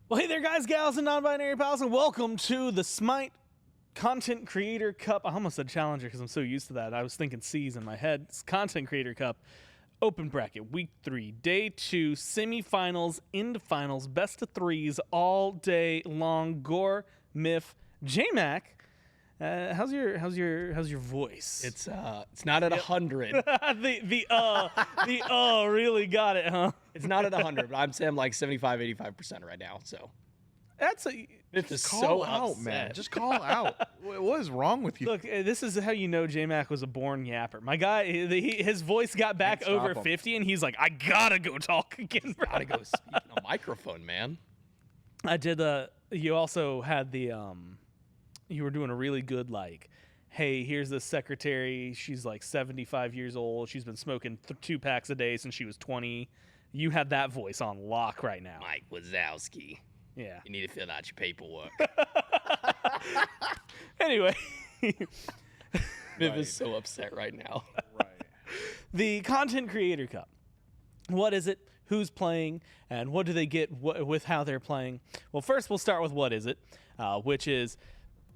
Well, hey there, guys, gals, and non-binary pals, and welcome to the Smite Content Creator Cup. I almost said Challenger because I'm so used to that. I was thinking C's in my head. It's Content Creator Cup, open bracket, week 3, day 2, semifinals, into finals, best of threes, all day long. Gore, Miff, J-Mac. How's your voice? It's not at 100. the really got it, huh? It's not at 100, but I'm saying like 75, 85% right now. So That's a it's just Call so out, upset. man. Just call out. What is wrong with you? Look. This is how you know J-Mac was a born yapper. My guy, his voice got back Can't stop over him. 50, and he's like, "I gotta go talk again." Bro. Gotta go speak in a microphone, man. I did. You also had the. You were doing a really good like. Hey, here's the secretary. She's like 75 years old. She's been smoking 2 packs a day since she was 20. You had that voice on lock right now. Mike Wazowski, Yeah. you need to fill out your paperwork. Anyway, Viv is so upset right now. Right. the Content Creator Cup. What is it? Who's playing? And what do they get with how they're playing? Well, first we'll start with what is it, which is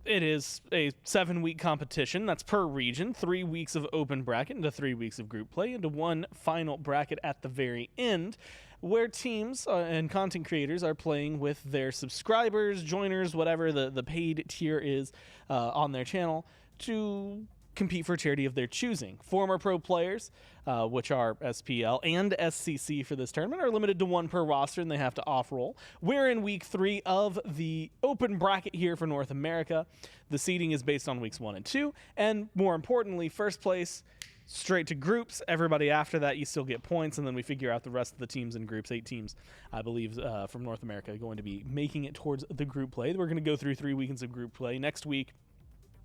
it is a 7-week competition. That's per region, 3 weeks of open bracket into 3 weeks of group play into one final bracket at the very end, where teams and content creators are playing with their subscribers, joiners, whatever the paid tier is on their channel to compete for charity of their choosing. Former pro players, which are SPL and SCC for this tournament, are limited to 1 per roster, and they have to off-roll. We're in week 3 of the open bracket here for North America. The seeding is based on weeks 1 and 2, and more importantly, first place straight to groups. Everybody after that, you still get points, and then we figure out the rest of the teams in groups. 8 teams, I believe, from North America are going to be making it towards the group play. We're going to go through 3 weekends of group play. Next week,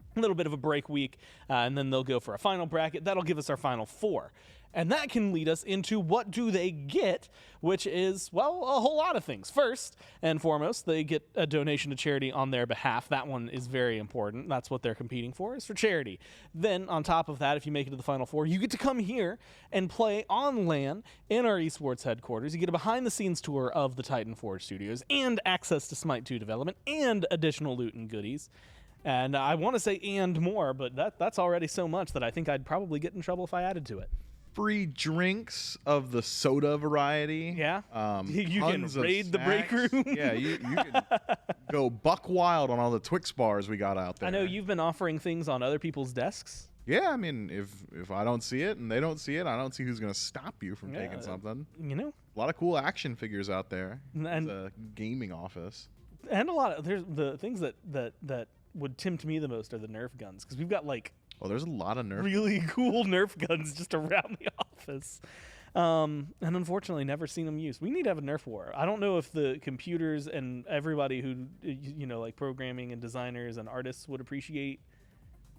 a little bit of a break week, and then they'll go for a final bracket. That'll give us our final 4. And that can lead us into what do they get, which is, well, a whole lot of things. First and foremost, they get a donation to charity on their behalf. That one is very important. That's what they're competing for, is for charity. Then, on top of that, if you make it to the final 4, you get to come here and play on LAN in our esports headquarters. You get a behind-the-scenes tour of the Titan Forge studios and access to Smite 2 development and additional loot and goodies. And I want to say and more, but that's already so much that I think I'd probably get in trouble if I added to it. Free drinks of the soda variety. Yeah? You can tons of raid the break snacks. room. Yeah, you can go buck wild on all the Twix bars we got out there. I know you've been offering things on other people's desks. Yeah, I mean, if I don't see it and they don't see it, I don't see who's going to stop you from Yeah, taking something. You know? A lot of cool action figures out there. And- It's a gaming office. And a lot of, there's the things that would tempt me the most are the Nerf guns, because we've got like Oh, there's a lot of Nerf. really cool Nerf guns just around the office. And unfortunately, never seen them used. We need to have a Nerf war. I don't know if the computers and everybody who, like programming and designers and artists would appreciate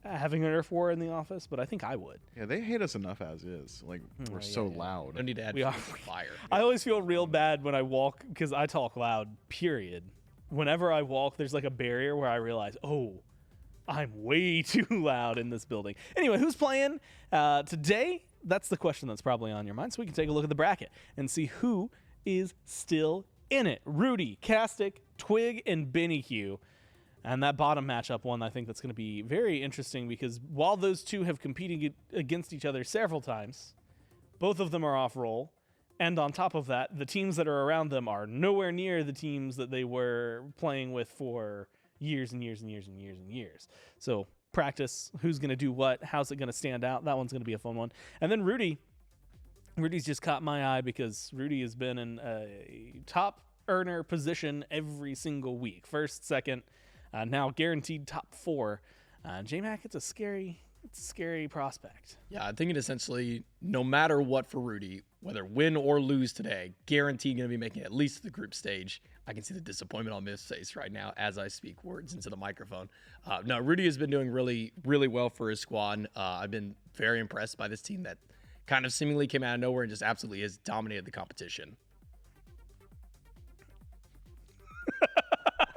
having a Nerf war in the office, but I think I would. Yeah, they hate us enough as is. Like, we're so loud. No need to add We are- fire. I always feel real bad when I walk, because I talk loud, period. Whenever I walk, there's like a barrier where I realize, oh, I'm way too loud in this building. Anyway, who's playing today? That's the question that's probably on your mind. So we can take a look at the bracket and see who is still in it. Rudy, Castic, Twig, and Benny Q. And that bottom matchup one, I think that's going to be very interesting, because while those two have competed against each other several times, both of them are off roll. And on top of that, the teams that are around them are nowhere near the teams that they were playing with for years and years and years and years and years. So practice, who's going to do what, how's it going to stand out? That one's going to be a fun one. And then Rudy's just caught my eye, because Rudy has been in a top earner position every single week. First, second, now guaranteed top 4. J-Mac, it's a scary prospect. Yeah, I think it essentially, no matter what for Rudy, whether win or lose today, guaranteed going to be making at least the group stage. I can see the disappointment on Miff's face right now as I speak words into the microphone. No, Rudy has been doing really, really well for his squad. I've been very impressed by this team that kind of seemingly came out of nowhere and just absolutely has dominated the competition.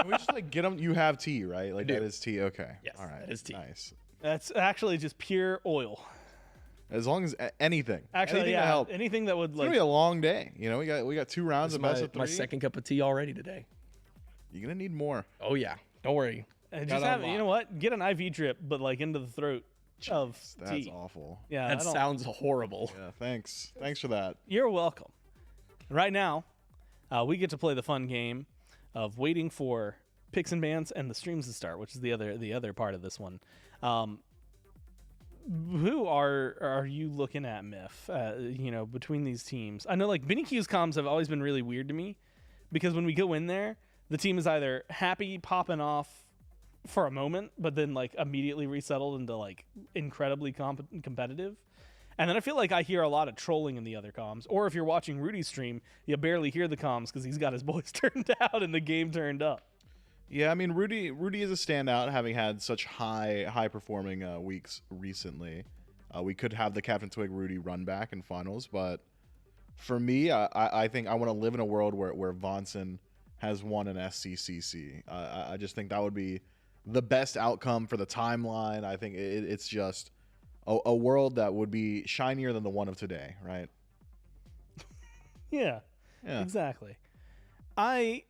Can we just like get them? You have tea, right? Like, do. that is tea. Okay. Yes, All right. that is tea. Nice. That's actually just pure oil. As long as anything. Actually, anything yeah, to help. anything that would It's gonna like. be a long day. You know, we got 2 rounds This of is best of 3. my second cup of tea already today. You're gonna need more. Oh yeah, don't worry. Just have, you know what? Get an IV drip, but like into the throat of That's tea. awful. Yeah, That sounds horrible. Yeah, thanks for that. You're welcome. Right now, we get to play the fun game of waiting for picks and bans and the streams to start, which is the other part of this one. Who are you looking at, Miff? Between these teams, I know like Benny Q's comms have always been really weird to me because when we go in there, the team is either happy popping off for a moment, but then like immediately resettled into like incredibly competitive. And then I feel like I hear a lot of trolling in the other comms. Or if you're watching Rudy's stream, you barely hear the comms because he's got his boys turned out and the game turned up. Yeah, I mean Rudy is a standout, having had such high performing weeks recently. We could have the Captain Twig Rudy run back in finals, but for me, I think I want to live in a world where Vonson has won an SCCC. I just think that would be the best outcome for the timeline. I think it's just a world that would be shinier than the one of today, right? Yeah, Yeah. exactly. I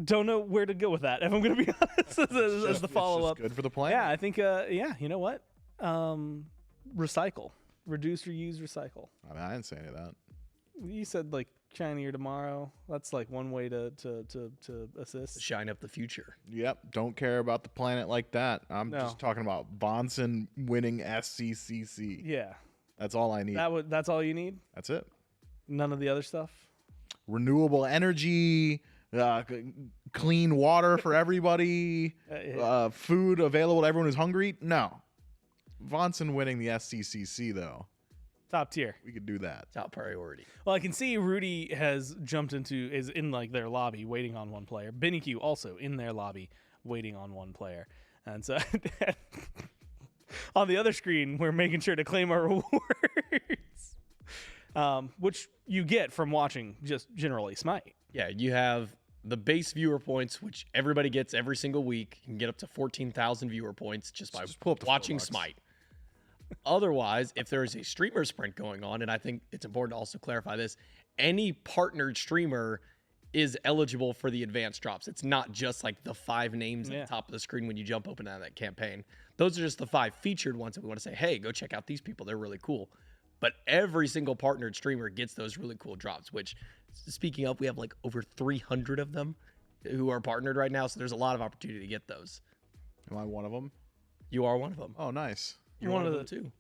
don't know where to go with that, if I'm going to be honest, as the follow-up. Good for the plan. Yeah, I think, you know what? Recycle. Reduce, reuse, recycle. I mean, I didn't say any of that. You said, like, shinier tomorrow. That's, like, one way to assist. Shine up the future. Yep. Don't care about the planet like that. I'm No. just talking about Bonson winning SCCC. Yeah. That's all I need. That's all you need? That's it. None of the other stuff? Renewable energy, clean water for everybody, food available to everyone who's hungry. No. Vonson winning the SCCC, though. Top tier. We could do that. Top priority. Well, I can see Rudy is in like their lobby waiting on one player. Benny Q also in their lobby waiting on one player. And so on the other screen, we're making sure to claim our rewards, which you get from watching just generally Smite. Yeah, you have the base viewer points, which everybody gets every single week. You can get up to 14,000 viewer points just by pull up the watching $4. Smite. Otherwise, if there is a streamer sprint going on, and I think it's important to also clarify this, any partnered streamer is eligible for the advanced drops. It's not just like the 5 names at the top of the screen when you jump open out of that campaign. Those are just the 5 featured ones that we want to say, hey, go check out these people. They're really cool. But every single partnered streamer gets those really cool drops, which, speaking of, we have like over 300 of them who are partnered right now. So there's a lot of opportunity to get those. Am I one of them? You are one of them. Oh, nice. You're one of them too.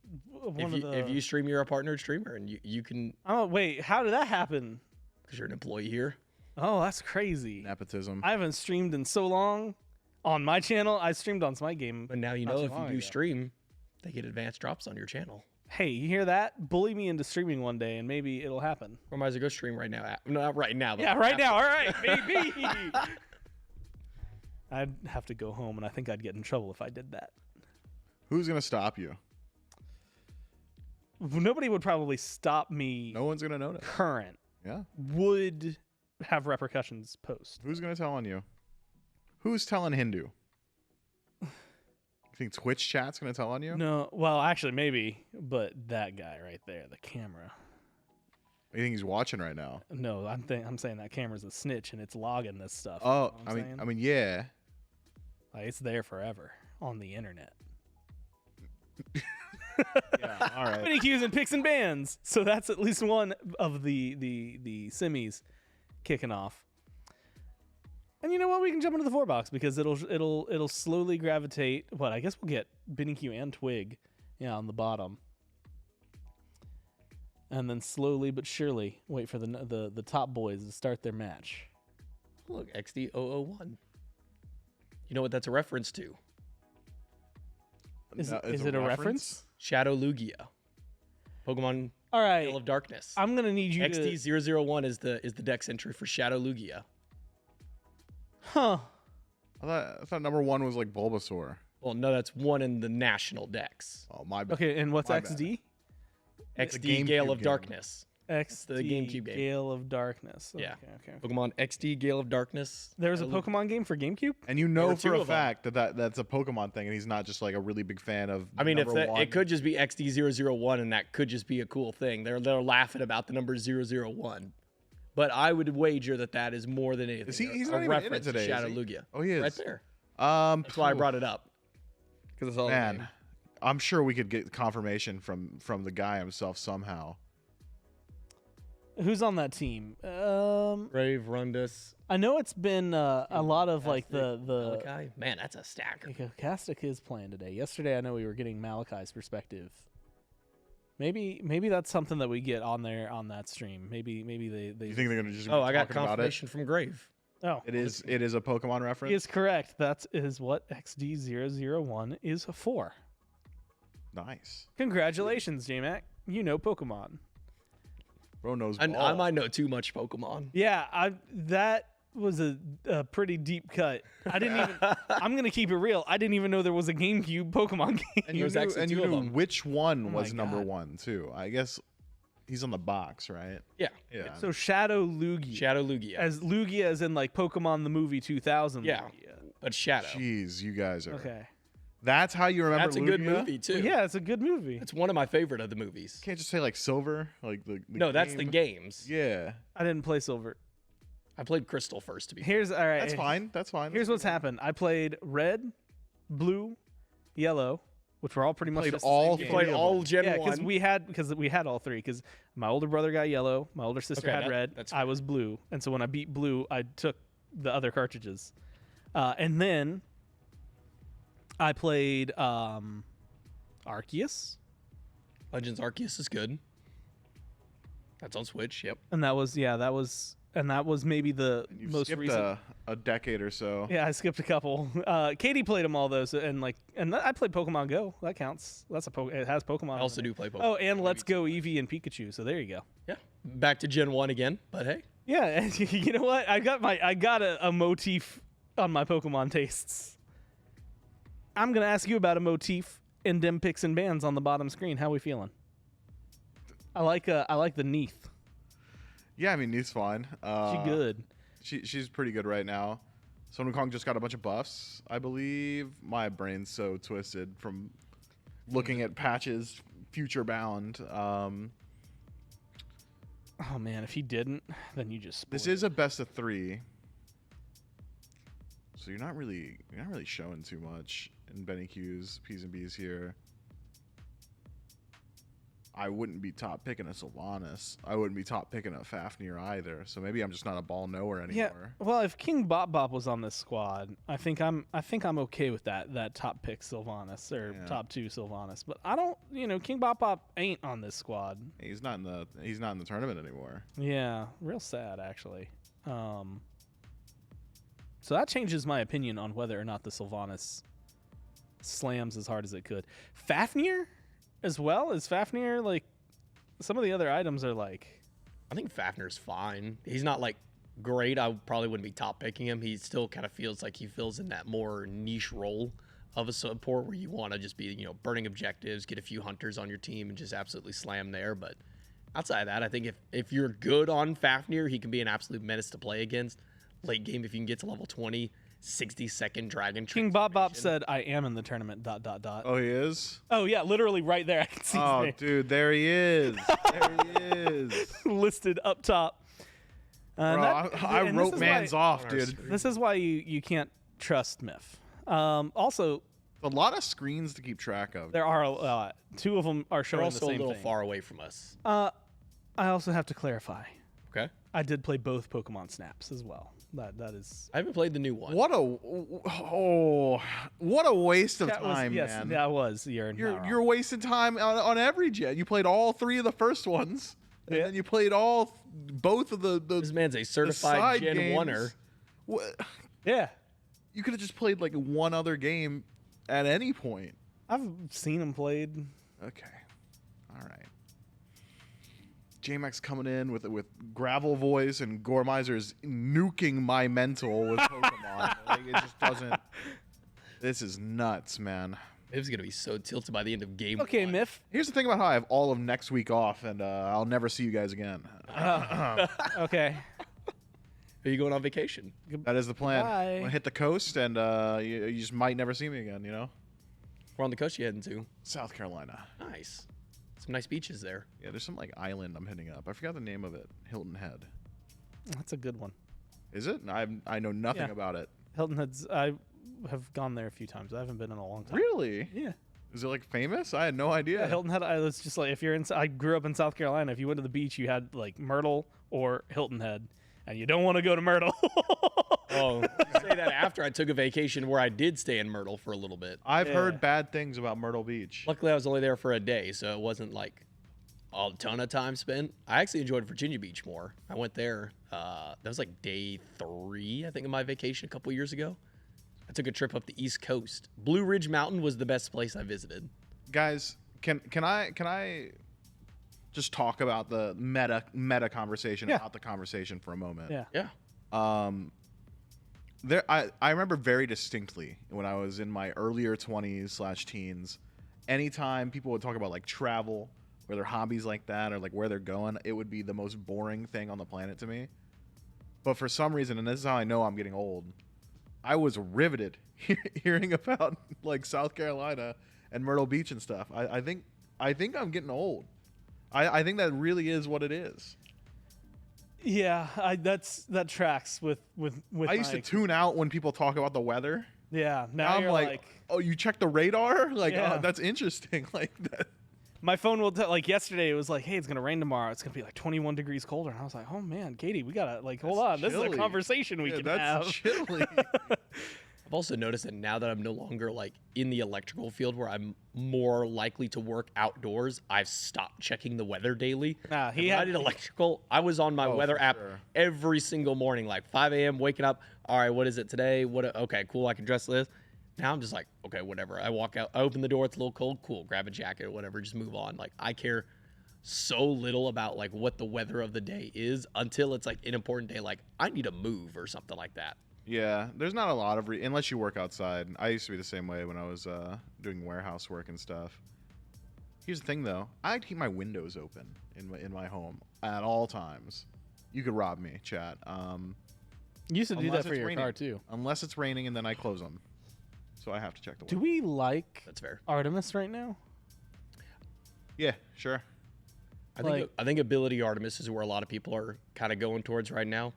If you stream, you're a partnered streamer, and you can. Oh, wait. How did that happen? Because you're an employee here. Oh, that's crazy. Nepotism. I haven't streamed in so long on my channel. I streamed on Smite Game. But now you not know too if long you do ago. stream, they get advanced drops on your channel. Hey, you hear that? Bully me into streaming one day, and maybe it'll happen. Or might as well go stream right now. Not right now. But Yeah, right now. All right, baby. I'd have to go home, and I think I'd get in trouble if I did that. Who's going to stop you? Nobody would probably stop me. No one's going to notice. Current Yeah. would have repercussions post. Who's going to tell on you? Who's telling Hindu? You think Twitch chat's going to tell on you? No, well, actually, maybe, but that guy right there, the camera. You think he's watching right now? No, I'm saying that camera's a snitch, and it's logging this stuff. Oh, You know what I'm saying? I mean, yeah. Like, it's there forever on the internet. Yeah, all right. Many cues and picks and bans. So that's at least one of the semis kicking off. And you know what? We can jump into the 4-box because it'll slowly gravitate. What I guess we'll get Benny Q and Twig, on the bottom, and then slowly but surely wait for the top boys to start their match. Look, XD001. You know what that's a reference to? Is It's it a reference? Shadow Lugia. Pokemon All right, Gale of Darkness. I'm gonna need you to. XD001 is the dex entry for Shadow Lugia. Huh? I thought number 1 was like Bulbasaur. Well, no, that's one in the national dex. Oh, my bad. Okay, and what's My bad. XD? XD Gale GameCube of game. Darkness. XD the GameCube game. Gale of Darkness. Yeah. Okay. Pokemon XD Gale of Darkness. There was a Shadow Pokemon game for GameCube? And you There know were for two a of them. fact that's a Pokemon thing, and he's not just like a really big fan of. I mean, if number one. it could just be XD001, and that could just be a cool thing. They're laughing about the number 001. but I would wager that is more than anything. Is he? He's a not even in it reference today. to Shadow is he? Lugia. Oh, he is. Right there. That's That's why I brought it up. Because it's all the Man, name. I'm sure we could get confirmation from the guy himself somehow. Who's on that team? Brave, Rundus, I know it's been a lot of like the Malachi. Man, that's a stack. Kastic is playing today. Yesterday, I know we were getting Malachi's perspective. Maybe that's something that we get on there on that stream. Maybe they. You think they're gonna just Oh, be I got talking about it? confirmation from Grave. Oh, It is a Pokemon reference. he is correct. That is what XD001 is for. Nice. Congratulations, JMac. You know Pokemon. Bro knows And ball. I might know too much Pokemon. Yeah, that was a pretty deep cut. I didn't even. I'm gonna keep it real. I didn't even know there was a GameCube Pokemon game. And you There's knew, actually and two you of knew them. which one Oh was my number God. one too. I guess he's on the box, right? Yeah. Yeah. So Shadow Lugia, Shadow Lugia. as Lugia, as in like Pokemon the movie 2000. Yeah. Lugia. But Shadow. Jeez, you guys are. Okay. That's how you remember. That's a good Lugia? movie too. Well, yeah, it's a good movie. It's one of my favorite of the movies. Can't just say like Silver, like the No, that's the game. games. Yeah, I didn't play Silver. I played Crystal first to be. Here's all right. that's fine. That's fine. Here's what's happened. I played Red, Blue, Yellow, which were all pretty much Played just the all same You game. played of all them. Gen Yeah, 1. because we had all three. Because my older brother got Yellow, my older sister Okay, had Red, that's I was Blue, and so when I beat Blue, I took the other cartridges, and then I played Arceus, Legends Arceus is good. That's on Switch. Yep. and that was maybe the You've most skipped recent. a decade or so. Yeah, I skipped a couple. Katie played them all though, and I played Pokemon Go. That counts. That's it has Pokemon. I on also it. do play Pokemon. Oh, and Let's Go Eevee and Pikachu. So there you go. Yeah. Back to Gen 1 again. But hey. Yeah, and you know what? I got a motif on my Pokemon tastes. I'm gonna ask you about a motif in dem picks and bands on the bottom screen. How we feeling? I like the Neath. Yeah, I mean, Neith's fine. She good. She's pretty good right now. Sun Wukong just got a bunch of buffs, I believe. My brain's so twisted from looking at patches future bound. Oh man, if he didn't, then you just This spoiled is a best of 3. So you're not really showing too much in Benny Q's P's and B's here. I wouldn't be top picking a Sylvanas. I wouldn't be top picking a Fafnir either. So maybe I'm just not a ball knower Yeah. anymore. Well, if King Bop Bop was on this squad, I think I'm okay with that top pick Sylvanas or Yeah. top 2 Sylvanas. But I don't, King Bop Bop ain't on this squad. He's not in the tournament anymore. Yeah, real sad actually. So that changes my opinion on whether or not the Sylvanas slams as hard as it could. Fafnir as well? Is Fafnir like some of the other items are like I think Fafnir's fine. He's not like great. I probably wouldn't be top picking him. He still kind of feels like he fills in that more niche role of a support where you want to just be, burning objectives, get a few hunters on your team and just absolutely slam there. But outside of that, I think if you're good on Fafnir, he can be an absolute menace to play against. Late game, if you can get to level 20, 60-second dragon. King Bop Bop transformation. said I am in the tournament ... Oh, he is? Oh yeah, literally right there. I can see Oh, his dude, there he is. There he is. name listed up top. Bro, That- I and wrote this is man's why- off, on our dude. screen. This is why you can't trust Myth. Also, A lot of screens to keep track of. there are 2 of them are They're showing the also a same little thing. far away from us. I also have to clarify. Okay. I did play both Pokemon Snaps as well. That is I haven't played the new one. What a waste of that was, time, yes, man. that was you're not wrong. You're wasting time on every gen. You played all 3 of the first ones, and Yeah. then you played both of the This man's a the certified side Gen games. 1er. What? Yeah, You could have just played like one other game at any point. I've seen him played. Okay, all right. JMax coming in with gravel voice, and Gormizer's nuking my mental with Pokemon. Like, it just doesn't. This is nuts, man. It was gonna be so tilted by the end of game Okay, one. Myth. Here's the thing about how I have all of next week off, and I'll never see you guys again. Okay. Are you going on vacation? That is the plan. Bye. I'm gonna hit the coast, and you just might never see me again. Where on the coast you heading to? South Carolina. Nice. Some nice beaches there. Yeah, there's some like island I'm hitting up. I forgot the name of it. Hilton Head. That's a good one. Is it? I know nothing Yeah. about it. Hilton Head's. I have gone there a few times. I haven't been in a long time. Really? Yeah. Is it like famous? I had no idea. Yeah, Hilton Head. I was just like, if you're in. I grew up in South Carolina. If you went to the beach, you had like Myrtle or Hilton Head, and you don't want to go to Myrtle. Oh, say that after I took a vacation where I did stay in Myrtle for a little bit. I've Yeah. heard bad things about Myrtle Beach. Luckily, I was only there for a day, so it wasn't like a ton of time spent. I actually enjoyed Virginia Beach more. I went there. That was like day 3, I think, of my vacation a couple years ago. I took a trip up the East Coast. Blue Ridge Mountain was the best place I visited. Guys, can I just talk about the meta conversation Yeah. about the conversation for a moment? Yeah. Yeah. I remember very distinctly when I was in my earlier 20s/teens, anytime people would talk about like travel or their hobbies like that or like where they're going, it would be the most boring thing on the planet to me. But for some reason, and this is how I know I'm getting old, I was riveted hearing about like South Carolina and Myrtle Beach and stuff. I think I'm getting old. I think that really is what it is. Yeah, that tracks with I used to tune out when people talk about the weather. Yeah, now Now I'm you're like, oh, you checked the radar? Like, Yeah. oh, that's interesting. Like that. my phone will tell. Like yesterday, it was like, hey, it's gonna rain tomorrow. It's gonna be like 21 degrees colder, and I was like, oh man, Katie, we gotta like hold on. This is chilly. a conversation we Yeah, can that's have. chilly. I've also noticed that now that I'm no longer like in the electrical field where I'm more likely to work outdoors, I've stopped checking the weather daily. Nah, he When I had- did electrical. I was on my Oh, weather for app sure. every single morning, like 5 a.m. waking up. All right, what is it today? Okay, cool. I can dress this. Now I'm just like, okay, whatever. I walk out, I open the door. It's a little cold. Cool. Grab a jacket or whatever. Just move on. Like I care so little about like what the weather of the day is until it's like an important day. Like I need to move or something like that. Yeah, there's not a lot of unless you work outside. I used to be the same way when I was doing warehouse work and stuff. Here's the thing, though. I keep my windows open in my home at all times. You could rob me, chat. You used to do Unless that for it's your raining. car too. Unless it's raining, and then I close them. So I have to check the Do weather. we like That's fair. Artemis right now? Yeah, sure. I think ability Artemis is where a lot of people are kind of going towards right now.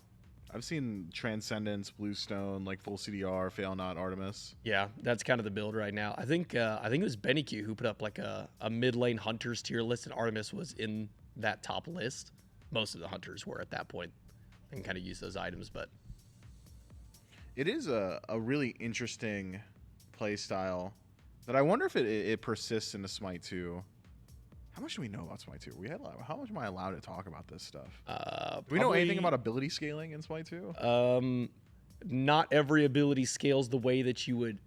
I've seen Transcendence, Bluestone, like full CDR, Fail Not, Artemis. Yeah, that's kind of the build right now. I think it was Benny Q who put up like a mid lane hunters tier list, and Artemis was in that top list. Most of the hunters were at that point and kind of use those items, but It is a really interesting play style that I wonder if it persists into Smite 2. How much do we know about Smite 2? How much am I allowed to talk about this stuff? Do we know anything about ability scaling in Smite 2? not every ability scales the way that you would.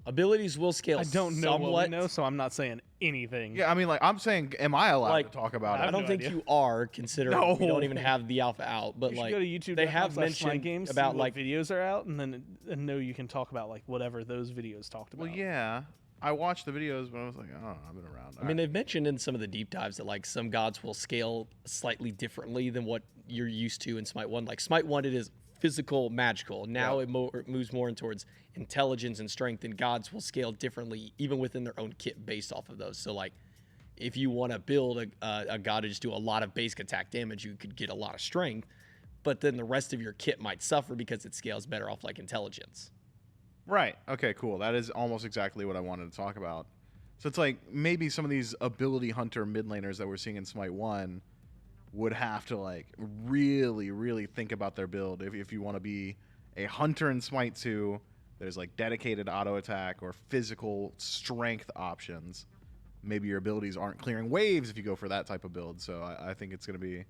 Abilities will scale. I don't know somewhat. what we know, so I'm not saying anything. Yeah, I mean, like, I'm saying, am I allowed Like, to talk about I it? don't no think idea. you are, considering we No. don't even have the alpha out. But You should like go to YouTube. they have mentioned games about like videos are out, and then and know you can talk about like whatever those videos talked about. Well, yeah. I watched the videos, but I was like, I don't know, I've been around. I mean, they've mentioned in some of the deep dives that like some gods will scale slightly differently than what you're used to in Smite 1. Like Smite 1, it is physical, magical. Now it moves more in towards intelligence and strength, and gods will scale differently even within their own kit based off of those. So like if you want to build a god to just do a lot of basic attack damage, you could get a lot of strength, but then the rest of your kit might suffer because it scales better off like intelligence. Right. Okay, cool. That is almost exactly what I wanted to talk about. So it's like maybe some of these ability hunter mid laners that we're seeing in Smite 1 would have to like really, really think about their build. If you want to be a hunter in Smite 2, there's like dedicated auto attack or physical strength options. Maybe your abilities aren't clearing waves if you go for that type of build. So I think it's going to be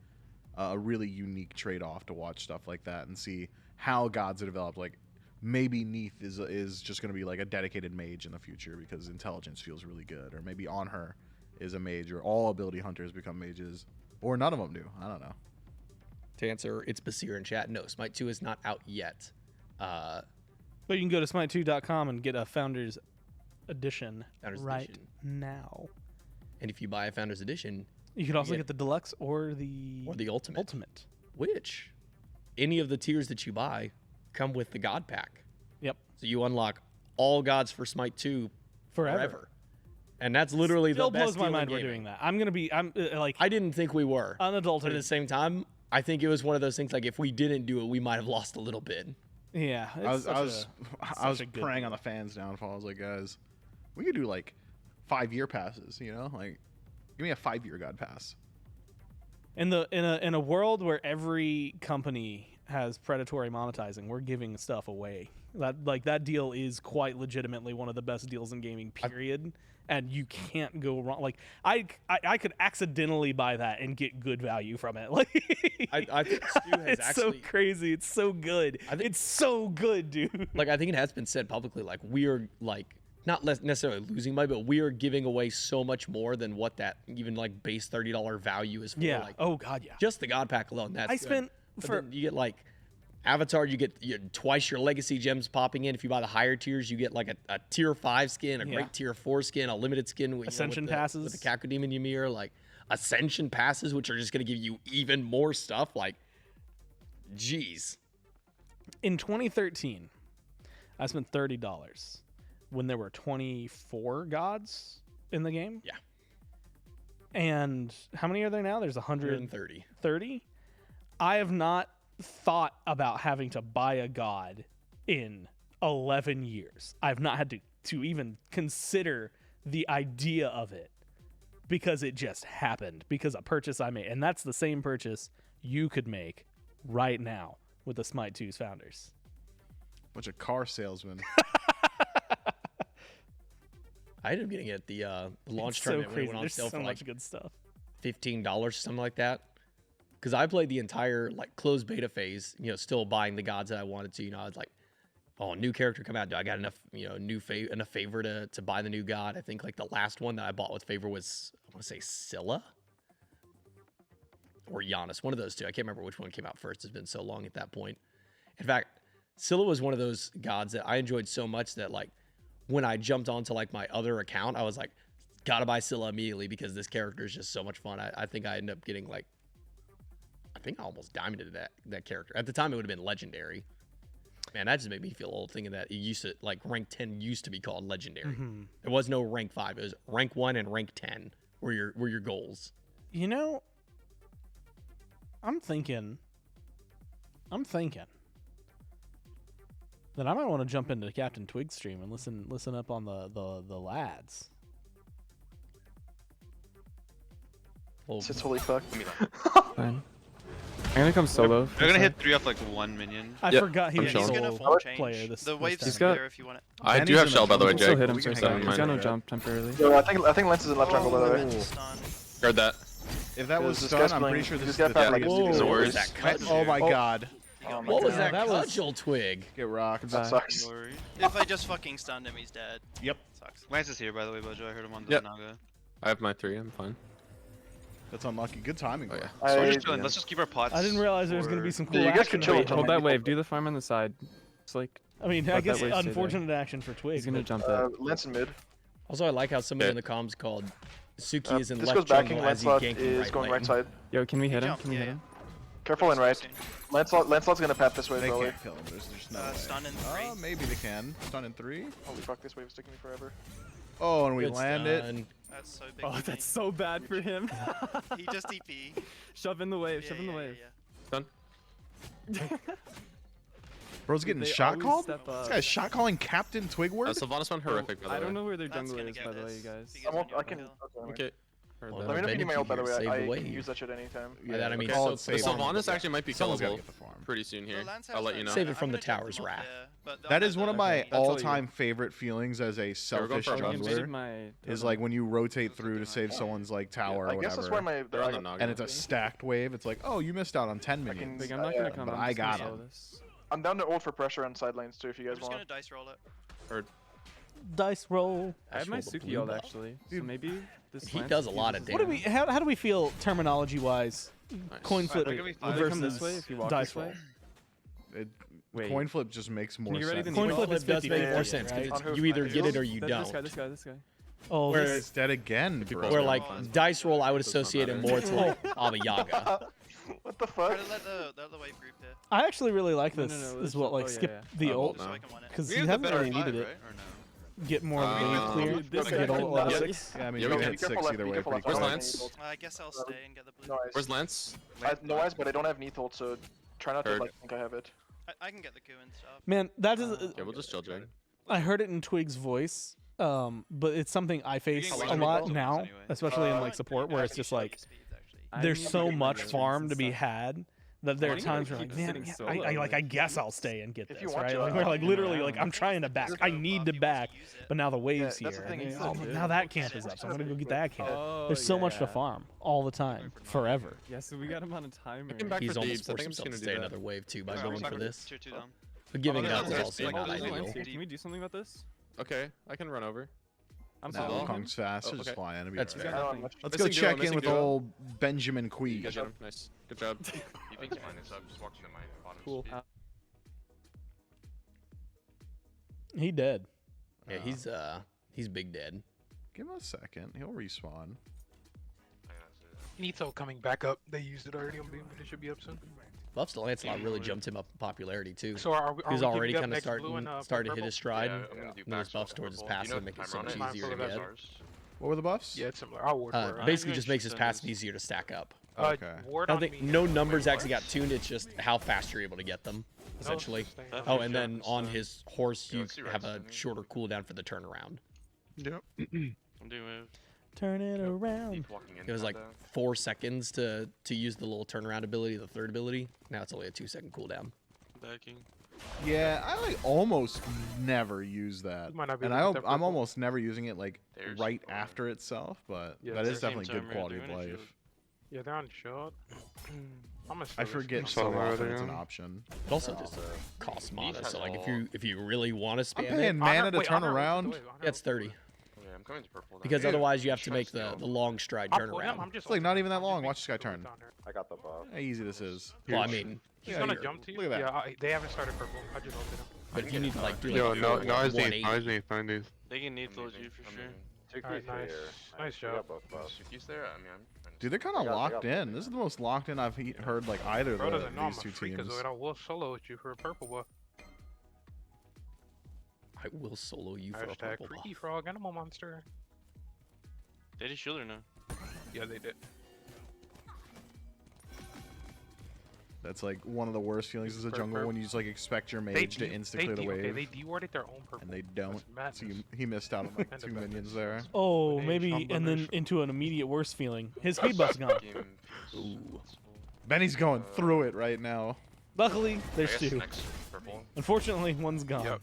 a really unique trade-off to watch stuff like that and see how gods are developed. Like, maybe Neith is just going to be like a dedicated mage in the future because intelligence feels really good. Or maybe On Her is a mage, or all ability hunters become mages. Or none of them do. I don't know. To answer, it's Basir in chat. No, Smite 2 is not out yet. But you can go to smite2.com and get a Founders Edition Founders right Edition. now. And if you buy a Founders Edition, You could also Yeah. get the Deluxe or the Ultimate. Ultimate. Which any of the tiers that you buy come with the God Pack. Yep. So you unlock all gods for Smite 2 Forever. And that's literally Still the best blows my deal in mind we're gaming. doing that. I'm like I didn't think we were. But at unadulterated. the same time, I think it was one of those things like if we didn't do it, we might have lost a little bit. Yeah, I was such a good preying on deal. the fans' downfall. I was like, guys, we could do like 5-year passes. You know, like give me a 5-year God pass. In a world where every company has predatory monetizing, we're giving stuff away. That deal is quite legitimately one of the best deals in gaming, period. And you can't go wrong. Like I could accidentally buy that and get good value from it. Like I think Stu has it's actually, so crazy. It's so good. It's so good, dude. like I think it has been said publicly, like we are like not necessarily losing money, but we are giving away so much more than what that even like base $30 value is for. Yeah. Like, Oh God, yeah. just the God Pack alone. That's I good. spent But for then you get like Avatar, you get twice your legacy gems popping in. If you buy the higher tiers, you get like a tier 5 skin, a Yeah. great tier 4 skin, a limited skin with, Ascension with the, passes. with the Kakudemon Ymir, like Ascension passes, which are just going to give you even more stuff. Like, geez. in 2013, I spent $30 when there were 24 gods in the game. Yeah. And how many are there now? There's 130. 30. I have not thought about having to buy a god in 11 years. I've not had to even consider the idea of it because it just happened because a purchase I made. And that's the same purchase you could make right now with the Smite 2's founders. Bunch of car salesmen. I ended up getting it at the launch It's so tournament when it crazy. went on There's sale so for much like good stuff. $15, something like that. Because I played the entire like closed beta phase, still buying the gods that I wanted to. I was like, oh, new character come out. Do I got enough, enough favor to buy the new god? I think like the last one that I bought with favor was, I want to say Scylla or Giannis, one of those two. I can't remember which one came out first. It's been so long at that point. In fact, Scylla was one of those gods that I enjoyed so much that like when I jumped onto like my other account, I was like, gotta buy Scylla immediately because this character is just so much fun. I think I ended up getting like, I think I almost diamonded that character. At the time, it would have been legendary. Man, that just made me feel old thinking that it used to, like, rank 10 used to be called legendary. Mm-hmm. There was no rank 5. It was rank 1 and rank 10 were your goals. I'm thinking that I might want to jump into Captain Twig's stream and listen up on the lads. Well, It's totally fucked. Fine. I'm gonna come solo. They're gonna hit 3 off like 1 minion. I Yep, forgot he I'm was chilling. a He's gonna solo full change. player. This The wave's this got- there if you want it. I Benny's do have in shell, the by the way, jungle. Jake. We We can can hang so out never with mind. you. No jump temporarily. Yo, I think Lance is in left jungle by the way. Ben's stunned. Guard that. If that was This stun, guy's I'm playing- pretty sure this this is guy the found, like, deadliest a use zero of where's words. that Oh my Oh. god. Oh what was that that was- cudgel twig? Get rocked. That sucks. Glory. If I just fucking stunned him, he's dead. Yep. Sucks. Lance is here, by the way, Bojo. I heard him on the Yep. Naga. I have my 3. I'm fine. That's unlucky. Good timing. Oh bro. yeah. So we're I, just chilling. Let's just keep our pots. I didn't realize there was going to be for- some Yeah, cool you guys action. can chill right until now. Hold that wave. Do the farm on the side. It's like I mean, I Let that guess wave stay there. unfortunate action for Twig. he's gonna but- jump that. Lance in mid. Also, I like how somebody Yeah. in the comms called Suki is in This left goes backing. jungle as he's Lancelot ganking is right going lane. right side. Yo, can we hit him? jump, Can we yeah, hit him? Careful in right. Lancelot's gonna path this way They probably. can't kill him. There's no way. Stun in 3. Oh, maybe they can. Stun in 3. Holy fuck, this wave is taking me forever. Oh, and we Good land it. stun. That's so big. Oh, for that's me. so bad for him. He just TP. Shove in the wave. Yeah, Shove in the yeah, wave. yeah, Done. Bro's getting They shot always called? step This up. guy's shot calling Captain Twigward? Sylvanas went horrific, by the way. I don't know where their That's jungle gonna is, get by the way, this. you guys. He gets on I your can. hill. Okay. Heard Well, that. Let me know if you need my ult by the way. Save I the can wave. use that shit anytime. By that I mean, call so- it save so on. Sylvanas actually might be Someone's gotta killable get the farm. pretty soon here. The Lance I'll has let that you know. Save it I'm from the gonna jump tower's him up wrath. there, but they'll That have is one of the- my That's all you. all-time favorite feelings as a selfish for a jump. jungler. Is like when you rotate through to save someone's like tower I or guess that's where whatever, my. They're on the Naga. and it's a stacked wave. It's like, oh, you missed out on 10 I can- minions. Like, I'm not gonna come. but I'm I just gonna got solo him. this. I'm down to ult for pressure on side lanes too if you I'm guys just gonna want. dice roll it. Or Dice roll. I have my Actual Suki blue ult buff. actually, so Dude, maybe this. he Lance does a lot of uses What do it. we? How do we feel terminology wise? Nice. Coin flip they're gonna be Will fine. they come versus this way if you walk dice this roll. way? It, Wait. coin flip just makes more you get ready sense. to Coin need flip roll? is does make 50-50, more sense right? because On who? you either On get who? it or you This don't. guy. This guy. This guy. Oh, Where- this- It's dead again, bro. Where like Oh, dice roll, I would That's not associate it better. more to like Baba Yaga. What the Try fuck? to let the wave group here. I actually really like No, this. no, Is let's what just- like oh, yeah, skip yeah. the Oh, ult Just so no. I can win it. because We he have the hasn't better really five, needed right? it. Or no? get more of the wave clear. Dude, this I guy get a cannot- lot of Yeah, six. Yeah, I mean, Yeah, you we can can- hit Be careful 6 left, either be way careful pretty left. Where's quick. Lance? I guess I'll stay and get the blue. No eyes. Where's Lance? No eyes, but I don't have neat ult, so try not to Heard. like think I have it. I can get the coup and stuff. Man, that is. Yeah, we'll just chill, Jake. I heard it in Twig's voice, but it's something I face getting a way lot too now, anyway. especially in Uh, like support, where it's just like I there's need so to get much my farm and to be stuff. had that there are Why do you times gotta where like, keep man, sitting yeah, solo? I guess I'll stay and get If this, you want right? to, Like, we're like fucking literally around. like I'm trying to back, I need to back, but now the wave's that's the here. thing, and you oh, just- now that camp is up, so I'm gonna go get that camp. Oh, There's so much to yeah. farm all the time, forever. Yeah, so we got him on a timer. Come back He's for almost Deebs. I forced think I'm just himself to gonna stay do that. another wave too by Alright, going we're for back. this. Tier 2 down. But giving Oh, it yeah, up is there's also like not all these ideal. ones. Can we do something about this? Okay, I can run over. I'm No, following him. Kong's fast, Oh, just okay. fly in. It'll be That's alright. He's fair. got I nothing. don't Let's Missing go duo, check in missing with duo. old Benjamin Quee. You guys get him. Nice. Good job. He thinks mine is up, just walking to my bottom Cool. speed. He dead. Yeah, he's big dead. Give him a second. He'll respawn. I gotta say that. Nito coming back up. They used it already on Boom, but it should be up soon. Buffs to Lancelot really jumped him up in popularity too. So are we? He's are we already keeping up kind of next blue and, starting to hit purple? his stride. Yeah, and I'm gonna do then his backswap buffs towards his purple. passive You know make the it so timer much on it? easier to Mine get. for the What were the buffs? Yeah, it's similar. I'll work for it. Basically, I'm just gonna makes his send passive this. easier to stack up. Okay. Ward I on don't think me. no numbers actually got tuned. It's just how fast you're able to get them, essentially. staying That- on. Oh, and then on his horse, Yeah, you let's see have a Ryzen. shorter cooldown for the turnaround. Yep. I'm doing wave. Turn it around. Deep walking in. It was like 4 seconds to use the little turnaround ability, the third ability. Now it's only a 2-second cooldown. backing. Yeah, I like almost never use that, You might not be and able to get that I'm purple. almost never using it like There's right one. after itself. But Yeah, that is there's definitely team good timer quality of doing it, life. shoot. Yeah, they're on shot. I'm gonna I steal this. forget saw so that often earlier it's an on. option. It also just costs mana. has So like all- if you really want to I'm spam paying it, mana to Wait, turn Honor, around. wait, Honor, that's 30. Okay, I'm coming to purple. now. Because Dude, otherwise you have to trying make to the steal. long stride I'll pull him, turnaround. I'm just It's like not even that I'm just long. making Watch this guy sure turn. it's on there. I got the buff. How easy this is. Well, I Here's- mean, He's Yeah, gonna here. jump to you. Look at that. Yeah, they haven't started purple. I just opened him. but if you need to like do Yo, like no, a no, I just 180, need 90. They can need those you for sure. Alright, nice. Nice job. Suki's there? I mean, I'm Dude, they're kind of locked in. This is the most locked in I've heard like either Bro of doesn't know I'm these a two teams. freakazoid. I will solo with you for a purple buff. I will solo you for a Hashtag purple freaky buff. frog animal monster. They just shield her now. Yeah, they did. That's like one of the worst feelings as a jungle when you just like expect your They mage to de- insta clear the okay, wave they dewarded their own purple. and they don't. That's So madness. he missed out on like And 2 the minions madness. there. Oh, Banish, maybe, and then unbanish. into an immediate worse feeling. His speed buff's gone. Game Ooh. Benny's going through it right now. Luckily, I there's guess two. next purple. Unfortunately, one's gone. Yep.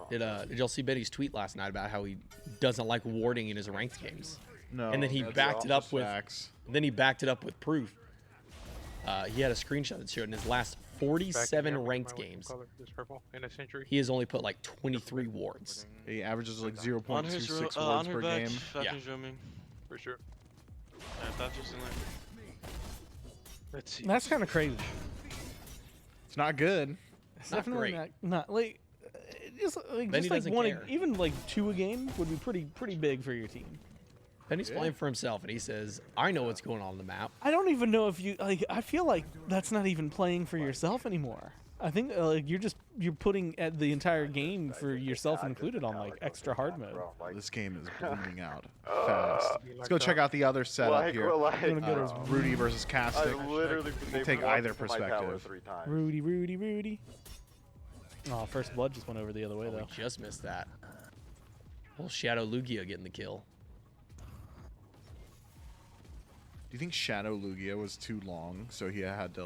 Did y'all see Betty's tweet last night about how he doesn't like warding in his ranked games? No. And then he that's backed it up with facts. with proof. He had a screenshot that showed in his last 47 ranked games, Color, this purple in a century. he has only put like 23 wards. He averages like On his 0.26 on wards her per back. game. Falcon's roaming. For sure. Yeah, Falcon's in there. Let's see. That's kind of crazy. It's not good. It's Not definitely great. not like just like Benny just like doesn't one, care. even like 2 a game would be pretty big for your team. Penny's playing for himself, and he says, "I know what's going on in the map." I don't even know if you like. I feel like that's not even playing for yourself anymore. I think like you're putting at the entire game for yourself included on like extra hard mode. This game is bleeding out fast. Let's go check out the other setup here. Rudy versus Castic. We'll take either perspective. Rudy. Oh, first blood just went over the other way Oh, we though. just missed that. Well, Shadow Lugia getting the kill. Do you think Shadow Lugia was too long, so he had to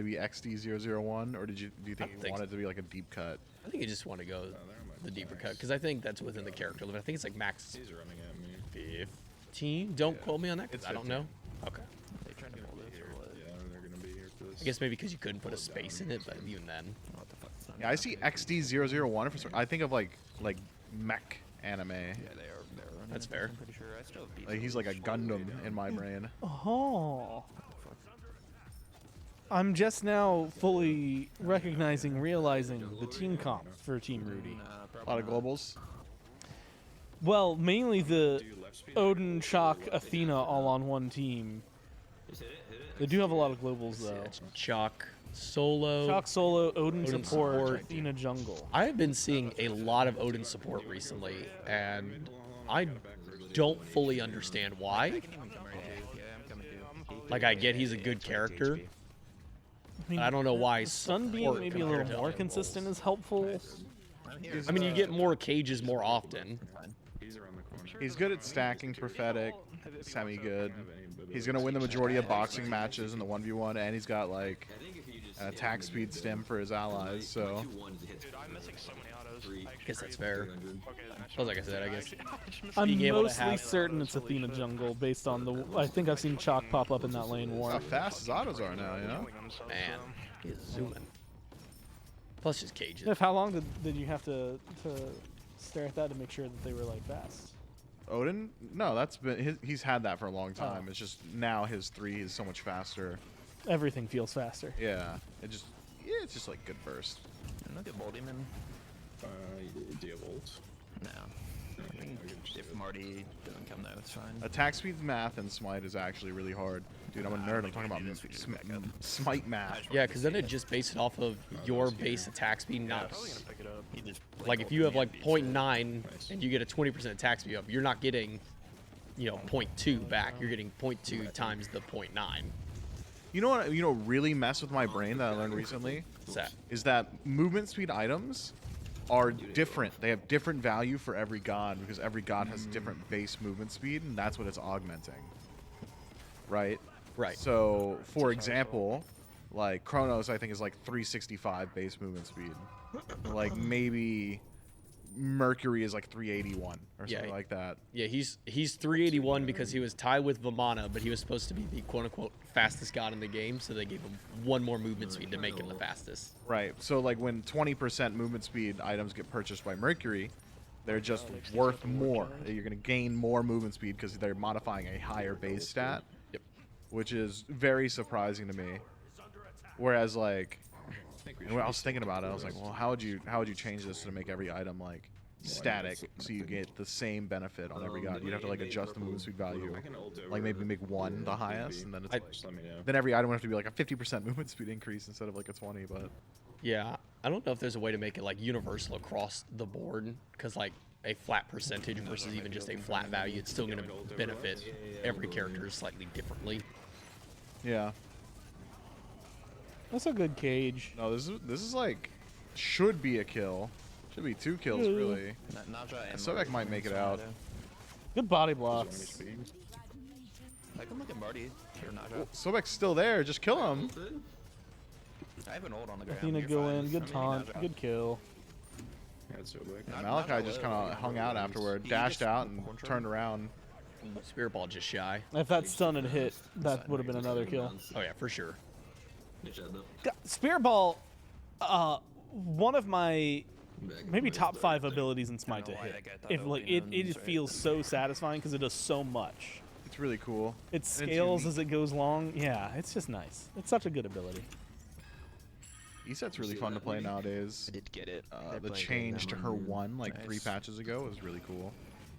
be XD001, or do you think he think wanted to be like a deep cut? I think you just want to go the deeper cut because I think that's within the character limit. I think it's like max 15. Don't quote me on that because I don't know. Okay. They trying to pull this or what? I guess maybe because you couldn't put a space in it, but even then. What the fuck? It's not Yeah, I see XD001 for some. I think of like mech anime. Yeah, they're running. That's it, fair. I'm pretty sure. I still beat Like he's like a Gundam in my brain. Oh. I'm just now fully realizing the team comp for Team Rudy. A lot of globals. Well, mainly the Odin, Shock, Athena all on one team. They do have a lot of globals though. Yeah, it's Chalk, Solo. Shock solo, Odin, Odin support, support. Athena jungle. I have been seeing a lot of Odin support recently, and I don't fully understand why. I can even come right too. Yeah, I'm coming too. Like, I get he's a good character. mean, I don't know why stun being support maybe a compared little to more other consistent roles. is helpful. I mean, you get more cages more often. He's good at stacking, prophetic, semi good. He's gonna win the majority of boxing matches in the 1v1, and he's got like an attack speed stem for his allies. So Dude, I'm missing so many autos. I guess that's fair. Well, like I said, I guess I'm being able to mostly have- certain it's Athena jungle based on the. I think I've seen Chalk pop up in that lane how war. fast his autos are now, you know? Man, he's zooming. Plus his cages. If how long did you have to stare at that to make sure that they were like fast? Odin? No, that's been he's had that for a long time. Oh. It's just now his 3 is so much faster. Everything feels faster. Yeah, it's just like good burst. Look at Ball Demon. No. I mean, if Marty doesn't come though, it's fine. Attack speed math and Smite is actually really hard. Dude, I'm a nerd. I'm talking about Smite math. Yeah, because then it just based it off of your base attack speed, not Pick it up. He just like if you have like 0.9 and you get a 20% attack speed up, you're not getting, 0.2 back. You're getting 0.2 times the 0.9. You know what? You know, really mess with my brain that I learned recently What's that? is that movement speed items are different. They have different value for every god because every god has different base movement speed, and that's what it's augmenting. Right? Right. So, for example, like Chronos, I think is like 365 base movement speed. Like maybe Mercury is like 381 or something Yeah. like that. Yeah, he's 381 because he was tied with Vamana, but he was supposed to be the quote-unquote fastest god in the game, so they gave him one more movement speed to make him the fastest. Right. So like when 20% movement speed items get purchased by Mercury, they're just worth more. You're going to gain more movement speed because they're modifying a higher base stat. Yep. Which is very surprising to me. Whereas like when I was thinking about it, I was like, well, how would you change this to make every item like static so you get the same benefit on every god? You'd have to like adjust the movement speed value, like maybe make 1 the highest, and then it's then every item would have to be like a 50% movement speed increase instead of like a 20. But Yeah, I don't know if there's a way to make it like universal across the board, because like a flat percentage versus even just a flat value, it's still going to benefit every character slightly differently. yeah, That's a good cage. no, this is like should be a kill. Should be 2 kills really. Naja and Sobek Marty might can make it swing out. though. Good body blocks. I can look at Marty or Naja. Sobek's still there. Just kill him. I have an ult on the ground. Athena You're go fine. in. Good I mean, taunt. Naja. Good kill. And Malachi just kind of hung out afterward, dashed out and turned around. Spirit Ball just shy. If that stun had hit, that would have been another kill. Oh yeah, for sure. God, Spirit Ball, one of my maybe top 5 abilities in Smite to why hit. that guy thought If like it Odin just was feels so satisfying because it does so much. It's really cool. It And it's scales unique. as it goes long. Yeah, it's just nice. It's such a good ability. Eset's really fun to play nowadays. I did get it. The change to her 1 like 3 patches ago was really cool.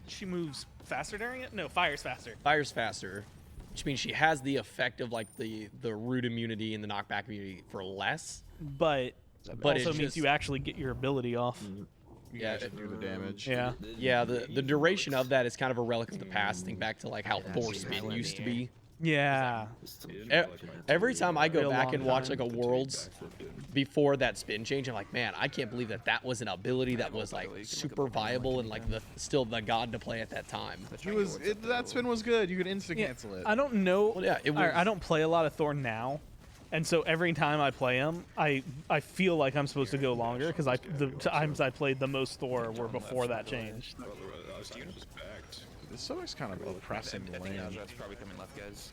She moves faster during it? No, fires faster. Fire's faster, which means she has the effect of like the root immunity and the knockback immunity for less. But But also it's means just- you actually get your ability off. You Yeah, guys should do the damage. Yeah. Yeah, the duration of that is kind of a relic of the past. Think back to like how Thor spin used to be. Yeah. Every time I go Real back long and watch time. like a Worlds before that spin change, I'm like, man, I can't believe that was an ability that was like super viable and like still the god to play at that time. That spin was good. You could insta Yeah, cancel it. I don't know. Well, yeah, it I was- don't play a lot of Thor now, and so every time I play him, I feel like I'm supposed to go longer because the times I played the most Thor were before that changed. This Sobek's kind of oppressing the lane. Naja's probably coming left, guys.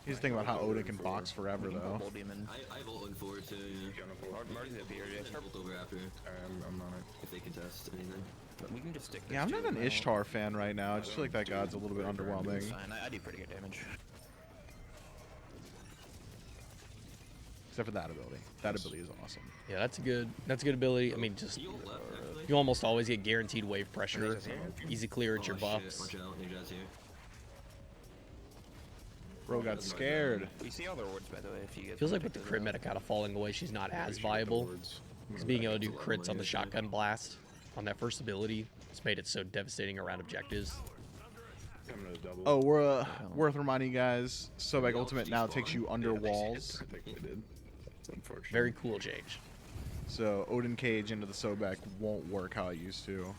He's thinking about how Odin can box forever though. Ball Demon. I vote looking forward to Marty's up here. Yeah, ult over after I'm on it. if they contest anything. but we can just stick. Yeah, I'm this not to an him. Ishtar fan right now. I just feel like that god's a little bit underwhelming. It's fine. I do pretty good damage. Except for that ability. That ability is awesome. Yeah, that's a good ability. I mean, just you almost always get guaranteed wave pressure, easy clear at your buffs. Watch out, Ninja's here. Bro got scared. We see all their wards, by the way, if you get Feels like with the crit meta kind of falling away, she's not as viable. Because being able to do crits on the shotgun blast on that first ability, it's made it so devastating around objectives. Oh, we're worth reminding you guys, Sobek Ultimate now takes you under walls. Very cool change. So Odin Cage into the Sobek won't work how it used to.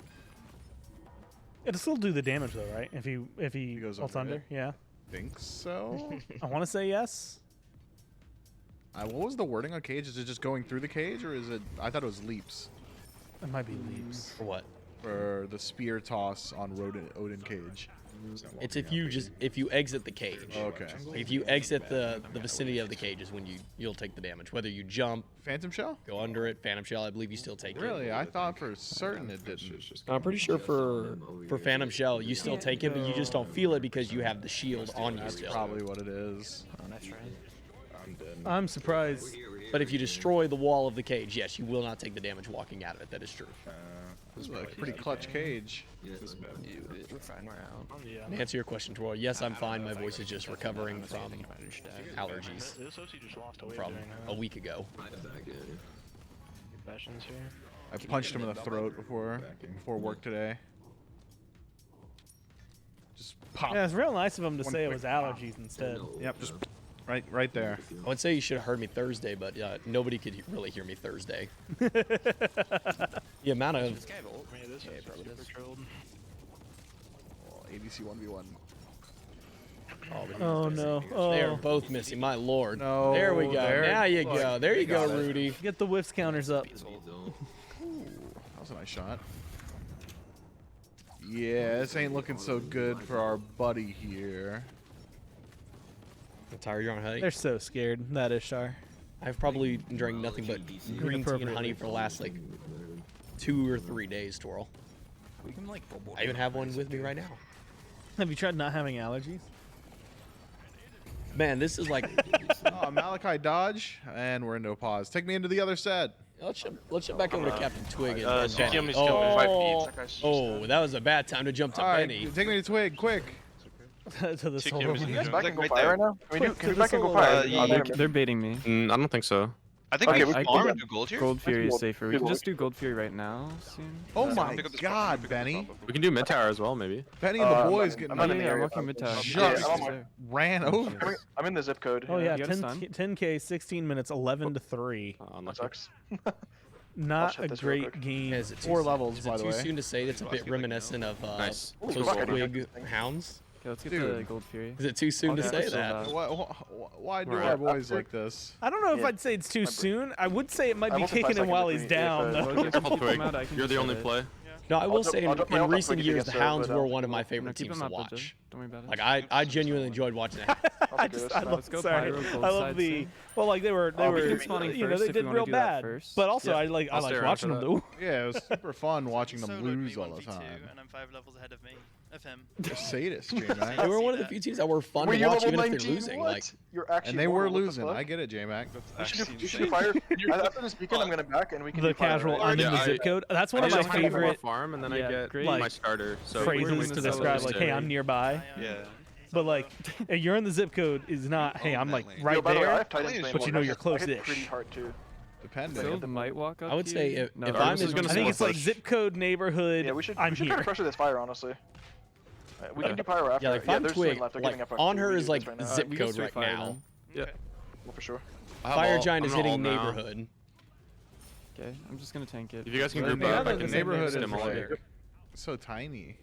It'll still do the damage though, right? If he goes ults under under, it? yeah. Think so? I want to say yes. What was the wording on Cage? Is it just going through the cage, or is it? I thought it was leaps It might be leaps. For what? for the spear toss on Odin Cage. It's if you exit the cage. Okay. If you exit the vicinity of the cage is when you'll take the damage. Whether you jump, Phantom Shell? go under it, Phantom Shell, I believe you still take it. Really? I thought for certain it didn't. I'm pretty sure for Phantom Shell, you still take it, but you just don't feel it because you have the shield on you That's still. probably what it is. Oh, that's right. I'm surprised. But if you destroy the wall of the cage, yes, you will not take the damage walking out of it. That is true. This is a pretty clutch cage. We're fine, we're out. Yeah. To answer your question, Troy, yes, I'm fine. My voice is just recovering from allergies This OC just lost away from a week ago. Confessions here. I punched him in the throat before work today. Just pop. Yeah, it's real nice of him to One say it quick was allergies instead. Yep, just right there. I would say you should have heard me Thursday, but nobody could really hear me Thursday. The amount of This is super trolled. Oh, ADC 1v1. Oh no! Oh, they are both missing. My lord. No, There we go. there- Now you look, go. There you go, got it. Rudy. get the whiffs counters up. Ooh, that was a nice shot. Yeah, this ain't looking so good for our buddy here. Tyler, you're on honey. They're so scared. That is Shar. I've probably been drinking nothing but green tea and honey for the last like 2 or 3 days, Twirl. We can like I even have one with me right now. Have you tried not having allergies? Man, this is like Oh, Malachi dodge, and we're into a pause. Take me into the other set. let's jump back over to Captain Twig and CTM Benny. is coming 5 feet. Oh, that was a bad time to jump to All right, Benny. take me to Twig, quick. To the Chick solo. Yum is in You guys the back jungle. and go Right fire there. right now? Can we Quick, can we to back the and go solo. fire? Yeah, They're baiting me. I don't think so. I think Okay, we we farm can- and do gold here. Gold Fury is gold- safer. We good can gold. just do Gold Fury right now soon. Oh Yeah, my pick up this God, pick up this Benny. pop. We can do mid tower as well, maybe. Benny and the I'm boys not- getting I'm not in the Yeah, I'm area. walking mid tower. Just I'm on- ran over. I'm in the zip code. Oh yeah, You got a stun? 10k, 16 minutes, 11 to 3. That Unlucky. sucks. Not shut a this real great quick. game. Is it too, 4 levels, is by it the too way. soon to say that's a bit reminiscent of Nice. those fuck, I didn't Twig hounds? Okay, let's get Dude. the Gold Fury. Is it too soon to Yeah, say it's that? sold Why do Alright. our boys like this? I don't know if Yeah. I'd say it's too soon. I would say it might I be won't say 5 kicking him while seconds he's if we- if, down. uh, though. Well, you can I'll keep Twig. him out, I can You're just the hit only it. play. No, I will I'll say drop my in ult recent quick if years, you the get Hounds served, were but, one of my I'm favorite gonna keep teams him to out, watch. Don't worry about it. Like I genuinely enjoyed watching that. I just, I Let's love, go sorry. Pyro, gold I love side the, soon. well, like they were, we can spawn in you know, first they if we did wanna real do that bad. first. But also, Yeah. I I'll like stay around watching for them that. do. Yeah, it was super fun watching them Soloed lose me all the 1v2, time. and I'm 5 levels ahead of him. You're sadist, J They Mac. were one of the few teams that were fun Were to you watch level even if they're 19? losing. What? Like You're actually And they were level, what the losing. fuck? I get it, J Mac. We should do fire. After this weekend, I'm gonna back and we can The do fire, casual, right? I'm in Yeah, the I- zip code. That's one I of my just kind of favorite farm and then Yeah, I get great. my starter. So phrases to the describe, solo like, stay. hey, I'm nearby. Yeah. But like, hey, you're in the zip code is not, hey, I'm like Yo, right Yo, by the way, I there. have Titan's Bane but you know one. you're I hit close-ish. pretty hard too. Depending. Silva might walk up I would to say you. if No, I'm Darkness in, is gonna I think it's like push. zip code neighborhood. Yeah, we should I'm try here. to pressure this fire, honestly. We can do pyro after. yeah, like if I'm there's Twig, Swing left. They're like giving up on after her we is do like this right now. zip we go code straight right fire now. then. Yeah. Well, for sure. I have Fire ult. Giant I'm is gonna hitting ult now. neighborhood. Okay, I'm just gonna tank it. If you guys can But group the up, I other can neighborhood stim is all of you. like so tiny.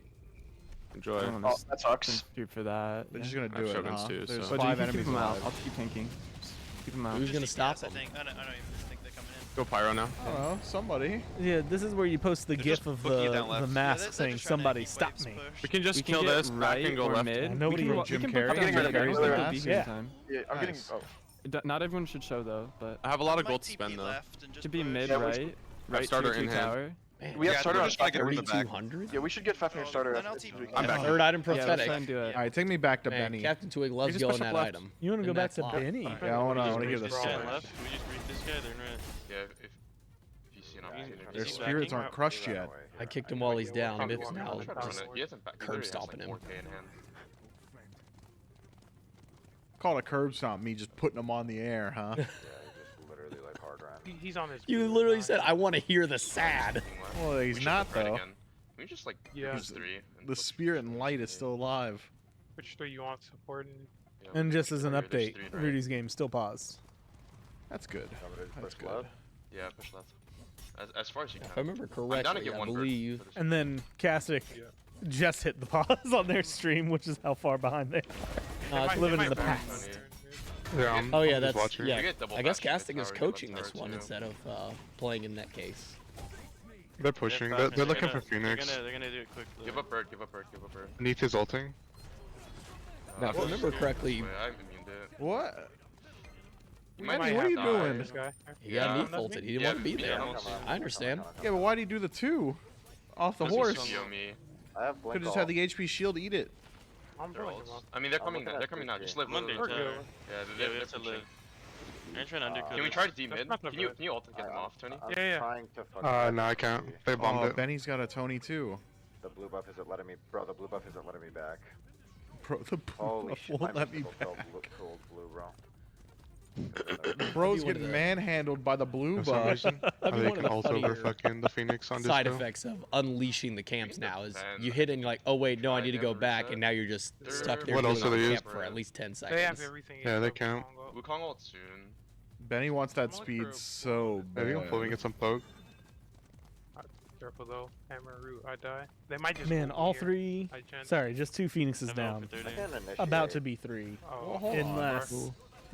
Enjoy. I don't Oh, wanna that sucks. shoot for that. They're yeah. just gonna I have do it, shoguns huh? too, There's so- But 5 you can enemies keep him out. alive. I'll keep tanking. Just keep him out. Who's gonna stop I them? think. I don't even think they're coming in. Go pyro now. I don't know. Somebody. Yeah, this is where you post the They're gif just of booking you the down left. the Yeah, mask they're saying just trying to somebody keep stop waves me. pushed. We can just We can kill get this, back right and go or left. mid. Yeah, nobody we can, will Jim we can Carrey. put I'm down getting Jim rid of Carrey's the like mask. the beacon Yeah. time. Yeah, I'm getting. Nice. Oh, Not everyone should show though, but I have a lot of Might gold to TP spend though. left and just should be push. mid Yeah, we right. Right starter tier in 2 hand. tower. Man, we have Yeah, starter we're on just trying to get rid of the back. 3200. Yeah, we should get Fafnir starter. Then I'll after TP. this I'm back. Third item Yeah, let's prophetic. try and do it. All right, take me back to Man, Benny. Captain Twig loves just yelling push up that left. item. You want to go And back that's to locked. Benny? Yeah, I wanna get This this. guy Sword. left. We just read this guy. They're not. Yeah, if you see an opportunity. Their Is he spirits backing? aren't crushed yet. I kicked him while he's down. It's now He just hasn't back. curb stomping him. call it a curb stomp. Me just putting him on the air, huh? Yeah, just literally like hard round. He's on his. You literally said, "I want to hear the sad." Well, he's not though. We just like Yeah. use 3. The spirit and light is still alive. Which 3 you want support? And just as an There's update, 3, right? Rudy's game still paused. That's good. That's Push good. left. Yeah, push left. As far as you can. If I remember I'm down to correctly, get I one bird believe. for this. And then Kasich just hit the pause on their stream, which is how far behind they are. It's living in the past. Yeah. Oh yeah, I'm just that's watching. yeah. You get double I guess dash, you Casting get is tower, you get coaching tower this one too. instead of playing in that case. They're pushing. They're looking for Phoenix. They're gonna do it quickly. Give up bird, give up bird, give up bird. Neath is ulting. Now, if I remember correctly, Wait, I immune it. What? You might What have are you died. doing? This guy. he got Yeah. Neath ulted. He didn't Yeah, want to be yeah, there. almost. I understand. Yeah, but why'd he do the 2 off the This is horse? Yomi. I have blink Could have just all. had the HP shield eat it. I'm They're pulling ults. him up. I mean, they're I'm coming looking now. at They're coming now. 3K. Just live. I'm under live, live. tower. Yeah, Yeah, they're we have to pushing. live. I'm trying to undercut. Can we try to D That's mid? not the Can you bad. ult and get them off, Tony? I'm Yeah, yeah. trying to fuck No, I can't. They bombed Oh, it. Benny's got a Tony too. The blue buff isn't letting me, bro. The blue buff isn't letting me back. Bro, the blue Holy buff shit! won't my let me mystical back. felt cold blue, bro. Bro's Be one getting of the- manhandled by the blue For some buff. reason, That'd be they one of can the ult over funnier fucking the Phoenix on side disco. effects of unleashing the camps now is Then you hit it and you're like, oh wait, no, I try need to go never back, reset. and now you're just stuck there What doing else do the they camp use? for at least 10 They have seconds. everything. Yeah, they except count. Wukong. Wukong ult soon. Benny wants that I'm looking speed for- so Maybe I'm bad. pulling get some poke. Careful though. Hammer root, I die. They might just Man, ult all here. 3. I gen- Sorry, just 2 Phoenixes I'm down. out for 30. I can't initiate. About to be 3. Oh, hold on. Unless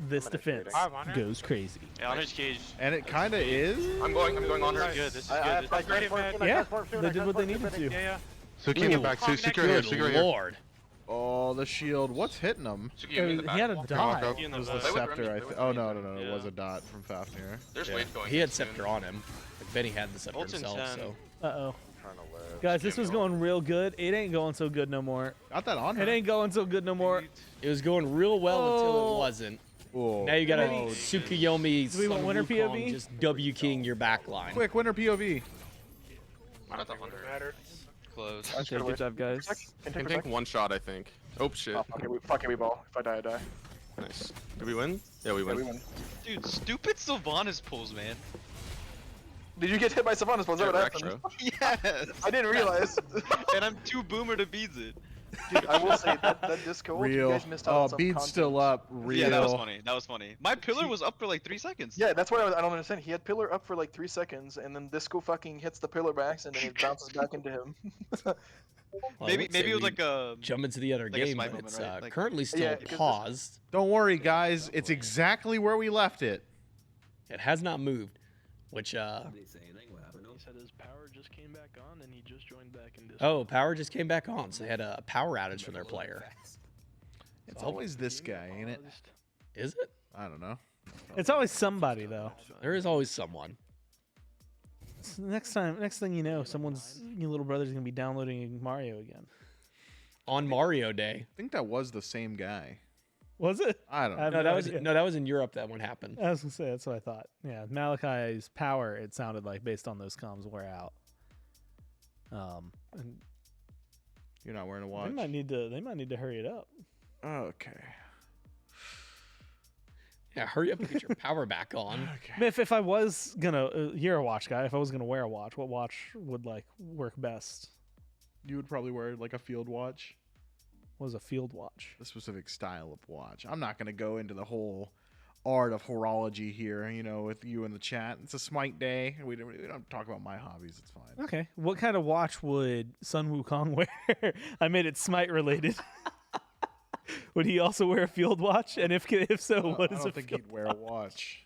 this I'm defense initiating. Five on her. goes crazy. Yeah, Honor's cage. And it kind of is. I'm going on her. This is good. This is I good. have This I is great, good. man. Yeah, they did what they needed to. Yeah, yeah. So keep it back. Ooh, Secure here. Good Secure here. lord. Oh, the shield. What's hitting him? Suki, you in the He back. had a walk dot. up. He in the It was the back. Play with scepter, Remy, I play think. with Oh, Remy. no, no, no. It Yeah. was a dot from Fafnir. There's Yeah. wave going. He had soon. scepter on him. Like Benny had the scepter Ult's in himself, 10. so. Uh-oh. Trying to live. Guys, this was going real good. It ain't going so good no more. Got that on It her. ain't going so good no more. It was going real well until Oh. it wasn't. Whoa. Now you got a Maybe- Tsukuyomi Do we want Sun winner Wukong POV? just W keying your back line. Quick, winner POV. I'm at the 100. Mattered. Close. Okay, good job, guys. Can take one shot, I think. Oh shit. Oh, fuck it, we ball. If I die, I die. Nice. Did we win? Yeah, we Yeah, win. we win. Dude, stupid Sylvanas pulls, man. Did you get hit by Sylvanas? Was that what Direct, happened? bro. Yes. I didn't realize. And I'm too boomer to beat it. Dude, I will say that disco ult, you Real. guys missed out Oh, on some beat's content. still up. Real. Yeah, that was funny. That was funny. My pillar was up for like 3 seconds. Yeah, that's what I don't understand. He had pillar up for like 3 seconds, and then disco fucking hits the pillar backs, and then it bounces back into him. Well, I maybe would say it was we like a. jump into the other like a game, Smite but moment, it's right? Like- currently still Yeah, 'cause this- paused. Don't worry, guys. It's exactly where we left it. It has not moved, which Somebody say anything? What happened? He said his power just came back on and he just joined back in Discord. oh, power just came back on, so they had a power outage from their player. It's always this guy, ain't it? Is it? I don't know. It's always somebody though. There is always someone. Next thing you know, your little brother's gonna be downloading Mario again. On Mario Day. I think that was the same guy. Was it? I don't I know. have No, that no was idea. no, that was in Europe that one happened. I was gonna say that's what I thought. Yeah, Malachi's power. It sounded like based on those comms were out. And You're not wearing a they watch. might need to hurry it up. Okay. Yeah, hurry up and get your power back on. Okay. If I was gonna, you're a watch guy. If I was gonna wear a watch, what watch would like work best? You would probably wear like a field watch. What is a field watch? A specific style of watch. I'm not gonna go into the whole art of horology here. You know, with you in the chat. It's a Smite day. We don't talk about my hobbies. It's fine. Okay. What kind of watch would Sun Wukong wear? I made it Smite related. Would he also wear a field watch? And if so, what I is don't a think field he'd wear a watch.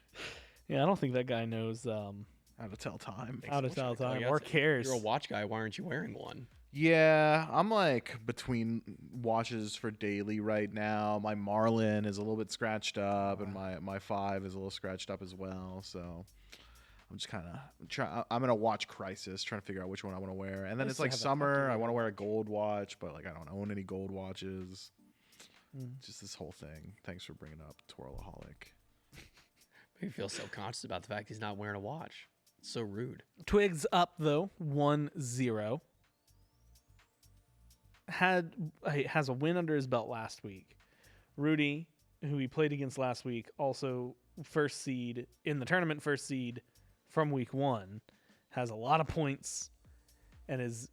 Yeah, I don't think that guy knows How to tell time. how to tell time Yeah, or if cares. You're a watch guy. Why aren't you wearing one? Yeah, I'm like between watches for daily right now. My Marlin is a little bit scratched up, and my 5 is a little scratched up as well. So I'm just kind of trying. I'm in a watch crisis, trying to figure out which one I want to wear. And then I it's used to like have a summer. fucking I want to wear a gold watch, but like I don't own any gold watches. Mm. Just this whole thing. Thanks for bringing up Twirlaholic. He feels self-conscious about the fact he's not wearing a watch. It's so rude. Twigs up though, 1-0. Has a win under his belt last week. Rudy who he played against last week, also first seed in the tournament, first seed from week 1, has a lot of points, and is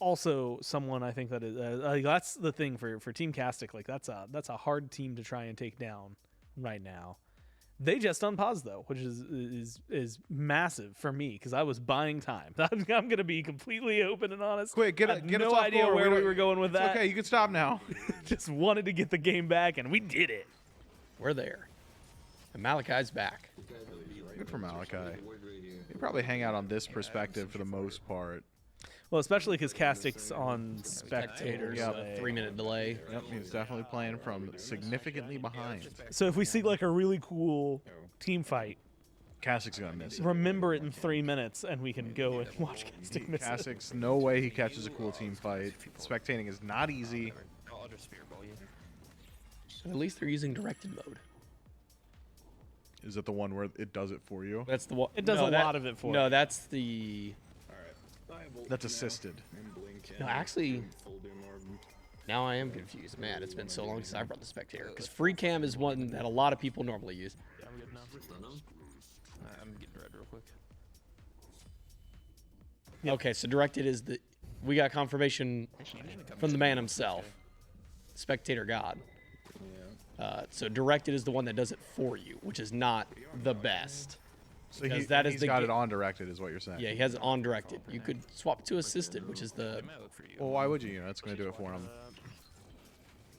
also someone I think that is that's the thing for Team Castic. Like that's a hard team to try and take down right now. They just unpaused though, which is massive for me because I was buying time. I'm gonna be completely open and honest. Quick, get I it. had Get no us off idea board. where We we don't- were going with It's that. okay, you can stop now. Just wanted to get the game back, and we did it. We're there. And Malachi's back. Good for Malachi. You probably hang out on this perspective for the most part. Well, especially because Castic's on spectators. Yep. A 3-minute delay. Yep, he's definitely playing from significantly behind. So if we see like a really cool team fight, Castic's gonna miss it. remember it in 3 minutes, and we can go and watch Castic miss it. Castic's no way he catches a cool team fight. Spectating is not easy. I'll just spirit ball you. At least they're using directed mode. Is it the one where it does it for you? That's the one. It does a lot of it for No, you. that's the. That's assisted. No, actually. Now I am confused. Man, it's been so long since I've run the Spectator. Because free cam is one that a lot of people normally use. Yeah, I'm good now. I'm getting red real quick. Okay, so directed is the. We got confirmation from the man himself, Spectator God. So directed is the one that does it for you, which is not the best. So Because that is he's the got ga- it on directed, is what you're saying. Yeah, he has it on directed. You could swap to assisted, which is the. Well, why would you? You know, that's gonna do it for him.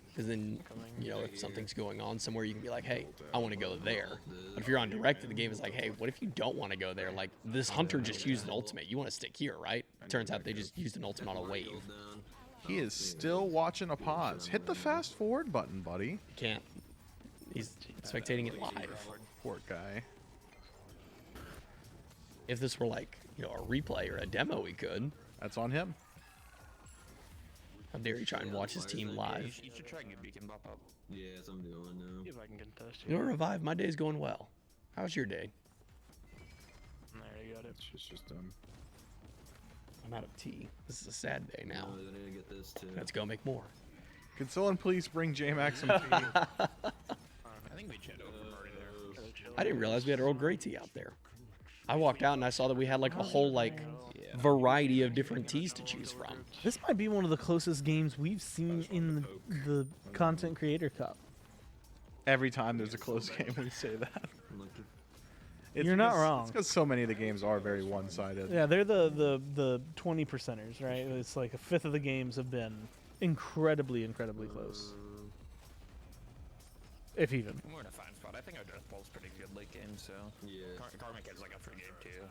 Because then, you know, if something's going on somewhere, you can be like, hey, I want to go there. But if you're on directed, the game is like, hey, what if you don't want to go there? Like, this hunter just used an ultimate. You want to stick here, right? Turns out they just used an ultimate on a wave. He is still watching a pause. Hit the fast forward button, buddy. You can't. He's spectating it live. Poor guy. If this were like, you know, a replay or a demo, we could. That's on him. How dare you try and watch his team live? You should try and get beacon pop up. Yeah, I'm doing now. See if I can contest You know, Revive, my day's going well. How's your day? There, you got it. It's just done. I'm out of tea. This is a sad day now. I need to get this too. Let's go make more. Can someone please bring J-Max some tea? I think we chat over Marty there. I didn't realize we had Earl Grey tea out there. I walked out and I saw that we had like a whole like variety of different teas to choose from. This might be one of the closest games we've seen in the Content Creator Cup. Every time there's a close game, we say that. You're not wrong. It's because so many of the games are very one-sided. Yeah, they're the 20%ers, right? It's like a fifth of the games have been incredibly close. If even. We're in a fine spot. I think our death ball's pretty good late game, so. Yeah. Karmic is like a free game too.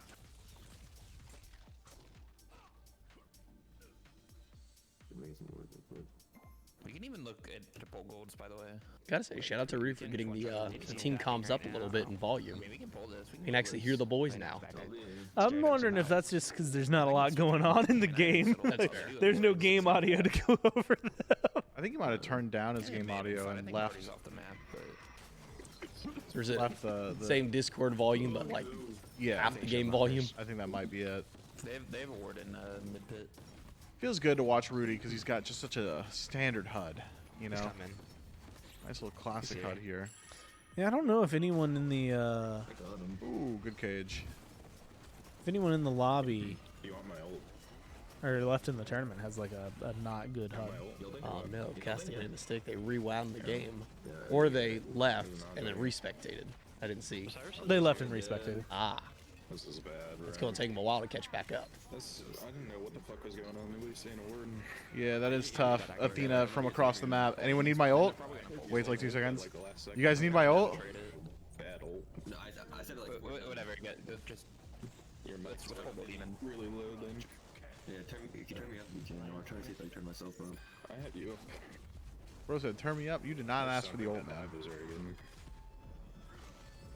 We can even look at triple golds, by the way. Gotta say, shout out to Rue for getting the team comms up a little bit in volume. I mean, we can pull this. We You can actually hear the boys now. I'm wondering if that's just because there's not a lot going on in the game. That's fair. There's no game audio to go over them. I think he might have turned down his game audio and left. off the map, but There's a Left the same Discord volume, but like yeah. half the game volume. I think that might be it. they have a ward in mid pit. Feels good to watch Rudy because he's got just such a standard HUD, you know. Nice little classic HUD here. Yeah, I don't know if anyone in the Ooh, good cage. if anyone in the lobby You want my ult? or left in the tournament has like a not good HUD. Oh no, casting made a mistake. They rewound the game, or they left and then respectated. I didn't see. They left and respected. Ah, This is bad. it's gonna take them a while to catch back up. I didn't know what the fuck was going on. Nobody's saying a word. Yeah, that is tough. Athena from across the map. Anyone need my ult? Wait like 2 seconds. You guys need my ult? Bad ult. No, I said like. Whatever, just. Your meds are really low then. Yeah, if you turn me up, you can. I'll try to see if I can turn myself up. I had you. Bro said, turn me up. You did not ask for the ult, man. That was very good.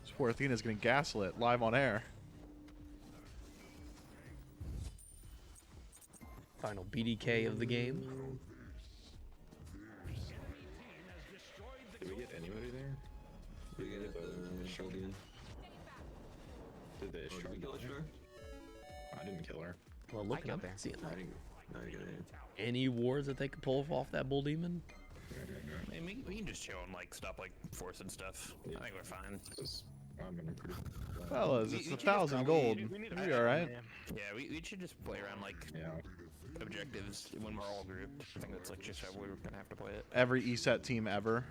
This poor Athena's getting gaslit live on air. Final BDK of the game. Did we get anybody there? We get the Shogun. Did they Did we kill the Shore? I didn't kill her. Well, looking up, seeing I that. didn't. No, you got it. Any wards that they could pull off that bull demon? And we can just chill and like stop like forcing stuff. I think we're fine. I'm gonna pretty. Fellas, We it's should just 1,000 gold. We need We'll be alright. Yeah, we should just play around like objectives when we're all grouped. I think that's like just how we're gonna have to play it. Every ESET team ever.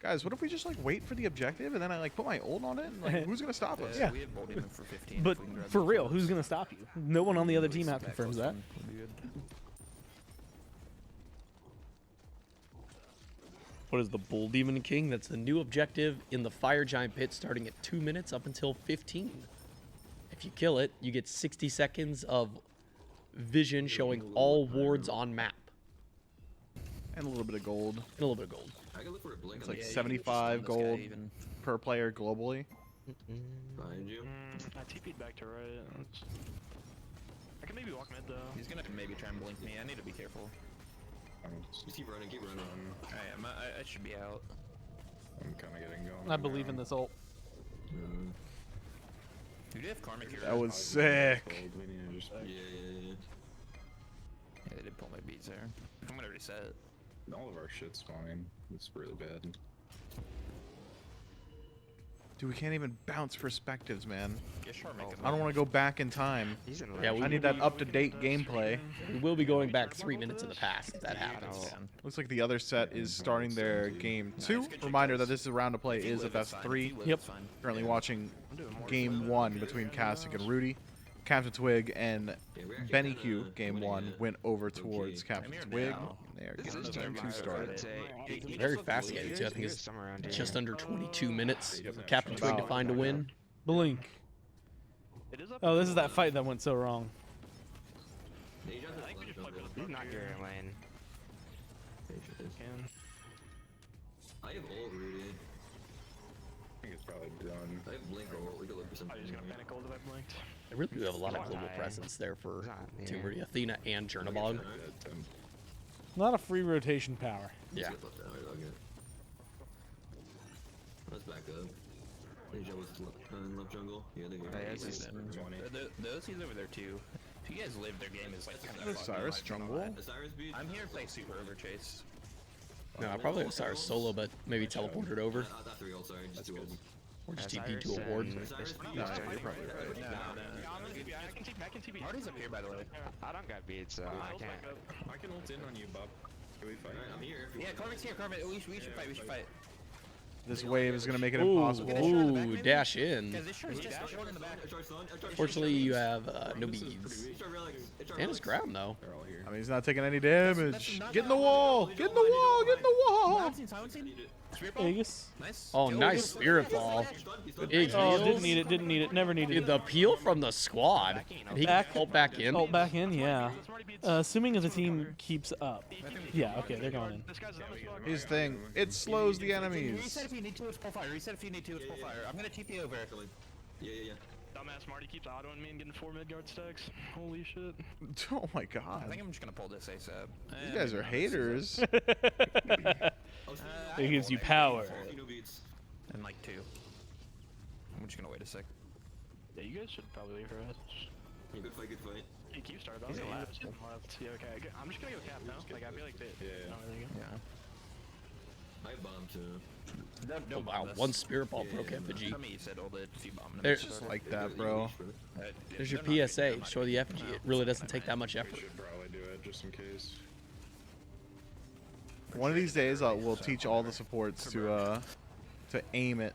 Guys, what if we just like wait for the objective and then I like put my ult on it? And, like, who's gonna stop us? Yeah. We have bolt even for 15. But if we can grab for those real, ones. who's gonna stop you? No one on the other team out Back confirms close that. one would be good. What is the Bull Demon King? That's the new objective in the Fire Giant Pit starting at 2 minutes up until 15. If you kill it, you get 60 seconds of vision showing all wards on map. And a little bit of gold. And a little bit of gold. I can look for a blink. It's on like the- 75 gold per player globally. Behind you. I TP'd back to right. I can maybe walk mid though. He's gonna maybe try and blink me. I need to be careful. Just keep running, keep running. I should be out. I'm kind of getting going. I believe in this ult. You do have Karmic here. That was sick. We need to just. Yeah. Yeah, they did pull my beats there. I'm gonna reset. All of our shit's fine. It's really bad. Dude, we can't even bounce perspectives, man. Yeah, sure, make I don't want to go back in time. Yeah, I need that up-to-date gameplay. We will be going back 3 minutes in the past if that happens. Looks like the other set is starting their game 2. Reminder that this is a round to play is a best 3. Yep. Currently watching game 1 between Cassick and Rudy. Captain Twig and Benny Q, game 1, went over towards Captain Twig. They are getting game 2 started. Very fast game too. I think it's just under 22 minutes for Captain Twig to find a win. Blink. Oh, this is that fight that went so wrong. He's not here in lane. I have ult, Rudy. I think it's probably done. I have blink ult. We could look for some. I'm just gonna panic ult if I blinked. They really do have a lot of global presence there for Team Rudy, Athena, and Jernabog. Not a free rotation power. Yeah. Let's back up. Ninja was in left jungle. Yeah, they're here. Those he's over there too. If you guys live, their game is like kind of Osiris jungle. Osiris beat. I'm here to play super overchase. No, I probably Osiris solo, but maybe teleported over. Not 3 ult, sorry. Just 2 ult. Or just TP to a ward. Osiris beat. No, you're probably right. I can TP. Marty's up here, by the way. I don't got beats, so I can't. I can ult in on you, Bob. Can we fight? Alright, I'm here. Yeah, Karmic's here. Karmic. We should fight. We should fight. This wave is going to make it Ooh, impossible. ooh, dash in. Guys, this short's just short in the back. Fortunately, you have no beads. And his ground, though. They're all here. I mean, he's not taking any damage. Get in the wall! Get in the wall! Get in the wall! Aegis. Nice. Oh, nice Spirit Ball. Big Oh, didn't heals. need it. Didn't need it. Never needed Dude, it. the peel from the squad. And he Back- ult back in. Ult back in, yeah. Assuming if the team keeps up. Yeah, okay, they're going in. This guy's dumb as fuck. His thing, it slows the Reset enemies. if you need to. It's full fire. Reset if you need to. It's full fire. I'm gonna TP over. Yeah. Dumbass Marty keeps autoing me and getting 4 mid guard stacks. Holy shit. Oh my I god. think I'm just gonna pull this ASAP. You guys are haters. It gives you power. And like 2. I'm just gonna wait a sec. Yeah, you guys should probably leave for us. Good fight, good fight. Hey, Q started on the left. Yeah, okay. Good. I'm just gonna go cap now. Like, I feel like they. Yeah. No, there you go. Yeah. I bombed too. Oh, wow, one Spirit Ball broke effigy. Tell me you said ult it if you bomb him. There's Just like that, bro. There's your PSA. Show the effigy. It really doesn't take that much We effort. should probably do it just in case. One of these days, we'll teach all the supports to aim at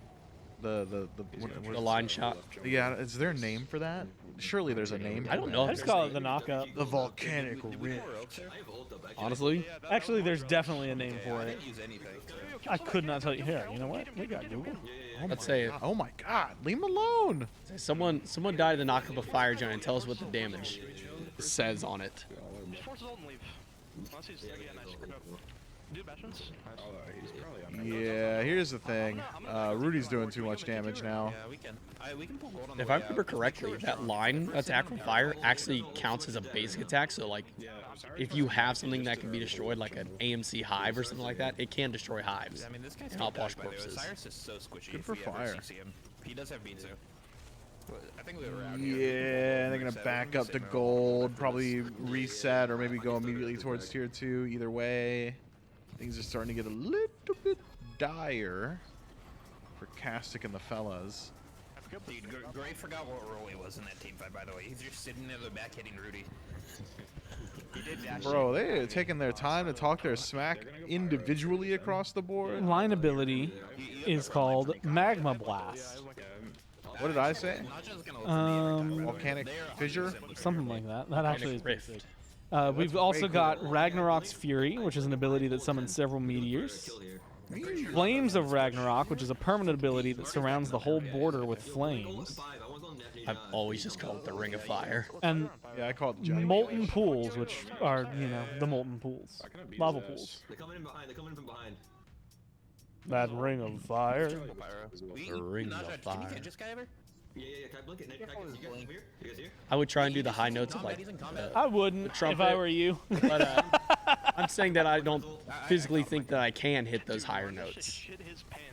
the The line shot. Yeah, is there a name for that? Surely there's a name. I don't know. I just call it the knockup. The volcanic rift. Honestly, Actually, there's definitely a name for it. Use anything. I could not tell you. Here, you know what? We got Google. let's say Oh my god, leave him alone. someone died in the knockup of Fire Giant. Tell us what the damage says on it. Just force his ult and leave. Unless he's. Yeah, nice. Do Bastions? He's probably on Yeah, here's the thing. Rudy's doing too much damage now. Yeah, we can. We can pull gold on the If way I remember out. correctly, that line attack from fire actually counts as a basic attack. So like, if you have something that can be destroyed, like an AMC hive or something like that, it can destroy hives. I mean, this guy's And hot wash by the way. corpses. Cyrus is so squishy. Good if for we ever fire. CC him. He does have beats though. I think we were out Yeah, here. they're gonna back up to gold, probably reset or maybe go immediately towards tier 2. Either way, Things are starting to get a little bit dire for Castic and the fellas. Dude, Gray forgot what role he was in that team fight, by the way. He's just sitting in the back hitting Rudy. He did dash Bro, they're taking their time to talk their smack individually across the board. Line ability is called Magma Blast. What did I say? Volcanic fissure? Something like that. That actually is pretty Rift. sick. We've also got Ragnarok's Fury, which is an ability that summons several meteors. Flames of Ragnarok, which is a permanent ability that surrounds the whole border with flames. I've always just called it the Ring of Fire. And Yeah, I call it the molten pools, which are, you know, the molten pools. Lava pools. They're coming in behind. They're coming in from behind. That Ring of Fire. The Ring of Fire. Yeah. Can I blink it? Nate, can you guys here? You guys here? I would try and do the high notes of like I wouldn't if trumpet. I were you. But I'm saying that I don't physically think that I can hit those higher notes.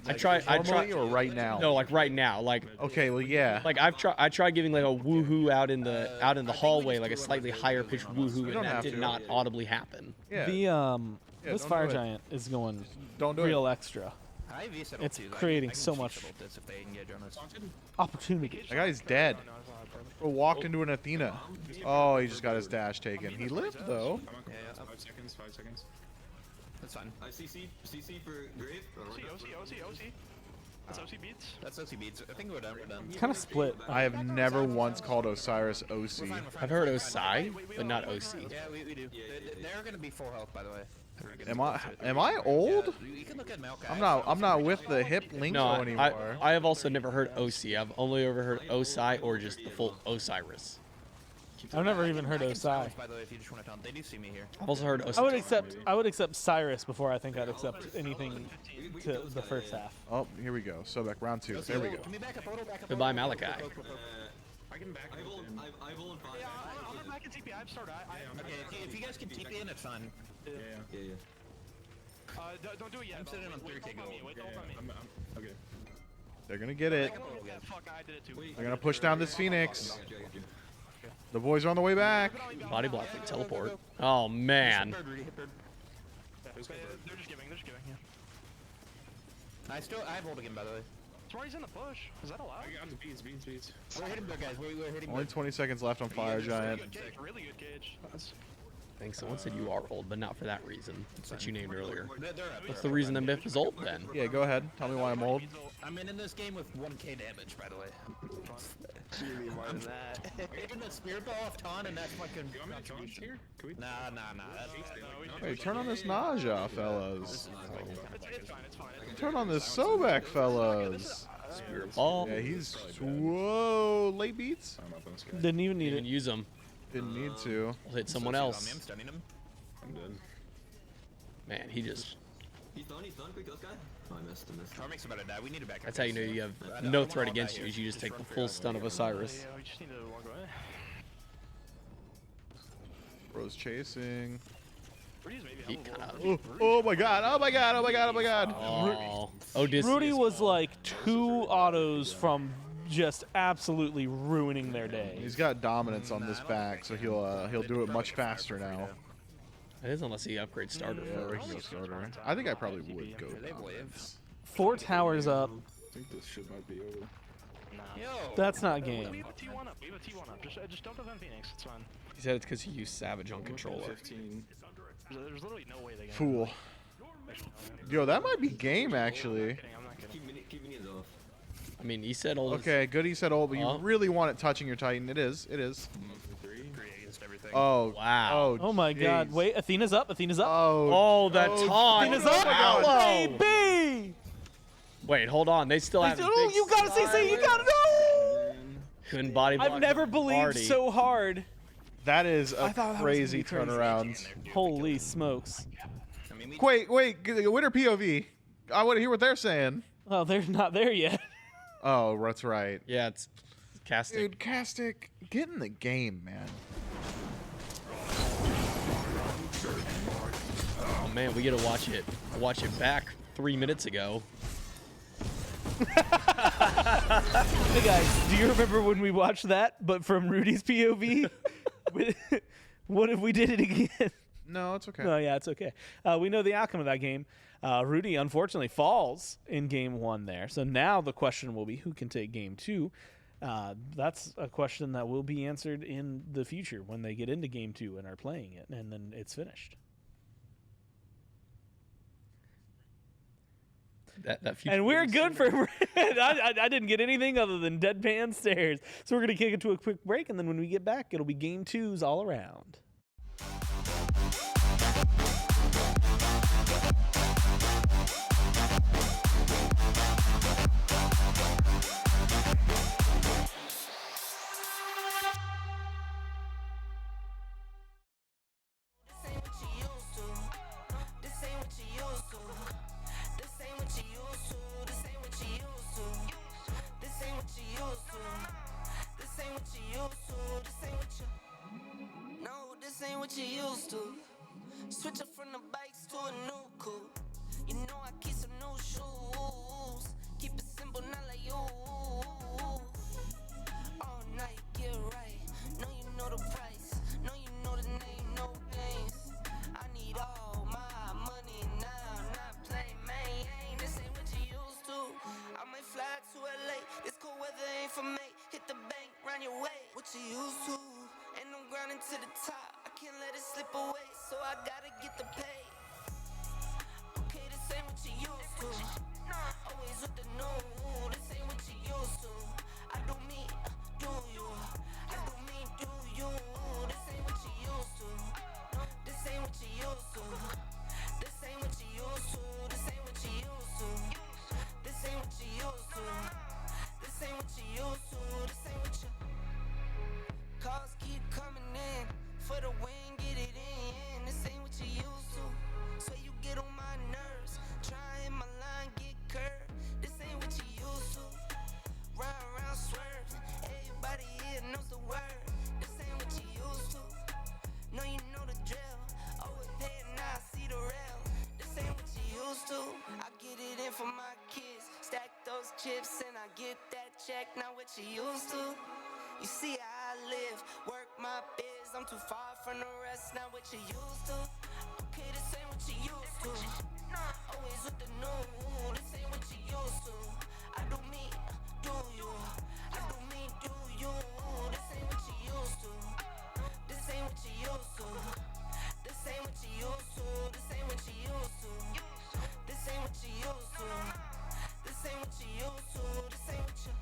I try. Normally or right now? No, like right now. Like Okay, well, yeah. like I tried giving like a woohoo out in the hallway, like a slightly higher pitched woohoo, don't and that have did to. not audibly happen. Yeah. The this don't fire do it. giant is going Don't do real extra. It's It's creating so much opportunity. That guy's dead. Bro walked into an Athena. Oh, he just got his dash taken. He lived, though. 5 seconds, 5 seconds. That's fine. I CC for Grave. OC. That's OC beats. That's OC beats. I think we're done. It's kind of split. I have never once called Osiris OC. I've heard Osai, but not OC. Yeah, we do. They're gonna be full health, by the way. Am I old? You can look at Maokai. I'm not with the hip lingo No, anymore. I have also never heard OC. I've only ever heard Osai or just the full Osiris. I've never even heard Osai. By the way, if you just want to tell them, they do see me here. I've also heard Osai. I would accept Cyrus before I think I'd accept anything to the first half. Oh, here we go. So back round 2. There we go. Can we back up a little? Goodbye, Malachi. I can back I've in. on 5. I'm back in TP. I've started. Okay, if you guys can TP in, it's fine. Yeah. Don't do it yet. I'm sitting on 3K gold. Wait, hold on me. Okay. They're gonna get it. Yeah, fuck, I did it too. They're gonna push down this Phoenix. The boys are on the way back. Body block for teleport. Oh man. They're just giving. Yeah. I have hold again, by the way. Smarty's in the push. Is that allowed? I got the beats. We're hitting big guys. We're hitting Only 20 seconds left on Fire Giant. Good gauge, really good gauge. I think someone said you are old, but not for that reason that you named earlier. They're up. What's the reason the myth is old then? Yeah, go ahead. Tell me why I'm old. I'm in this game with 1k damage, by the way. I'm hitting the spirit ball off Ton, and that's my contribution. Here? Can we? Nah. Hey, turn on this nausea, fellas. It's fine. Turn on this Sobek, fellas. Spirit ball. Yeah, he's... Whoa, late beats? I'm up on this guy. Didn't even need Didn't it. use them. Didn't need to. We'll hit someone else. I'm stunning him. I'm dead. Man, he just. He's done. Quick, this guy. Oh, I missed. Car makes about to die. We need to back up. That's how you know you have no threat against you. Is you just take the full stun of Osiris. Yeah, we just need to walk away. Bro's chasing. Rudy's maybe He helpful. kind of. Oh my god, oh my god, oh my god, oh my god. Oh, Odysseus. Rudy was like 2 autos from just absolutely ruining their day. He's got dominance on this back, so he'll do it much faster now. It is unless he upgrades starter Yeah, we can go starter. I think I probably would go dominance. 4 towers up. I think this shit might be over. Yo. That's not We game. have a T1 up. Just don't defend Phoenix. It's fine. He said it's because he used Savage on controller. 15. There's literally no way they can. Fool. Yo, that might be game, actually. I'm not kidding. Keep minions off. I mean, he said old. Okay, good he said old, but you Huh? really want it touching your Titan. It is. Agree against everything. Oh, Wow. Oh my god. jeez. Wait, Athena's up. Oh, that taunt. Athena's up. Wow. Baby! Wait, hold on. They still have. Oh, you gotta CC. You gotta know. Couldn't body block. I've never believed Party. so hard. That is I a thought that was crazy gonna be turnaround. Holy smokes. Wait, winner POV. I want to hear what they're saying. Oh, they're not there yet. Oh, that's right. Yeah, it's casting. Dude, Castic, get in the game, man. Oh man, we get to watch it. I watched it back 3 minutes ago. Hey guys, do you remember when we watched that, but from Rudy's POV? What if we did it again? No, it's okay. No, yeah, it's okay. We know the outcome of that game. Rudy unfortunately falls in game 1 there. So now the question will be who can take game 2. That's a question that will be answered in the future when they get into game 2 and are playing it, and then it's finished. That future And we're is good soon. for. I didn't get anything other than deadpan stares. So we're gonna kick it to a quick break, and then when we get back, it'll be game 2s all around. This ain't what you used to. Switch up from the bikes to a new coupe. You know I keep some new shoes. Keep it simple, not like you. All night, get right. Know you know the price. Know you know the name, no games. I need all my money now, not playing man. This ain't what you used to. I might fly to LA. This cold weather ain't for me. Hit the bank, run your way. What you used to? And I'm grinding to the top. I can't let it slip away, so I gotta get the pay. Okay, this ain't what you used to. Always with the new. This ain't what you used to. I do me, do you? I do me, do you? This ain't what you used to. This ain't what you used to. This ain't what you used to. This ain't what you used to. This ain't what you used to. This ain't what you used to. This ain't what you. Calls keep coming in, for the win, get it in. This ain't what you used to. So you get on my nerves. Try hit my line, get curved. This ain't what you used to. Round, swerve. Everybody here knows the word. This ain't what you used to. No, you know the drill. Overpay and now I see the rail. This ain't what you used to. I get it in for my kids. Stack those chips and I get that check. Not what you used to. You see how I live, work my biz. I'm too far from the rest, not what you used to. Okay, this ain't what you used to. Always with the new. This ain't what you used to. I do me, do you? I do me, do you? This ain't what you used to. This ain't what you used to. This ain't what you used to. This ain't what you used to. This ain't what you used to. This ain't what you used to. This ain't what you.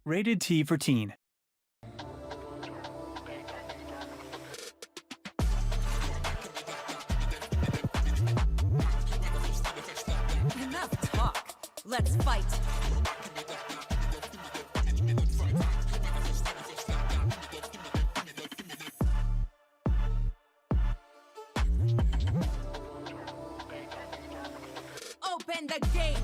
Rated T for teen. Enough talk. Let's fight. Open the gates.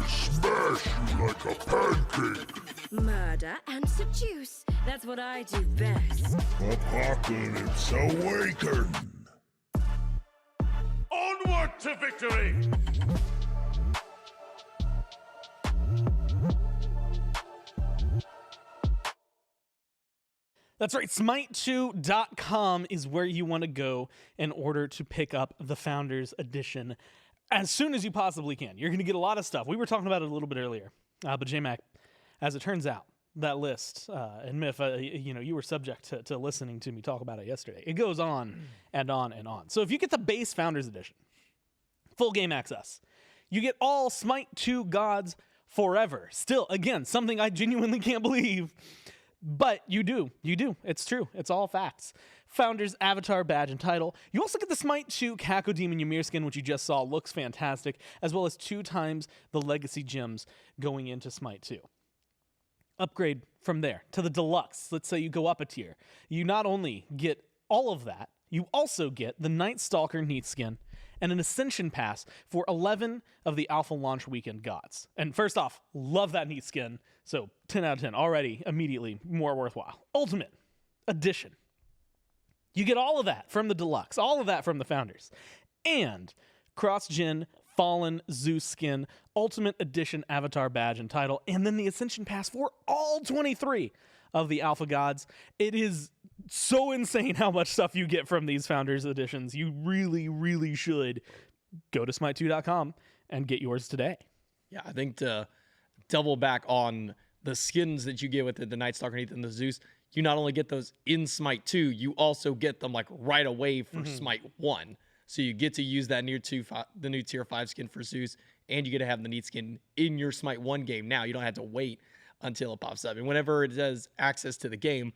Smash you like a pancake. Murder and seduce. That's what I do best. Apocalypse awaken. Onward to victory. That's right. Smite2.com is where you want to go in order to pick up the Founders Edition as soon as you possibly can. You're going to get a lot of stuff. We were talking about it a little bit earlier, but JMac, as it turns out, that list, and Miff, you were subject to listening to me talk about it yesterday. It goes on and on and on. So if you get the base Founders Edition, full game access, you get all Smite 2 gods forever. Still, again, something I genuinely can't believe. But you do. It's true. It's all facts. Founder's avatar, badge, and title. You also get the Smite 2 Kako Demon Ymir skin, which you just saw. Looks fantastic. As well as 2 times the legacy gems going into Smite 2. Upgrade from there to the deluxe. Let's say you go up a tier. You not only get all of that, you also get the Night Stalker Neat skin and an Ascension Pass for 11 of the Alpha Launch Weekend gods. And first off, love that Neat skin. So 10 out of 10, already immediately more worthwhile. Ultimate Edition. You get all of that from the Deluxe, all of that from the Founders. And cross-gen Fallen Zeus skin, Ultimate Edition avatar badge and title, and then the Ascension Pass for all 23 of the Alpha Gods. It is so insane how much stuff you get from these Founders Editions. You really, really should go to smite2.com and get yours today. Yeah, I think to double back on the skins that you get with the Night Stalker Neath and the Zeus, you not only get those in Smite 2, you also get them like right away for Smite 1. So you get to use that the new tier 5 skin for Zeus, and you get to have the Neat skin in your Smite 1 game now. You don't have to wait until it pops up. And whenever it does access to the game,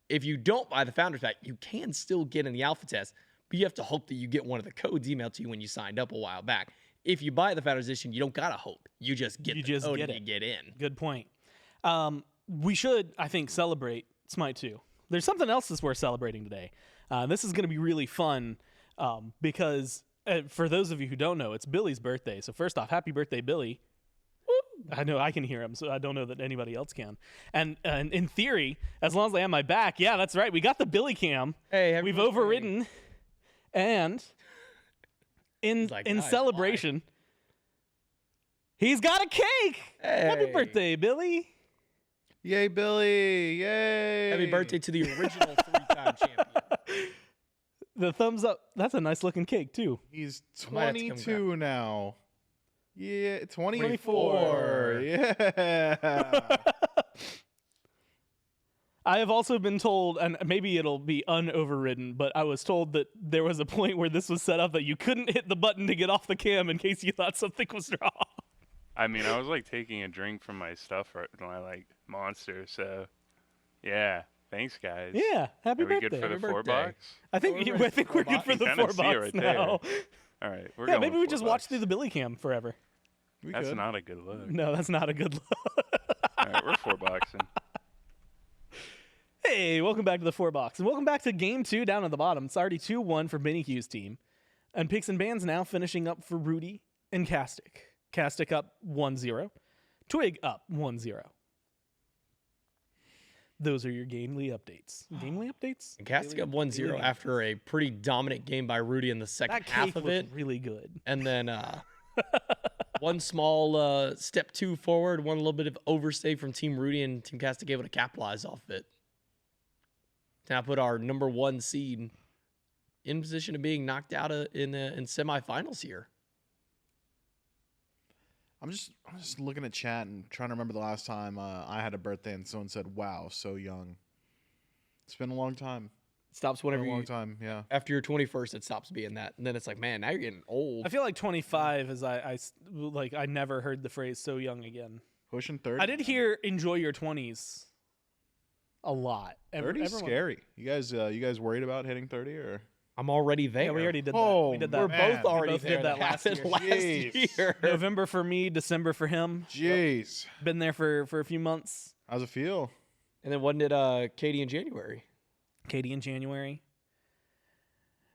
if you don't buy the Founders Pack, you can still get in the alpha test, but you have to hope that you get one of the codes emailed to you when you signed up a while back. If you buy the Founders Edition, you don't gotta hope. You just get the code and you get in. Good point. We should, I think, celebrate Smite 2. There's something else that's worth celebrating today. This is going to be really fun because for those of you who don't know, it's Billy's birthday. So first off, happy birthday, Billy. I know I can hear him, so I don't know that anybody else can. And in theory, as long as I have my back, yeah, that's right. We got the Billy cam. Hey, we've overridden. And in celebration, he's got a cake. Hey. Happy birthday, Billy. Yay, Billy. Yay. Happy birthday to the original 3-time champion. The thumbs up. That's a nice looking cake, too. He's 22 now. Yeah, 24. Yeah. I have also been told, and maybe it'll be unoverridden, but I was told that there was a point where this was set up that you couldn't hit the button to get off the cam in case you thought something was wrong. I mean, I was like taking a drink from my stuff when I like Monster, so yeah. Thanks, guys. Yeah, happy birthday. Are we good for the 4 box? I think we're good for the 4 box right now. All right, we're yeah, going maybe we with just 4 watch bucks. through the Billy cam forever. That's not a good look. No, that's not a good look. All right, we're 4 boxing. Hey, welcome back to the 4 box. And welcome back to game 2 down at the bottom. It's already 2-1 for Benny Q's team. And Picks and Bans now finishing up for Rudy and Castic. Castic up 1-0. Twig up 1-0. Those are your gamely updates. Gamely updates? And Castic up 1-0 after a pretty dominant game by Rudy in the second half of it. Really good. And then one small step 2 forward, one little bit of overstay from Team Rudy, and Team Castic able to capitalize off of it. To now put our number 1 seed in position of being knocked out in semifinals here. I'm just looking at chat and trying to remember the last time I had a birthday and someone said, "Wow, so young." It's been a long time. Stops For whenever a long you time. Yeah. after your 21st. It stops being that, and then it's like, man, now you're getting old. I feel like 25 is I never heard the phrase "so young" again. Pushing 30. I did hear "enjoy your 20s" a lot. 30 is scary. You guys worried about hitting 30 or? I'm already there. Yeah, we already did that. Oh, We did that. We're man. both already both there. did that last happened year. last Jeez. year. November for me, December for him. Jeez. Been there for a few months. How's it feel? And then wasn't it Katie in January? Katie in January.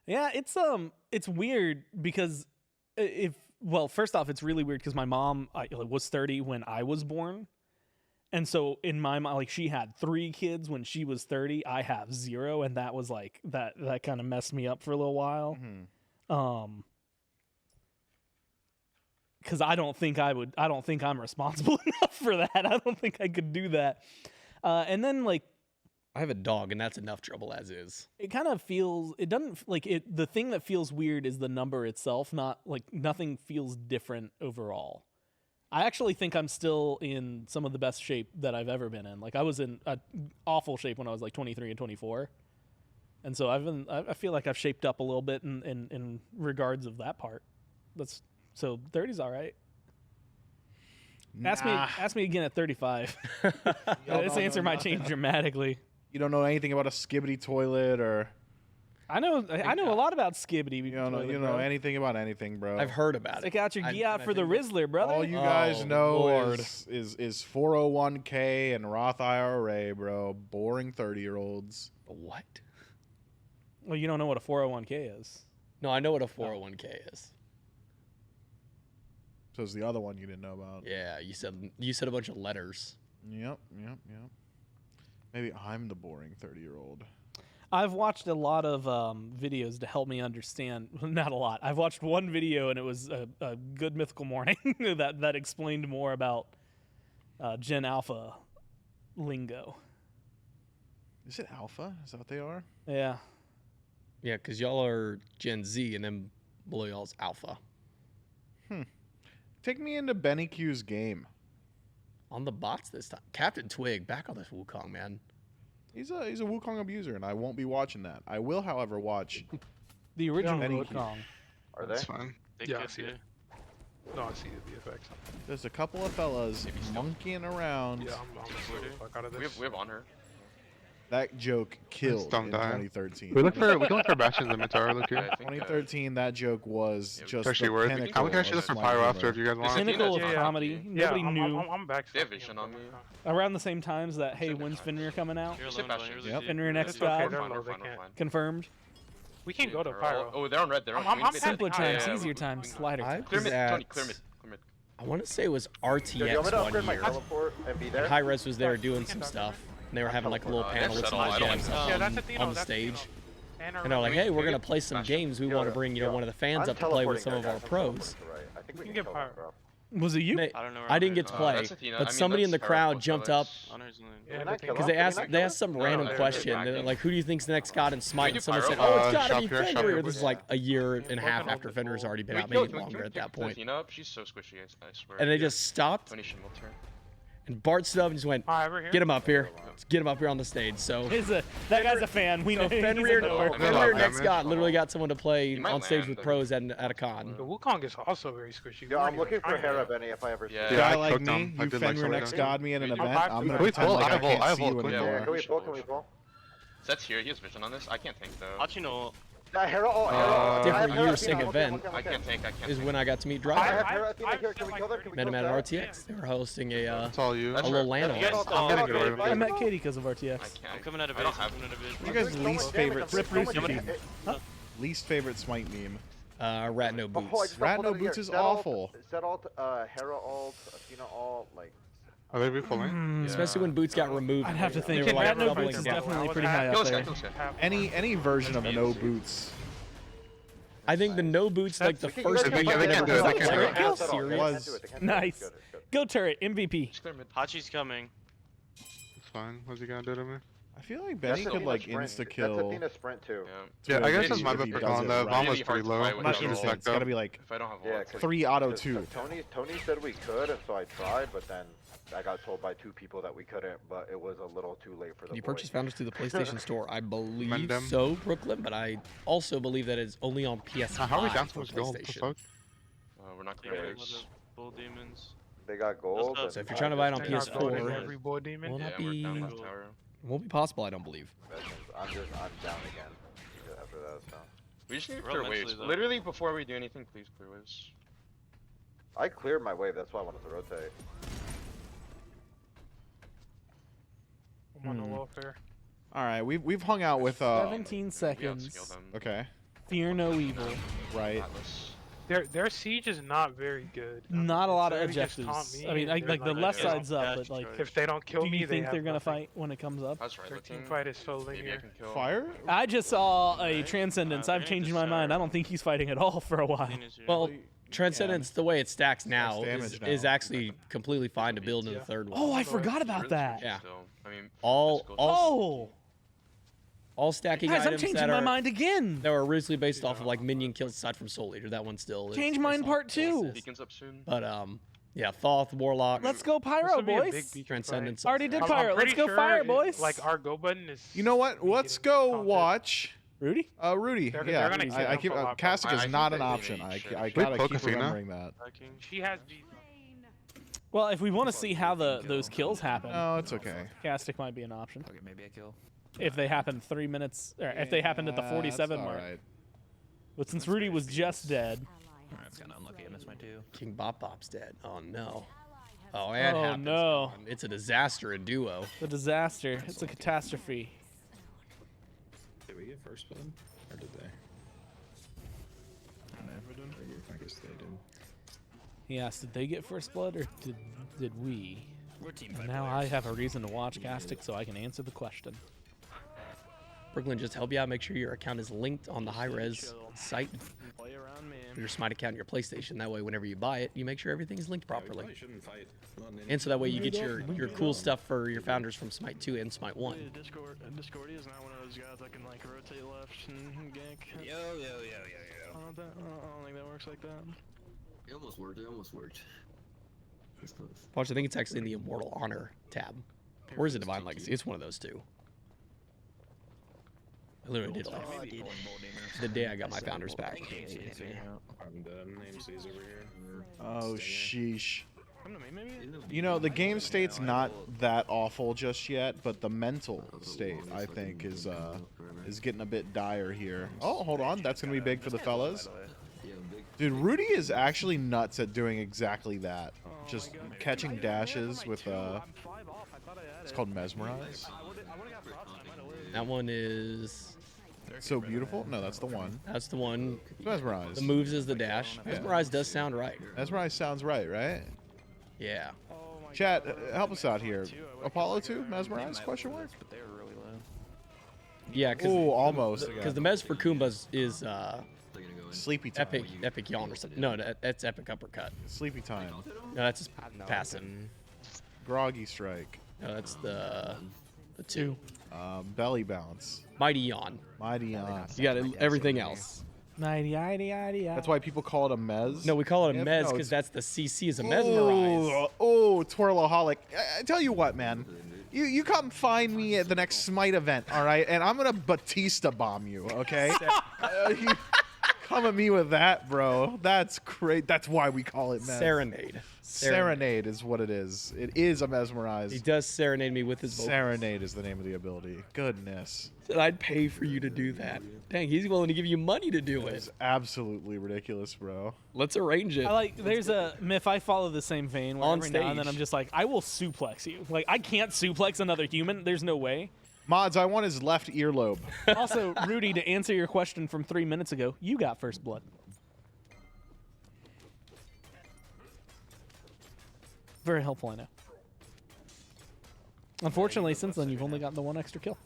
Yeah, it's weird because first off, it's really weird because my mom was 30 when I was born, and so in my mind, like she had 3 kids when she was 30. I have 0, and that was like that kind of messed me up for a little while. Because I don't think I'm responsible enough for that. I don't think I could do that. And then like. I have a dog, and that's enough trouble as is. It kind of feels. It doesn't like it. The thing that feels weird is the number itself. Not like nothing feels different overall. I actually think I'm still in some of the best shape that I've ever been in. Like I was in awful shape when I was like 23 and 24, and so I feel like I've shaped up a little bit in regards of that part. So 30's all right. Ask me again at 35. This answer might change dramatically. You don't know anything about a skibbity toilet or I know a lot about Skibbity. you don't know anything about anything, bro. I've heard about Stick it. out your gi out for the Rizzler, brother. All you guys know Lord. is 401k and Roth IRA, bro. Boring 30-year-olds. What? Well, you don't know what a 401k is. No, I know what a 401k is. So it's the other one you didn't know about. Yeah, you said a bunch of letters. Yep. Maybe I'm the boring 30-year-old. I've watched a lot of videos to help me understand. Not a lot. I've watched one video, and it was a Good Mythical Morning that explained more about Gen Alpha lingo. Is it Alpha? Is that what they are? Yeah. Yeah, because y'all are Gen Z, and then below y'all's Alpha. Take me into Benny Q's game. On the bots this time. Captain Twig, back on this Wukong, man. He's a Wukong abuser, and I won't be watching that. I will, however, watch the original Benny Wukong. Are they? That's fine. Yeah, I see it. No, I see the effects. There's a couple of fellas monkeying around. Yeah, I'm the fuck out of this. We have on her. That joke killed in Don't die. 2013. We can look for Bastion in the Minotaur. Look here. 2013, that joke was just It's actually the worth it. pinnacle We can actually look of for Smite Pyro humor. after if you guys want. Pinnacle of Yeah. comedy. Yeah, Nobody knew. I'm back. They have vision on me. Around the same times that hey, when's Fenrir coming out? You're Sit alone, back, Blaine. Shins. Yep. Fenrir next It's okay, god they're Fine, low, we're they fine, we're can't. fine. confirmed. We can go to They're all- Pyro. Oh, they're on red. They're on I'm green. happy. Simpler Yeah, times, yeah, easier we- times, we- slider. I Clear was mid, at, Tony, clear mid. I want to say it was Do you want me RTX to upgrade one my year. teleport and be there? hi-rez was there doing some stuff. And they were having like a little panel with some settle. I don't gems like Yeah, on, that's Athena, on the that's Athena. stage. And they're like, hey, we're going to play some games. We want to bring, one of the fans up to play with some of our pros. I think we You can can get Pyro. Pyro. Was it you? They- I don't know where I I'm didn't at. get to play, That's Athena. I but mean, somebody in the that's crowd Pyro, jumped so up that's- Honor's in Yeah, Can I kill because him? they asked Can I they kill asked some No, random they're question. back They're in. like, who do you think's the next god in Smite? do And someone said, Pyro? oh, it's got to Shop be here, shop Fenrir. here, It was please. like a year and a half after Fenrir's already been out, maybe longer at that point. Athena up? She's so squishy, I swear. And they just stopped, Tony should turn. and Bart stood up and just went, Alright, we're here. get him up here. Let's get him up here on the stage. So That guy's a fan. We know. he's a Fenrir, knower. Fenrir Love next damage. god literally got someone to play He might on stage land, with though. pros at a con. The Wukong is also very squishy. Yeah, I'm looking for Hera, Benny, if I ever see Yeah. A it. guy I like cooked me, him. I you did like Fenrir some next of god me at an Can we event, pull? I'm gonna Can we pretend pull? like I I can't have see you ult, Yeah, anymore. Yeah, can we pull? Can we pull? That's here. He has vision on this. I can't tank though. Hachino. Hera, oh, Hera. Different I have Hera, year Athena, sick I'm okay, event I'm okay, I I'm can't okay. tank. I can't. Is tank. when I got to meet I Driver. have Hera, Athena here. Can we kill them? Can we Met him kill at them? RTX. They were hosting a It's all you. a That's little right. LAN That's event. right. I'm gonna get away with I it. met Katie because of I RTX. can't. I'm coming out of I don't base. have. I'm coming out of base. You guys' I'm doing least so much damage, favorite I'm doing so much Smite damage. least favorite Smite meme. Rat no Oh, I boots. just got Rat pulled no out of here. boots is Zed ult, awful. Zed ult, Hera ult, Athena ult, like. Are they repulling? Especially when boots got removed. I'd have to They think. were like Rat no doubling boots is down. definitely pretty high Kill up this guy. there. Kill this guy. Any version of no boots I think the no boots like the Okay, you first guys They can can't fight do it, Hera. they can't do it. Kill Serious? was Nice. Go turret MVP. Just clear mid. Hachi's coming. It's fine. What's he gonna do to me? I feel like Benny could like insta That's kill. Athena sprint too. Yeah. Yeah, I guess if it's my he bad for does calling it that. right. Bomb was Really hard pretty to low. fight with Not Not instant. It's gotta be like If I don't have Yeah, walls. 3 auto 2. Tony said we could, and so I tried, but then I got told by 2 people that we couldn't, but it was a little too late for the Can you boy. purchase Founders through the PlayStation Store? I believe Mendem. so, Brooklyn, but I also believe that it's only on PS5 how are we down so for much gold? What the PlayStation. fuck? We're not Yeah, clear. one of Bull Demons. They got gold. So and So if you're I trying to buy it on just- They're not voting PS4, every boy demon. will Yeah, not we're be down left tower. won't be possible, I don't believe. I'm down again after that. So We just need to We're clear eventually, waves. though. Literally, before we do anything, please clear waves. I cleared my wave. That's why I wanted to rotate. I'm on the welfare. All right, we've hung out with 17 We seconds. outscale them. Okay, Fear no evil. right. Atlas. Their siege is not very good. Not a lot of They just taunt objectives. me I mean, and like they're the left yeah, side's up, yeah, but like, If they don't kill do me, you they think have they're gonna nothing. fight when it comes up? That's right. Their looking. team fight is so Maybe I linear. can kill. Fire? I just saw a Transcendence. I've they changed just my mind. I are- don't think he's fighting at all for a while. Well, Transcendence, the way it stacks now, damage is now. actually completely fine to build in the third one. Oh, I forgot about that. Yeah. Still. I mean, All Oh, stacking guys, I'm items changing that my are mind again. that were originally based off of like minion kills aside from Soul Eater. That one still is Change based mine off part of 2. Assist. Beacons up soon. But yeah, Thoth, Warlock, Let's go Pyro, This would be a boys. big beacon Transcendence. Already did I'm Pyro. Let's pretty go sure Fire, it- boys. Like our go button is. You know what? Let's go watch Rudy? Rudy. They're yeah, gonna keep I him keep for a lot, Castic I is think not they an really option. I should. gotta keep Focusing, huh? remembering that. She has these. Well, if we want to see how those kills happen, No, it's okay. Castic might be an option. Okay, maybe I kill. If they happen 3 minutes, or if they happened at the 47 mark. Right. But since Rudy was just dead. Alright, it's kind of unlucky. I missed my 2. King Bop Bop's dead. Oh no. Oh, that Oh, happens. no. It's a disaster in duo. The disaster. It's a catastrophe. Did we get first blood? Or did they? I guess they did. He asked, did they get first blood or did we? We're team And fight now players. I have a reason to watch Castic so I can answer the question. Brooklyn, just help you out. Make sure your account is linked on the hi-rez site. Play around, man. Your Smite account and your PlayStation. That way, whenever you buy it, you make sure everything is linked Yeah, we properly. probably shouldn't fight. Not in And so that way you get your cool stuff for your founders from Smite 2 and Smite 1. Discordia is not one of those guys that can like rotate left and gank. Yo. I don't think that works like that. It almost worked. It almost worked. It's close. Watch, I think it's actually in the Immortal Honor tab. Or is it Divine Legacy? It's one of those two. I literally did like the day I got my founders back. I'm done. AMC's over here. Oh, sheesh. Come to me, maybe? You know, the game state's not that awful just yet, but the mental state, I think, is getting a bit dire here. Oh, hold on. That's going to be big for the fellas. Dude, Rudy is actually nuts at doing exactly that. Just catching dashes with, it's called Mesmerize. That one is... So beautiful? No, that's the one. That's the one. Mesmerize. The moves is the dash. Yeah. Mesmerize does sound right. Mesmerize sounds right, right? Yeah. Chat, help us out here. Apollo 2? Mesmerize? Question mark? But they were really low. Yeah, because Ooh, almost. the Mez for Kumbas is Sleepy time. epic yawn or something. No, that's epic uppercut. Sleepy time. No, that's just passive. Groggy strike. No, that's the 2. Belly bounce. Mighty yawn. Mighty yawn. You got everything else. That's why people call it a mez. No, we call it a If- mez no, because it's- that's the CC is a mesmerize. Oh, twirloholic. I tell you what, man. You come find me at the next Smite event, all right? And I'm gonna Batista bomb you, okay? You come at me with that, bro. That's great. That's why we call it mez. Serenade. Serenade is what it is. It is a mesmerize. He does serenade me with his vocals. Serenade is the name of the ability. Goodness. And I'd pay for you to do that. Dang, he's willing to give you money to do it. It's absolutely ridiculous, bro. Let's arrange it. I like. There's a myth. I follow the same vein. Where On every now and then stage. I'm just like, I will suplex you. Like I can't suplex another human. There's no way. Mods, I want his left earlobe. Also, Rudy, to answer your question from 3 minutes ago, you got first blood. Very helpful, I know. Unfortunately, since then, you've only gotten the one extra kill.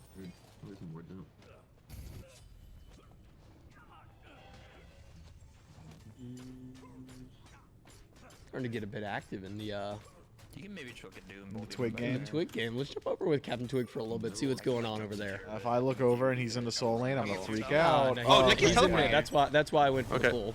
Starting to get a bit active in the You can maybe choke a Doom. Twig game. the Twig game. Let's jump over with Captain Twig for a little bit, see what's going on over there. If I look over and he's in the soul lane, I'm gonna freak out. No, Oh, he's Nick, he's in there. teleporting. That's why I went for the Okay. full.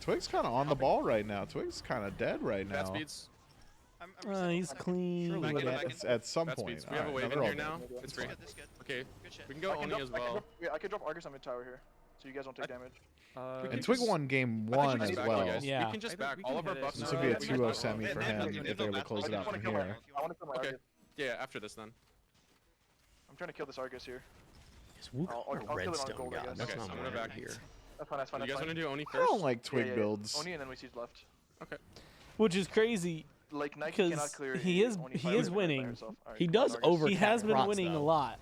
Twig's kind of on the ball right now. Twig's kind of dead right Bat now. speeds. He's clean. But at some Bat point. speeds. We have a Alright, wave they're in all here now. dead. It's free. That's fine. Okay. We can go Oni as well. I can drop Argus on mid tower here, so you guys don't take damage. And Twig won game one as well. Yeah. We can just back. All of our buffs This are would be a up. 2-0 semi for him if they're able to close it out from here. I want to kill my Okay. Argus. Yeah, after this then. I'm trying to kill this Argus here. Wook I'll kill it on redstone gold, I god. guess. That's Okay, not I'm what gonna I back here. That's fine. That's fine. You That's guys fine. want to do Oni I first? don't like Twig builds. Oni and then we siege left. Okay. Which is crazy Like Nike cannot because clear. he a is Oni he fight is by winning. herself. Alright, He come does on, Argus. over He has been procs, winning a though. lot.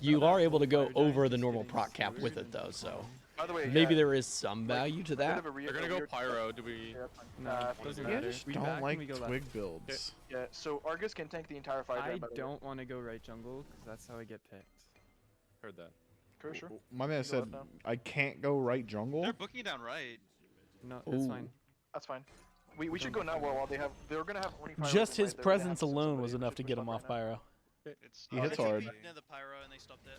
You are able to go over the normal proc cap with it though, so. By the way, Maybe yeah, there is some value to that. They're gonna go pyro. Do we? No, doesn't I matter. just We don't back and like we go left. twig builds. Yeah, so Argus can tank the entire fight. I don't want to go right jungle because that's how I get picked. Heard that. Sure. My man Go said left now. I can't go right jungle. They're booking down right. No, that's Ooh. fine. That's fine. We should go now while they have. They're gonna have 25. Just his presence alone was enough to get him off pyro. It's, He hits they hard. peeked near the pyro and they stopped it.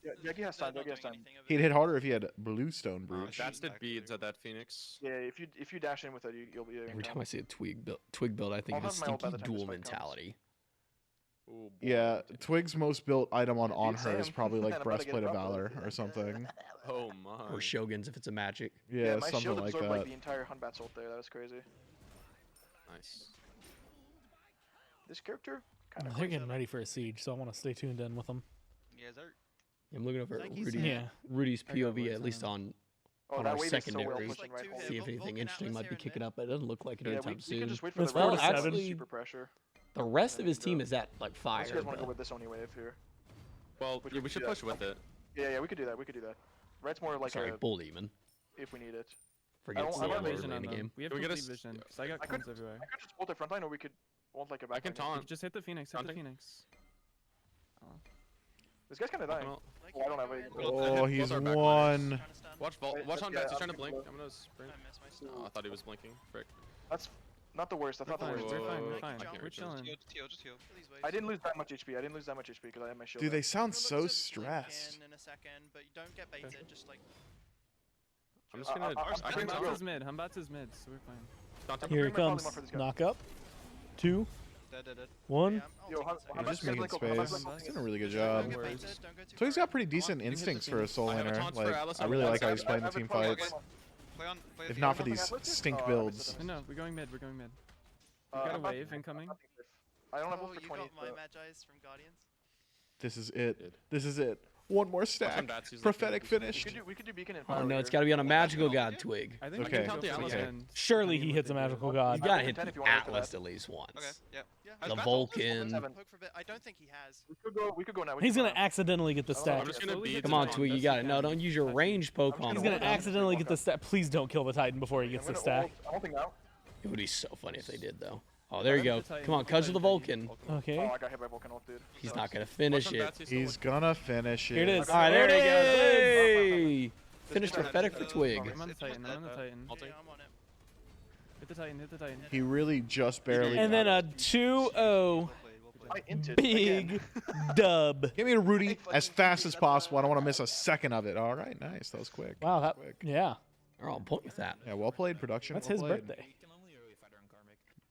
Yeah, Jackie has time. Jackie has time. He'd hit harder if he had Bluestone Brooch. That's the beads at that Phoenix. Yeah, if you dash in with it, you'll be. Every time I see a twig build, I think I'll of a have my ult by stinky the time this duel fight comes. mentality. Ooh, Yeah, Twig's most built item on Beat her is Sam. probably Man, like I'm about to get Breastplate of dropped Valor though. or something. Oh my. Or Shoguns if it's a magic. Yeah, my something shield like absorbed that. like the entire Hunbat's ult there. That was crazy. Nice. This character kind of. They're getting ready for a siege, so I want to stay tuned in with them. Yeah, they're. I'm looking over at Thank you, Rudy. Sam. Yeah. Rudy's I got POV, words at least on Oh, on that our wave is so well secondary. pushing right home. See if anything interesting might be kicking up, but it doesn't look like it Yeah, anytime we soon. can just wait for It's the four round to to seven. super pressure. The rest of his team is at like fire. Unless you guys want to go but- with this only wave here. Well, Which yeah, we we could should do push that. with it. Yeah, we could do that. We could do that. Red's more like Sorry, a Bull Demon. if we need it. Forget don't- I slow don't mode Vision on in the them. game. We have Can we get complete a vision because I got I could- cons everywhere. I could just ult it front line, or we could ult like a back. I can line. taunt. Just hit the Phoenix. Hit the Taunting? Phoenix. This guy's kind of dying. Well, Oh, I don't have a. Oh, he's Both our back one. Watch Wait, watch on yeah, bats. He's trying to I'm blink. slow. I'm gonna sprint. I missed my stun. Oh, I thought he was blinking. Frick. That's not the worst. That's We're not the fine. worst. We're fine. We're Whoa. fine. I can't We're reach chilling. Just heal, just heal. Please wait. I didn't lose that much HP. I didn't lose that much HP because I had my shield. Dude, up. they sound Remember so to blink stressed. in a second, but you don't get baited. Just like. I'm just gonna. I can bring Humbats taunt. is mid. Humbats is mid, so we're fine. Taunt him. Here he bring my comes. polymorph for this guy. Knock up. 2, Dead. 1. Yeah, Yo, how He's just much making like, space. how much He's doing a really good Don't job. get baited. Don't go too Twig's far. got pretty decent instincts for a soul I have a laner. taunt for Like, Alice I on really one like how side. he's playing the I have a team pro- fights. Play on. Play If with not you. for these Atlas? stink Oh, I builds. missed it. No, we're going mid. We're going mid. We've got a I'm not- wave incoming. I don't have Oh, ult for you 20. got my but- Magi's from Guardians. This is it. This is it. One more stack. bats, he's Prophetic looking- finished. We could do beacon and Oh fire no, later. it's got to be on a magical god twig. I think Okay. we can Count go the for Atlas. the Okay. end. Surely he hits a magical You god. got to I'm hit 10 if the you wanna go for Atlas that. at least once. Okay. Yeah. The Battle- Vulcan. Poke for a bit. I don't think he has. We could go now. We He's could gonna go now. accidentally get the I'm stack. I'm just gonna Slowly bead. hit Come the on, Taunt, Twig, you best got you it. No, can. don't use your Touch it. range Pokemon. He's gonna I'm accidentally just get the stack. Please don't kill the Titan before he I'm gets the gonna stack. ult- I'm ulting now. It would be so funny if they did, though. Oh, there you go. Hit the Titan, Come on, hit the cudgel the Titan. Vulcan. Oh, Okay. I got hit by Vulcan ult, dude. He's Sucks. not gonna finish Watch on it. bats, he's still He's gonna finish it. Here it is. All right, there There we it go. Hey! Finish prophetic for Twig. I'm on the It's Titan. almost I'm on the dead. Titan. Ulting. Yeah, I'm on it. Hit the Titan. Hit the Titan. He really just barely. And then got a it. 2-0 Well played. I inted big again. dub. Get me to Rudy as fast as possible. I don't want to miss a second of it. All right, nice. That was quick. Wow, that, quick. yeah. They're on point with that. Yeah, well played, production. That's well his played. birthday.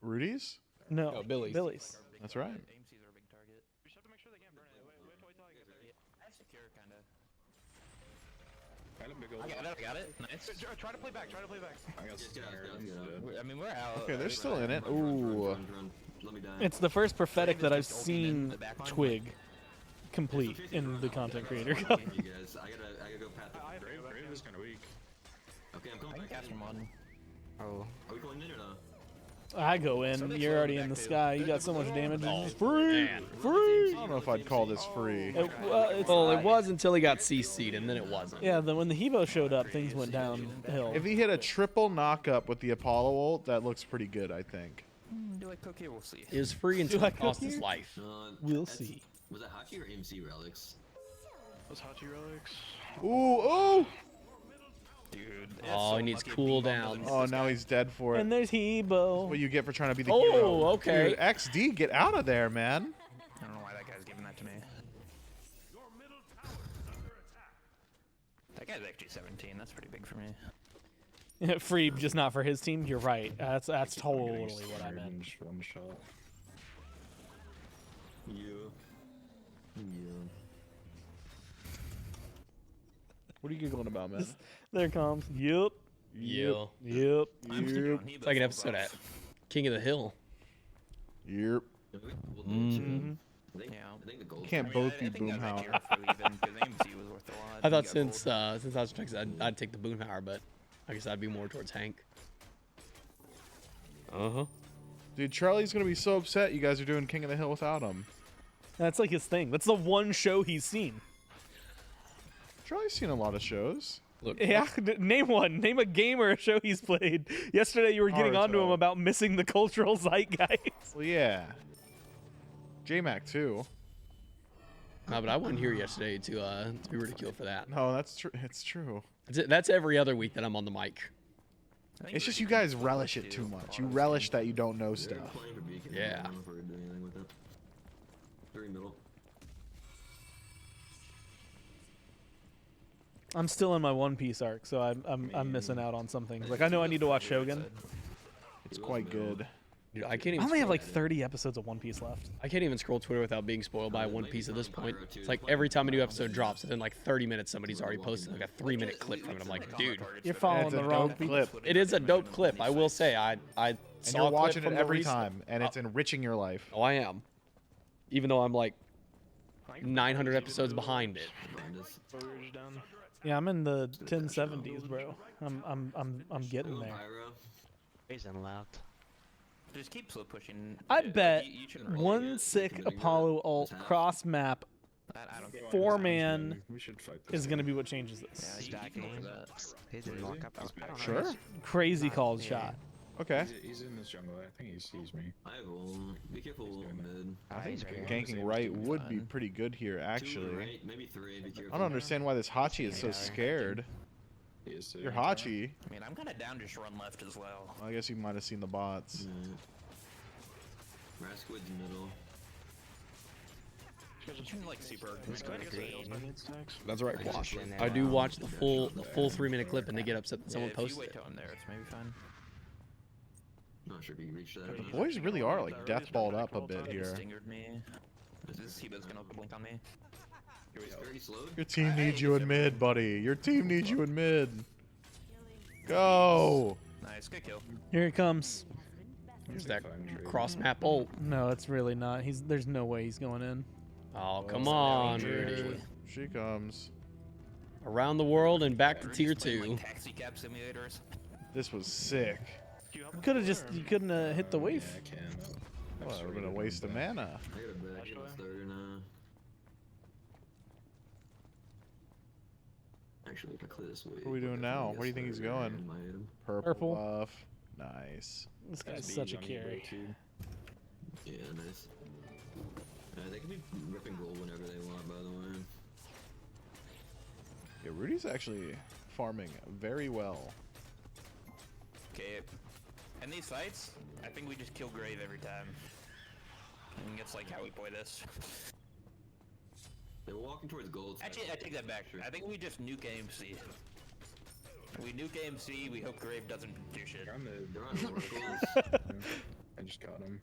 Rudy's? No, Oh, Billy's. Billy's. That's right. AMCs are a big target. We just have to make sure they can't burn it. We have to wait till I get there. Secure, kinda. I got it. Nice. Try to play back. Try to play back. I mean, we're out. Okay, they're still in it. Ooh. Let me die. It's the first prophetic that I've seen Twig complete in the Content Creator Cup. You guys, I gotta go pat the Brave is kind of weak. Okay, I'm coming I can back. cast him on. Are we going in or not? I go in. You're already in the sky. You got so much damage. It's free. I Free. don't know if I'd call this free. Well, it was until he got CC'd, and then it wasn't. Yeah, when the Hebo showed up, things went downhill. If he hit a triple knockup with the Apollo ult, that looks pretty good, I think. Do I cook here? We'll see. It was free until Do I it cost cook his you? life. We'll that's- see. Was that Hachi or MC relics? Those Hachi relics. Ooh, ooh! Dude. Oh, he needs cooldown. Oh, now he's dead for it. And there's Hebo. What you get for trying to be the Oh, hero. okay. Dude, XD, get out of there, man. I don't know why that guy's giving that to me. That guy's actually 17. That's pretty big for me. Free, just not for his team. You're right. That's totally what I meant. One shot. You. What are you giggling about, man? There comes. Yep. Yo. Yep. Yep. It's like an episode at King of the Hill. Yep. Mm-hmm. I think the gold. Can't both be Boomhauer. I thought since I was Texas, I'd take the Boomhauer, but I guess I'd be more towards Hank. Dude, Charlie's gonna be so upset you guys are doing King of the Hill without him. That's like his thing. That's the one show he's seen. Charlie's seen a lot of shows. Look, Yeah, name one. Name a game or a show he's played. Yesterday you were getting onto him Naruto. about missing the cultural zeitgeist. Well, yeah. JMac too. No, but I wasn't here yesterday to be ridiculed for that. No, that's true. It's true. That's every other week that I'm on the mic. It's just you guys relish it too much. You relish that you don't know stuff. Yeah. Very middle. I'm still in my One Piece arc, so I'm missing out on some things. Like I know I need to watch Shogun. It's quite good. Dude, I can't I even. only have scroll- like 30 episodes of One Piece left. I can't even scroll Twitter without being spoiled by One Piece at this point. It's like every time a new episode drops, within like 30 minutes, somebody's already posted like a 3-minute clip from it. I'm like, dude, You're following the wrong clip. it is a dope clip. I will say, I And saw you're a clip watching from it the every recent- time, and it's enriching your life. Oh, I am. Even though I'm like 900 episodes behind it. Yeah, I'm in the 1070s, bro. I'm getting there. He's loud. Just keep slow pushing. I bet one sick Apollo ult cross map 4-man is gonna be what changes this. He didn't walk up. I don't know. Sure. Crazy called shot. Okay. He's in this jungle. I think he sees me. I have ult. Be careful mid. I think ganking right would be pretty good here, actually. Right, maybe 3. Be careful. I don't understand why this Hachi is so scared. You're Hachi. I mean, I'm kind of down just run left as well. I guess you might have seen the bots. Rasquid's middle. Like super. That's right, Quash. I do watch the full 3-minute clip and they get upset that someone If you posted wait it. till I'm there, it's maybe fine. Not sure if you can reach that. The boys really are like death balled up a bit here. Stingered me. Is he gonna blink on me? Very slow. Your team needs you in mid, buddy. Your team needs you in mid. Go. Nice, good kill. Here it comes. There's that cross map ult. No, it's really not. There's no way he's going in. Oh, come on, Here Rudy. she comes. Around the world and back to tier 2. Taxi cab simulators. This was sick. You couldn't hit the wave. I can. Well, it would have been a waste of mana. I got a back. Get started now. Actually, if I clear this way. What are we doing now? Where do you think he's going? Purple buff. Nice. This guy's such a carry. Yeah, nice. They can be ripping gold whenever they want, by the way. Yeah, Rudy's actually farming very well. Okay. In these fights, I think we just kill Grave every time. I think it's like how we play this. They were walking towards gold. Actually, I take that back. I think we just nuke AMC. We nuke AMC, we hope Grave doesn't do shit. They're on the oracles. I just got him.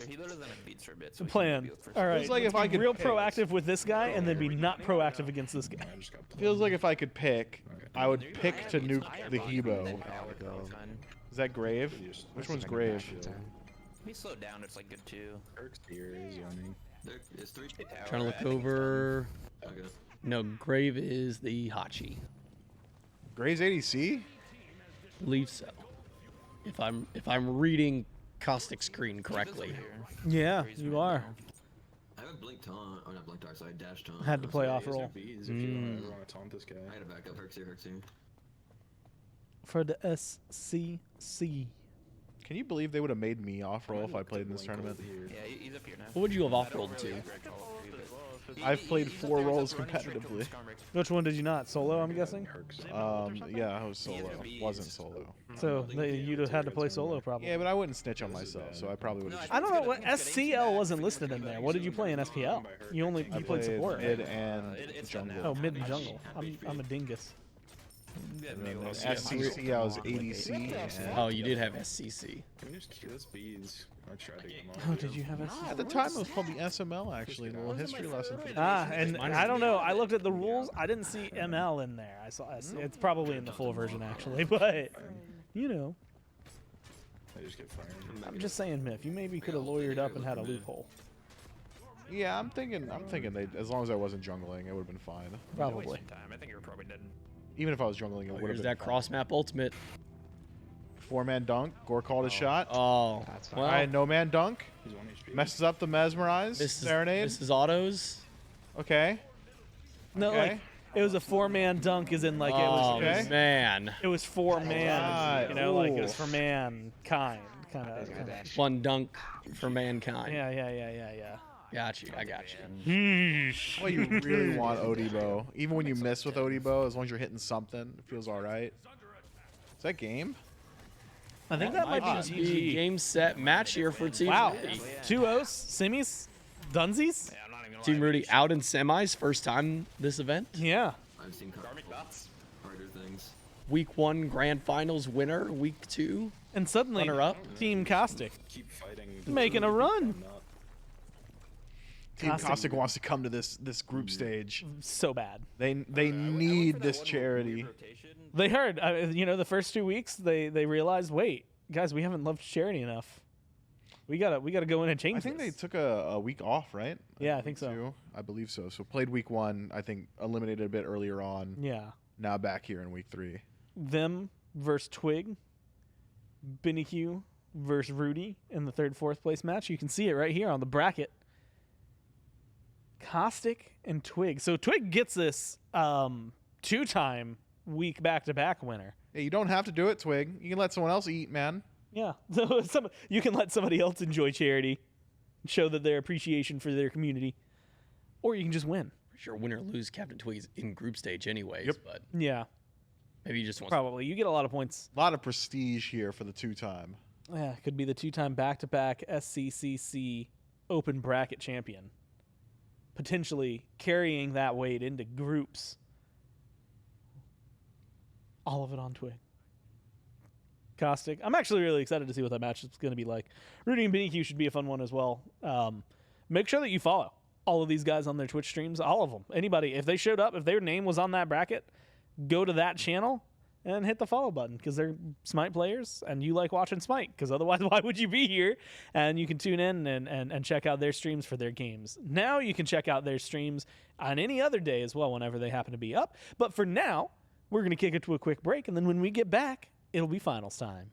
He literally then beats for a bit. So The plan. All right. Feels like if I could real pick- proactive with this guy and then be not proactive against this guy. Feels like if I could pick, I would pick to nuke the Hebo. Is that Grave? Which one's Grave? If he slowed down, it's like good too. Kirk's here is yawning. There's 3 Trying to look over. No, Grave is the Hachi. Grave's ADC? Believe so. If I'm reading Caustic Screen correctly. Yeah, you are. I have a blink taunt, or not blink dark side, dash taunt. Had to play off roll. If you ever want to taunt this guy. I had a backup, Herxy. For the SCC. Can you believe they would have made me off roll if I played in this tournament? Yeah, he's up here now. What would you have off-rolled to? I've played 4 roles competitively. Which one did you not? Solo, I'm guessing? Yeah, I was solo. Wasn't solo. So you'd have had to play solo probably. Yeah, but I wouldn't snitch on myself, so I probably would have. I don't know what SCL wasn't listed in there. What did you play in SPL? You I played support. mid and jungle. Oh, mid and jungle. I'm a dingus. And then SCC, I was ADC. And Oh, you did have SCC. Can we just kill his beads? I tried to get him Oh, did you have SCC? At the time, it was probably SML actually. A little history lesson. For And I don't know. I looked at the rules. I didn't see ML in there. I saw it's probably in the full version actually, but you know. I just get fired. I'm just saying, Myth. You maybe could have lawyered up and had a loophole. Yeah, I'm thinking they, as long as I wasn't jungling, it would have been fine. Probably. I think you're probably dead. Even if I was jungling, it would have Here's been that cross map ultimate. 4-man dunk. Gore called a shot. Oh, well, Alright, no man dunk. He's 1 HP. Messes up the mesmerize. this Serenade. is autos. Okay. No, Okay. like It was a 4-man dunk, as in like it was. Oh, man. It was 4-man. Alright. You know, like it was Ooh. for mankind, kind of. Fun dunk for mankind. Yeah. Got you. I got you. Well, you really want Odibo. Even when you miss with Odibo, as long as you're hitting something, it feels all right. Is that game? I think that might be just GG. game set match here for Team Wow. Rudy. 2-0s, semis, Dunsies. Team Rudy out in semis, first time this event. Yeah. I've seen harder things. Week 1 grand finals winner, week 2. And suddenly, Runner up. Team Caustic Keep fighting. making a run. Team Caustic wants to come to this group stage so bad. They need this charity. They heard, the first 2 weeks they realized, wait, guys, we haven't loved charity enough. We gotta go in and change. I think this. they took a week off, right? Yeah, I think so. Two? I believe so. So played week 1. I think eliminated a bit earlier on. Yeah. Now back here in week 3. Them versus Twig, Benny Q versus Rudy in the 3rd, 4th place match. You can see it right here on the bracket. Caustic and Twig. So Twig gets this 2-time week back-to-back winner. Yeah, you don't have to do it, Twig. You can let someone else eat, man. Yeah. So you can let somebody else enjoy charity, show that their appreciation for their community, or you can just win. Pretty sure win or lose, Captain Twig's in group stage anyways. Yep. But Yeah. maybe you just want Probably. You get a lot of points. A lot of prestige here for the 2-time. Yeah, could be the 2-time back-to-back SCCC Open Bracket champion. Potentially carrying that weight into groups. All of it on Twig. Caustic. I'm actually really excited to see what that match is going to be like. Rudy and Benny Q should be a fun one as well. Make sure that you follow all of these guys on their Twitch streams. All of them. Anybody. If they showed up, if their name was on that bracket, go to that channel and hit the follow button because they're Smite players and you like watching Smite because otherwise why would you be here? And you can tune in and check out their streams for their games. Now you can check out their streams on any other day as well whenever they happen to be up. But for now, we're going to kick it to a quick break, and then when we get back, it'll be finals time.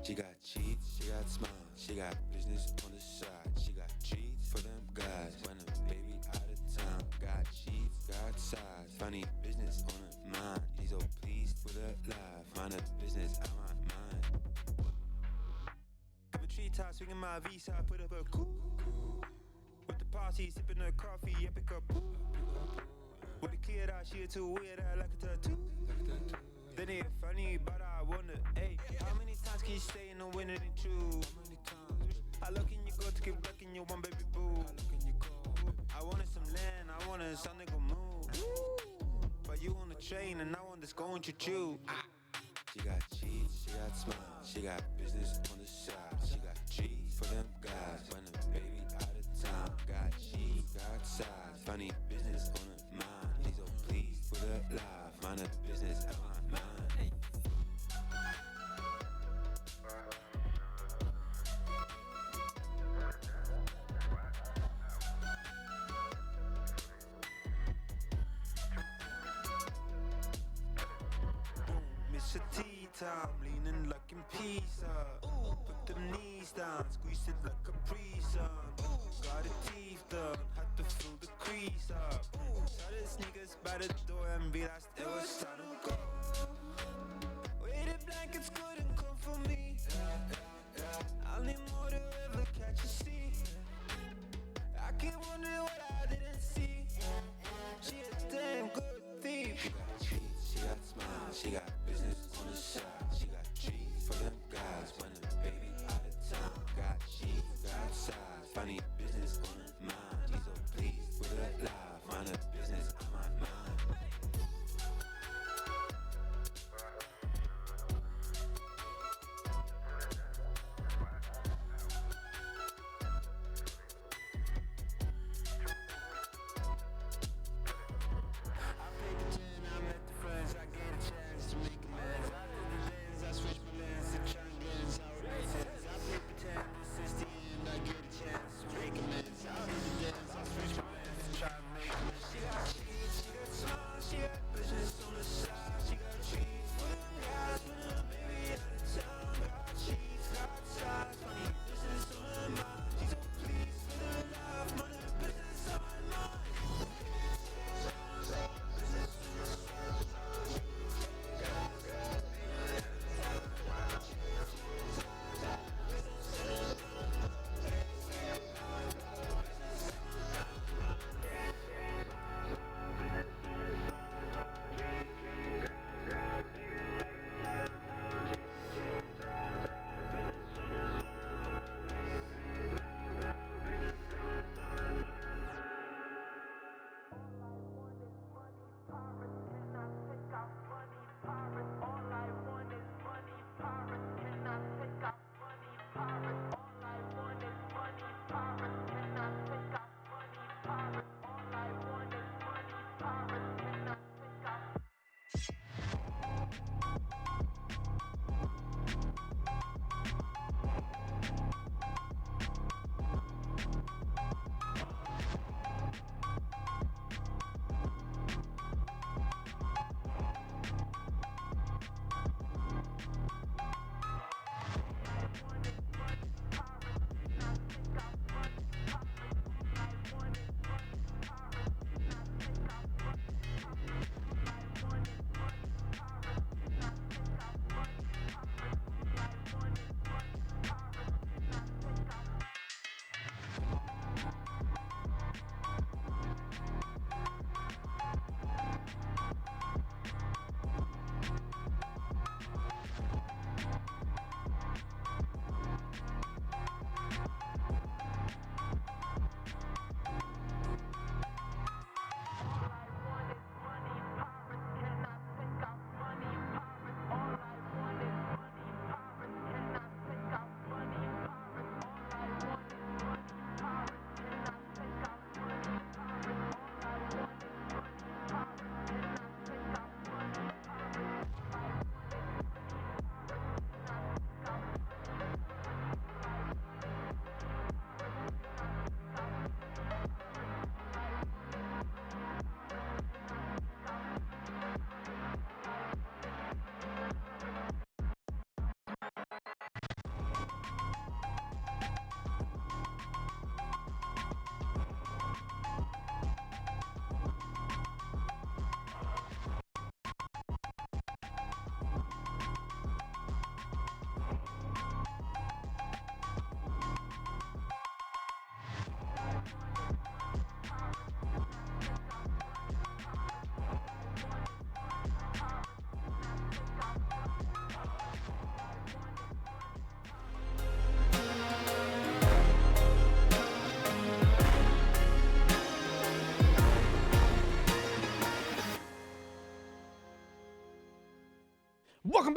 She got cheats, she got smiles, she got business on the side. She got treats for them guys when a baby out of town. Got cheats, got size, funny business on her mind. She's so pleased with her life, mind her business out my mind. Have a treetop, swinging my visa, put up a cool. With the party, sipping her coffee, epic up. With a clear out, she too weird, I like a tattoo. Then it funny, but I wonder, hey, how many times can you stay in the winter than true? How low can you go to get back in your one baby boo? I wanted some land, I wanted some nigga move. But you on the train and I want this going to chew. She got cheats, she got smiles, she got business on the side. She got treats for them guys when a baby out of town. Got cheats, got size, funny business on her mind. She's so pleased with her life, mind her business out my mind. It's a tea time, leaning like in pizza. Put them knees down, squeeze it like a pre-sun. Got the teeth done, had to fill the crease up. Saw the sneakers by the door and realized it was time to go. Weighted blankets couldn't come for me. I'll need more to ever catch a sea. I keep wondering what I didn't see. She a damn good thief. She got cheats, she got smiles, she got business on the side. She got treats for them guys when a baby out of town. Got cheats, got size, funny business on her mind. She's so pleased with her life, mind her business on my mind. I paid the 10, I met the friends, I get a chance to meet.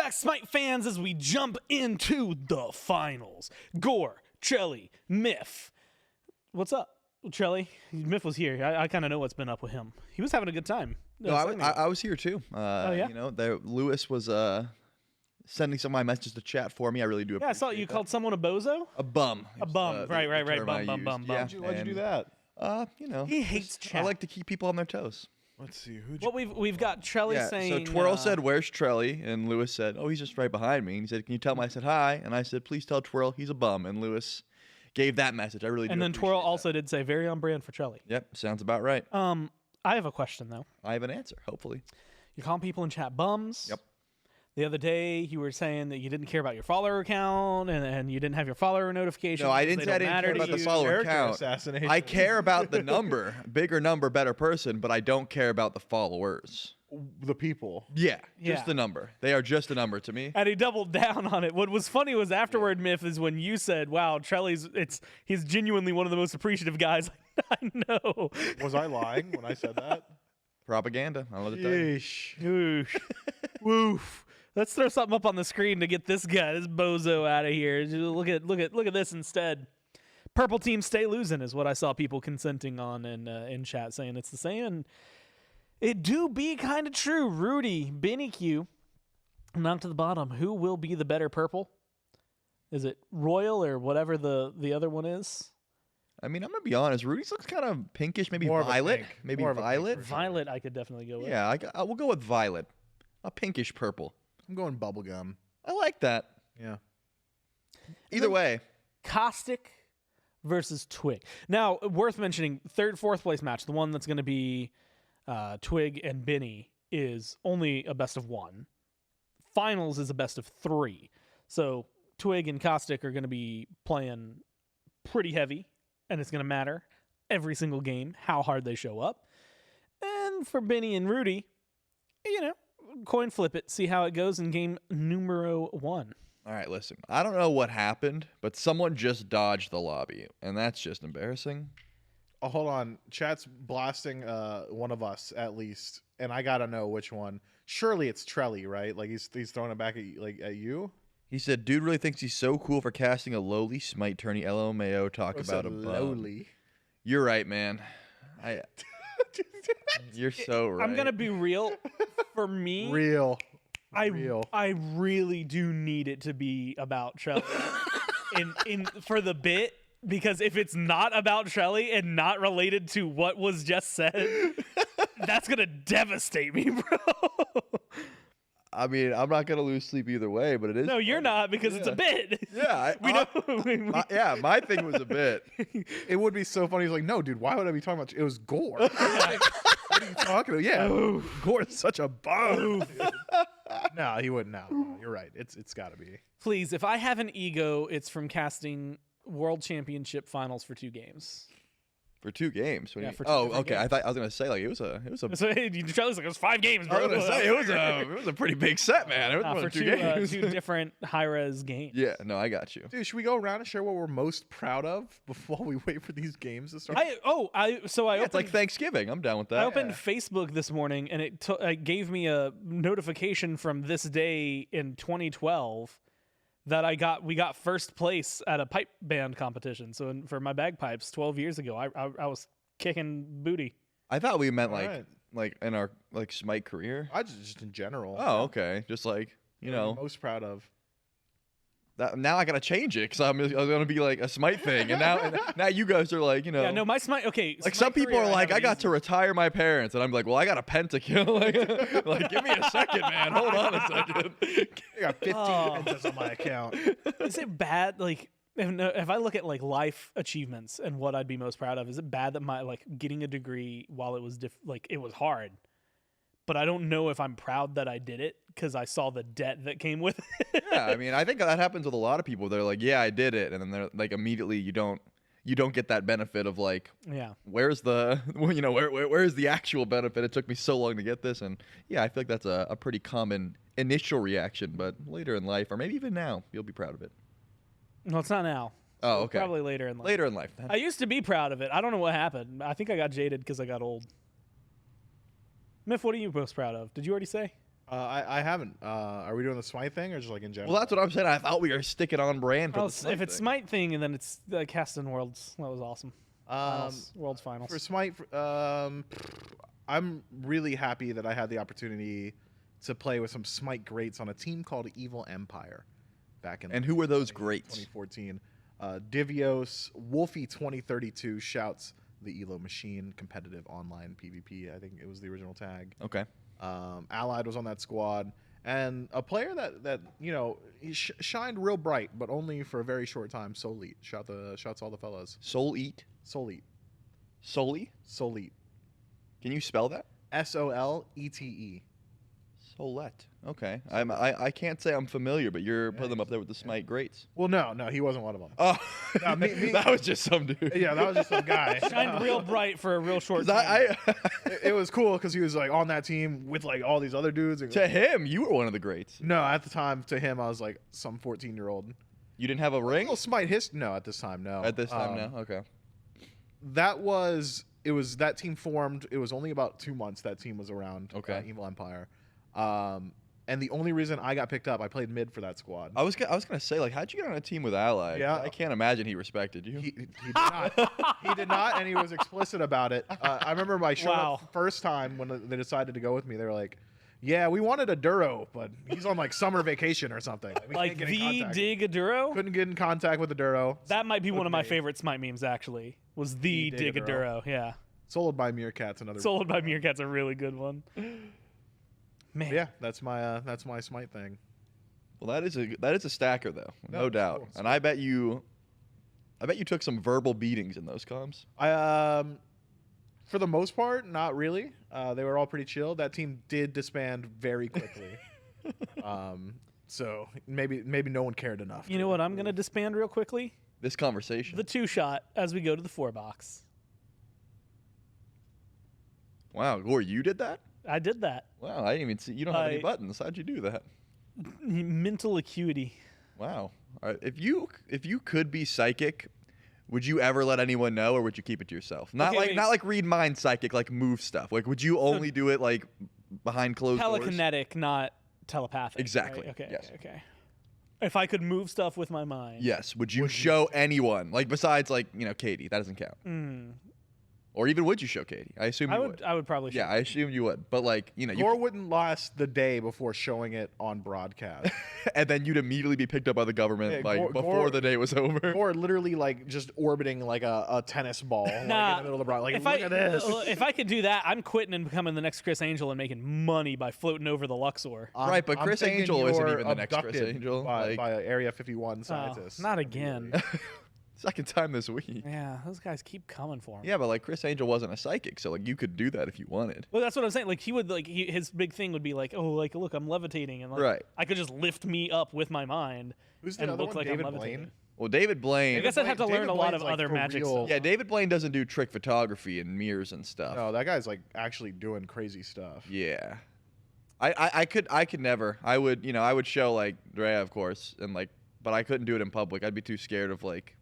back, Smite fans, as we jump into the finals. Gore, Chelly, Myth. What's up, Chelly? Myth was here. I kind of know what's been up with him. He was having a good time. No, I was here too. Oh, yeah? You know, Lewis was sending some of my messages to chat for me. I really do appreciate Yeah, I saw you called someone a bozo? A bum. A bum. Right. Bum. Yeah, Why'd you do that? You know. He hates chat. I like to keep people on their toes. Let's see. Who'd Well, we've got Trelly saying. So Twirl said, "Where's Trelly?" And Lewis said, "Oh, he's just right behind me." And he said, "Can you tell him I said hi?" And I said, "Please tell Twirl he's a bum." And Lewis gave that message. I really do. And then Twirl also did say, "Very on brand for Trelly." Yep, sounds about right. I have a question though. I have an answer. Hopefully. You're calling people in chat bums. Yep. The other day, you were saying that you didn't care about your follower count and you didn't have your follower notifications. No, I didn't say I didn't care about the follower count. Assassination. I care about the number. Bigger number, better person, but I don't care about the followers. The people. Yeah, Yeah. just the number. They are just a number to me. And he doubled down on it. What was funny was afterward, Myth, is when you said, "Wow, he's genuinely one of the most appreciative guys I know." Was I lying when I said that? Propaganda. I love to tell you. Oosh. Woof. Let's throw something up on the screen to get this bozo out of here. Look at this instead. Purple team stay losing is what I saw people consenting on in chat, saying it's the same, and it do be kind of true. Rudy, Benny Q, knocked to the bottom. Who will be the better purple? Is it Royal or whatever the other one is? I mean, I'm gonna be honest. Rudy's looks kind of pinkish, maybe More of a violet, pink. maybe More of a pink violet. for sure. Violet, I could definitely go with. Yeah, I will go with violet, a pinkish purple. I'm going bubblegum. I like that. Yeah. Either way, Caustic versus Twig. Now, worth mentioning, fourth place match, the one that's going to be Twig and Benny, is only a best of one. Finals is a best of three. So Twig and Caustic are going to be playing pretty heavy, and it's going to matter every single game how hard they show up. And for Benny and Rudy, you know, coin flip it, see how it goes in game numero 1. all right. Listen, I don't know what happened, but someone just dodged the lobby, and that's just embarrassing. Oh, hold on. Chat's blasting one of us at least, and I gotta know which one. Surely it's Trelly, right? Like he's throwing it back at you. He said, "Dude really thinks he's so cool for casting a lowly Smite tourney. LMAO talk I about said a bum." lowly. You're right, man. You're so right. I'm going to be real. For me, Real. I really do need it to be about Trelly in for the bit, because if it's not about Trelly and not related to what was just said, that's gonna devastate me, bro. I mean, I'm not gonna lose sleep either way, but it is. No, you're not, because it's a bit. Yeah, my thing was a bit. It would be so funny. He's like, no, dude, why would I be talking about it was Gore? What are you talking about? Yeah, Gore's such a bum. No, he wouldn't. No, you're right. It's got to be. Please, if I have an ego, it's from casting World Championship finals for 2 games. For 2 games. Yeah, for 2 oh, different okay. games. I thought I was gonna say like it was a. So hey, Trelly's like, it was 5 games, bro. I was gonna say it was a pretty big set, man. It was more for than 2 two, games. 2 different hi-rez games. Yeah, no, I got you. Dude, should we go around and share what we're most proud of before we wait for these games to start? I It's opened, like Thanksgiving. I'm down with that. I opened Facebook this morning, and it gave me a notification from this day in 2012 that we got first place at a pipe band competition. So for my bagpipes 12 years ago, I was kicking booty. I thought we meant Alright. like in our Smite career. I just in general. Oh, okay. Just like you What are know. most proud of. That, now I gotta change it because I was gonna be like a Smite thing, and now you guys are like, you know, Yeah, no, my Smite. Okay, like Smite some people career, are like, have I it got easy. to retire my parents, and I'm like, well, I got a pentakill. like, give me a second, man. Hold on a second. I got 15 Oh. pentas on my account. Is it bad? Like, if I look at like life achievements and what I'd be most proud of, is it bad that my getting a degree while it was it was hard, but I don't know if I'm proud that I did it because I saw the debt that came with it. Yeah, I mean, I think that happens with a lot of people. They're like, yeah, I did it, and then they're like, immediately you don't get that benefit of like, Yeah. where's the where's the actual benefit? It took me so long to get this, and yeah, I feel like that's a pretty common initial reaction, but later in life, or maybe even now, you'll be proud of it. No, it's not now. Oh, okay. Probably later in life. Later in life. Then. I used to be proud of it. I don't know what happened. I think I got jaded because I got old. Myth, what are you most proud of? Did you already say? I haven't. Are we doing the Smite thing or just like in general? Well, that's what I'm saying. I thought we were sticking on brand for Well, the Smite if it's thing. Smite thing, and then it's the Caston Worlds. That was awesome. Worlds finals. For Smite, I'm really happy that I had the opportunity to play with some Smite greats on a team called Evil Empire back in. And who were those greats? 2014. Divios, Wolfie 2032 shouts the Elo Machine competitive online PvP. I think it was the original tag. Okay. Allied was on that squad, and a player that you know he shined real bright, but only for a very short time. Solite, shouts all the fellas. Solite. Solite. Soli. Solite. Can you spell that? Solete. Solette. Okay. I can't say I'm familiar, but you're putting them up there with the Smite greats. Well, no, he wasn't one of them. Oh, No, that was just some dude. Yeah, that was just some guy. Shined real bright for a real short time. It was cool because he was like on that team with like all these other dudes. To him, you were one of the greats. No, at the time, to him, I was like some 14-year-old. You didn't have a ring? Well, Smite no, at this time, no. At this time, no. Okay. That team formed. It was only about 2 months that team was around. Okay. Evil Empire. And the only reason I got picked up, I played mid for that squad. I was gonna say, like, how'd you get on a team with Allied? Yeah. I can't imagine he respected you. He did not. He did not, and he was explicit about it. I remember my show up first time when they decided to go with me. They were like, "Yeah, we wanted a Duro, but he's on like summer vacation or something. We Like can't get in the contact." Dig Duro? Couldn't get in contact with the Duro. That might be one of my favorite Smite memes, actually. Was the Dig Duro? Yeah. Soloed by Meerkats, another. Soloed by Meerkat's a really good one. Man. Yeah, that's my Smite thing. Well, that is a stacker though, no doubt. cool. And I bet you took some verbal beatings in those comms. For the most part, not really. They were all pretty chill. That team did disband very quickly. So maybe no one cared enough. You know what I'm going to disband real quickly? This conversation. The 2-shot as we go to the 4-box. Wow, Gore, you did that? I did that. Wow, I didn't even see. You don't have any buttons. How'd you do that? Mental acuity. Wow. All right, if you could be psychic, would you ever let anyone know, or would you keep it to yourself? Not like read mind psychic, like move stuff. Like, would you only do it like behind closed doors? Telekinetic, not telepathic. Exactly. Right? Okay. Yes. Okay. If I could move stuff with my mind. Yes. Would you show anyone, like besides like Katie? That doesn't count. Or even would you show Katie? I assume you would. I would probably. Yeah, I assume you would. But like Gore wouldn't last the day before showing it on broadcast, and then you'd immediately be picked up by the government before the day was over. Or literally like just orbiting like a tennis ball like in the middle of the broad. Like, look at this. If I could do that, I'm quitting and becoming the next Chris Angel and making money by floating over the Luxor. Right, but Chris Angel isn't even the next Chris abducted Angel. by Area 51 scientists. Not again. Second time this week. Yeah, those guys keep coming for him. Yeah, but like Chris Angel wasn't a psychic, so like you could do that if you wanted. Well, that's what I'm saying. Like he would his big thing would be like, oh, like look, I'm levitating, and like Right. I could just lift me up with my mind. Who's the and other look one? like David I'm levitating. Blaine? Well, David Blaine. I guess I'd have to learn a lot of Blaine's, like, other for magic real. stuff. Yeah, David Blaine doesn't do trick photography and mirrors and stuff. No, that guy's like actually doing crazy stuff. Yeah. I could never. I would show like Drea, of course, and like, but I couldn't do it in public. I'd be too scared of like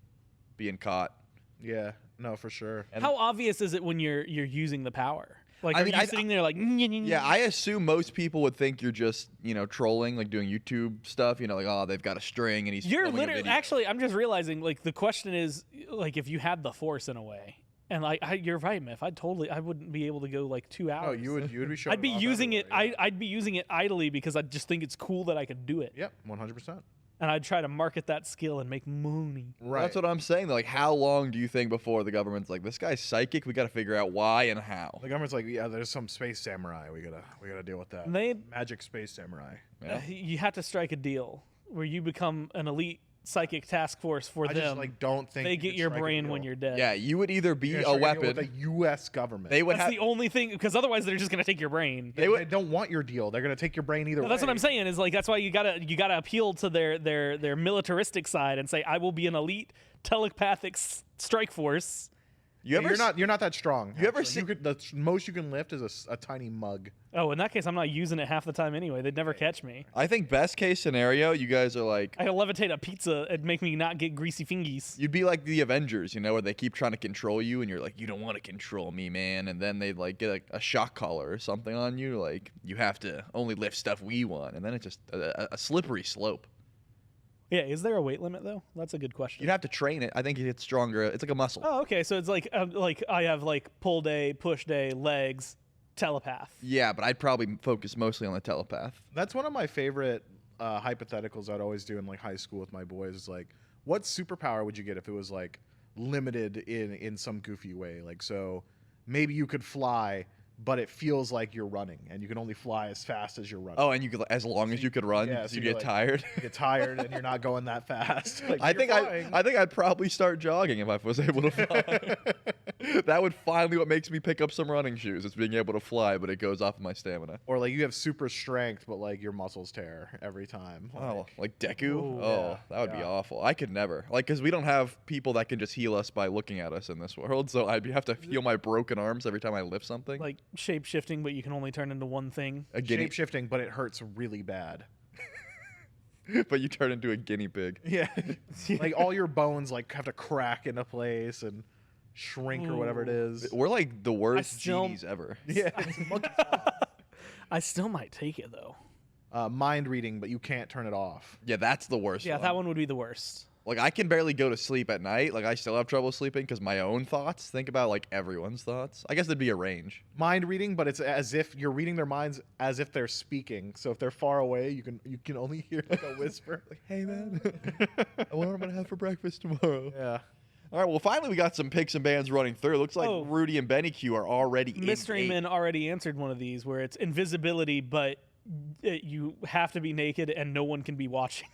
being caught. Yeah, no, for sure. How obvious is it when you're using the power? Like, I are mean, you sitting there like? Yeah, I assume most people would think you're just trolling, like doing YouTube stuff. Like, oh, they've got a string and he's. You're filming a literally video. actually. I'm just realizing like the question is like if you had the force in a way. And like you're right, Miff. I wouldn't be able to go like 2 hours. Oh, you would be showing. I'd be using it. I'd be using it idly because I just think it's cool that I could do it. Yep, 100%. And I'd try to market that skill and make money. Right. That's what I'm saying. Like, how long do you think before the government's like, this guy's psychic? We got to figure out why and how. The government's like, yeah, there's some space samurai. We gotta deal with that. Magic space samurai. You have to strike a deal where you become an elite psychic task force for I them. just like don't think they you get could your strike a brain deal. when you're dead. Yeah, you would either be You're a striking weapon. with the U.S. government. They would That's the only thing, because otherwise they're just gonna take your brain. They don't want your deal. They're gonna take your brain either way. That's what I'm saying. Is like that's why you gotta appeal to their militaristic side and say I will be an elite telepathic strike force. You ever? You're not that strong. You ever actually. The most you can lift is a tiny mug. Oh, in that case, I'm not using it half the time anyway. They'd never catch me. I think best case scenario, you guys are like. I could levitate a pizza and make me not get greasy fingies. You'd be like the Avengers, you know, where they keep trying to control you, and you're like, you don't want to control me, man. And then they like get a shock collar or something on you, like you have to only lift stuff we want, and then it's just a slippery slope. Yeah, is there a weight limit though? That's a good question. You'd have to train it. I think it gets stronger. It's like a muscle. Oh, okay. So it's like I have like pull day, push day, legs, telepath. Yeah, but I'd probably focus mostly on the telepath. That's one of my favorite hypotheticals I'd always do in like high school with my boys. Is like, what superpower would you get if it was like limited in some goofy way? Like, so maybe you could fly, but it feels like you're running, and you can only fly as fast as you're running. Oh, and you could, as long as you could run, yeah, so so you you're get like- tired. You get tired, and you're not going that fast. Like, I you're think flying. I think I'd probably start jogging if I was able to fly. That would finally what makes me pick up some running shoes. It's being able to fly, but it goes off of my stamina. Or like you have super strength, but like your muscles tear every time. Oh, like Deku? Ooh, Oh, yeah, that would be yeah. awful. I could never. Like, because we don't have people that can just heal us by looking at us in this world, so I'd have to heal my broken arms every time I lift something. Like shape shifting, but you can only turn into one thing. A guinea, Shape shifting, but it hurts really bad. but you turn into a guinea pig. Yeah, like all your bones like have to crack into place and shrink or whatever it is. We're like the worst still- genies ever. Yeah, I still might take it though. mind reading, but you can't turn it off. Yeah, that's the worst. Yeah, that one would be the worst. Like, I can barely go to sleep at night. Like, I still have trouble sleeping because my own thoughts. Think about, like, everyone's thoughts. I guess there'd be a range. Mind reading, but it's as if you're reading their minds as if they're speaking. So if they're far away, you can only hear like a whisper. Like, hey, man, I wonder what I'm going to have for breakfast tomorrow. Yeah. All right, well, finally we got some picks and bans running through. Looks like Oh. Rudy and Benny Q are already Mystery in Men already answered one of these where it's invisibility, but you have to be naked and no one can be watching.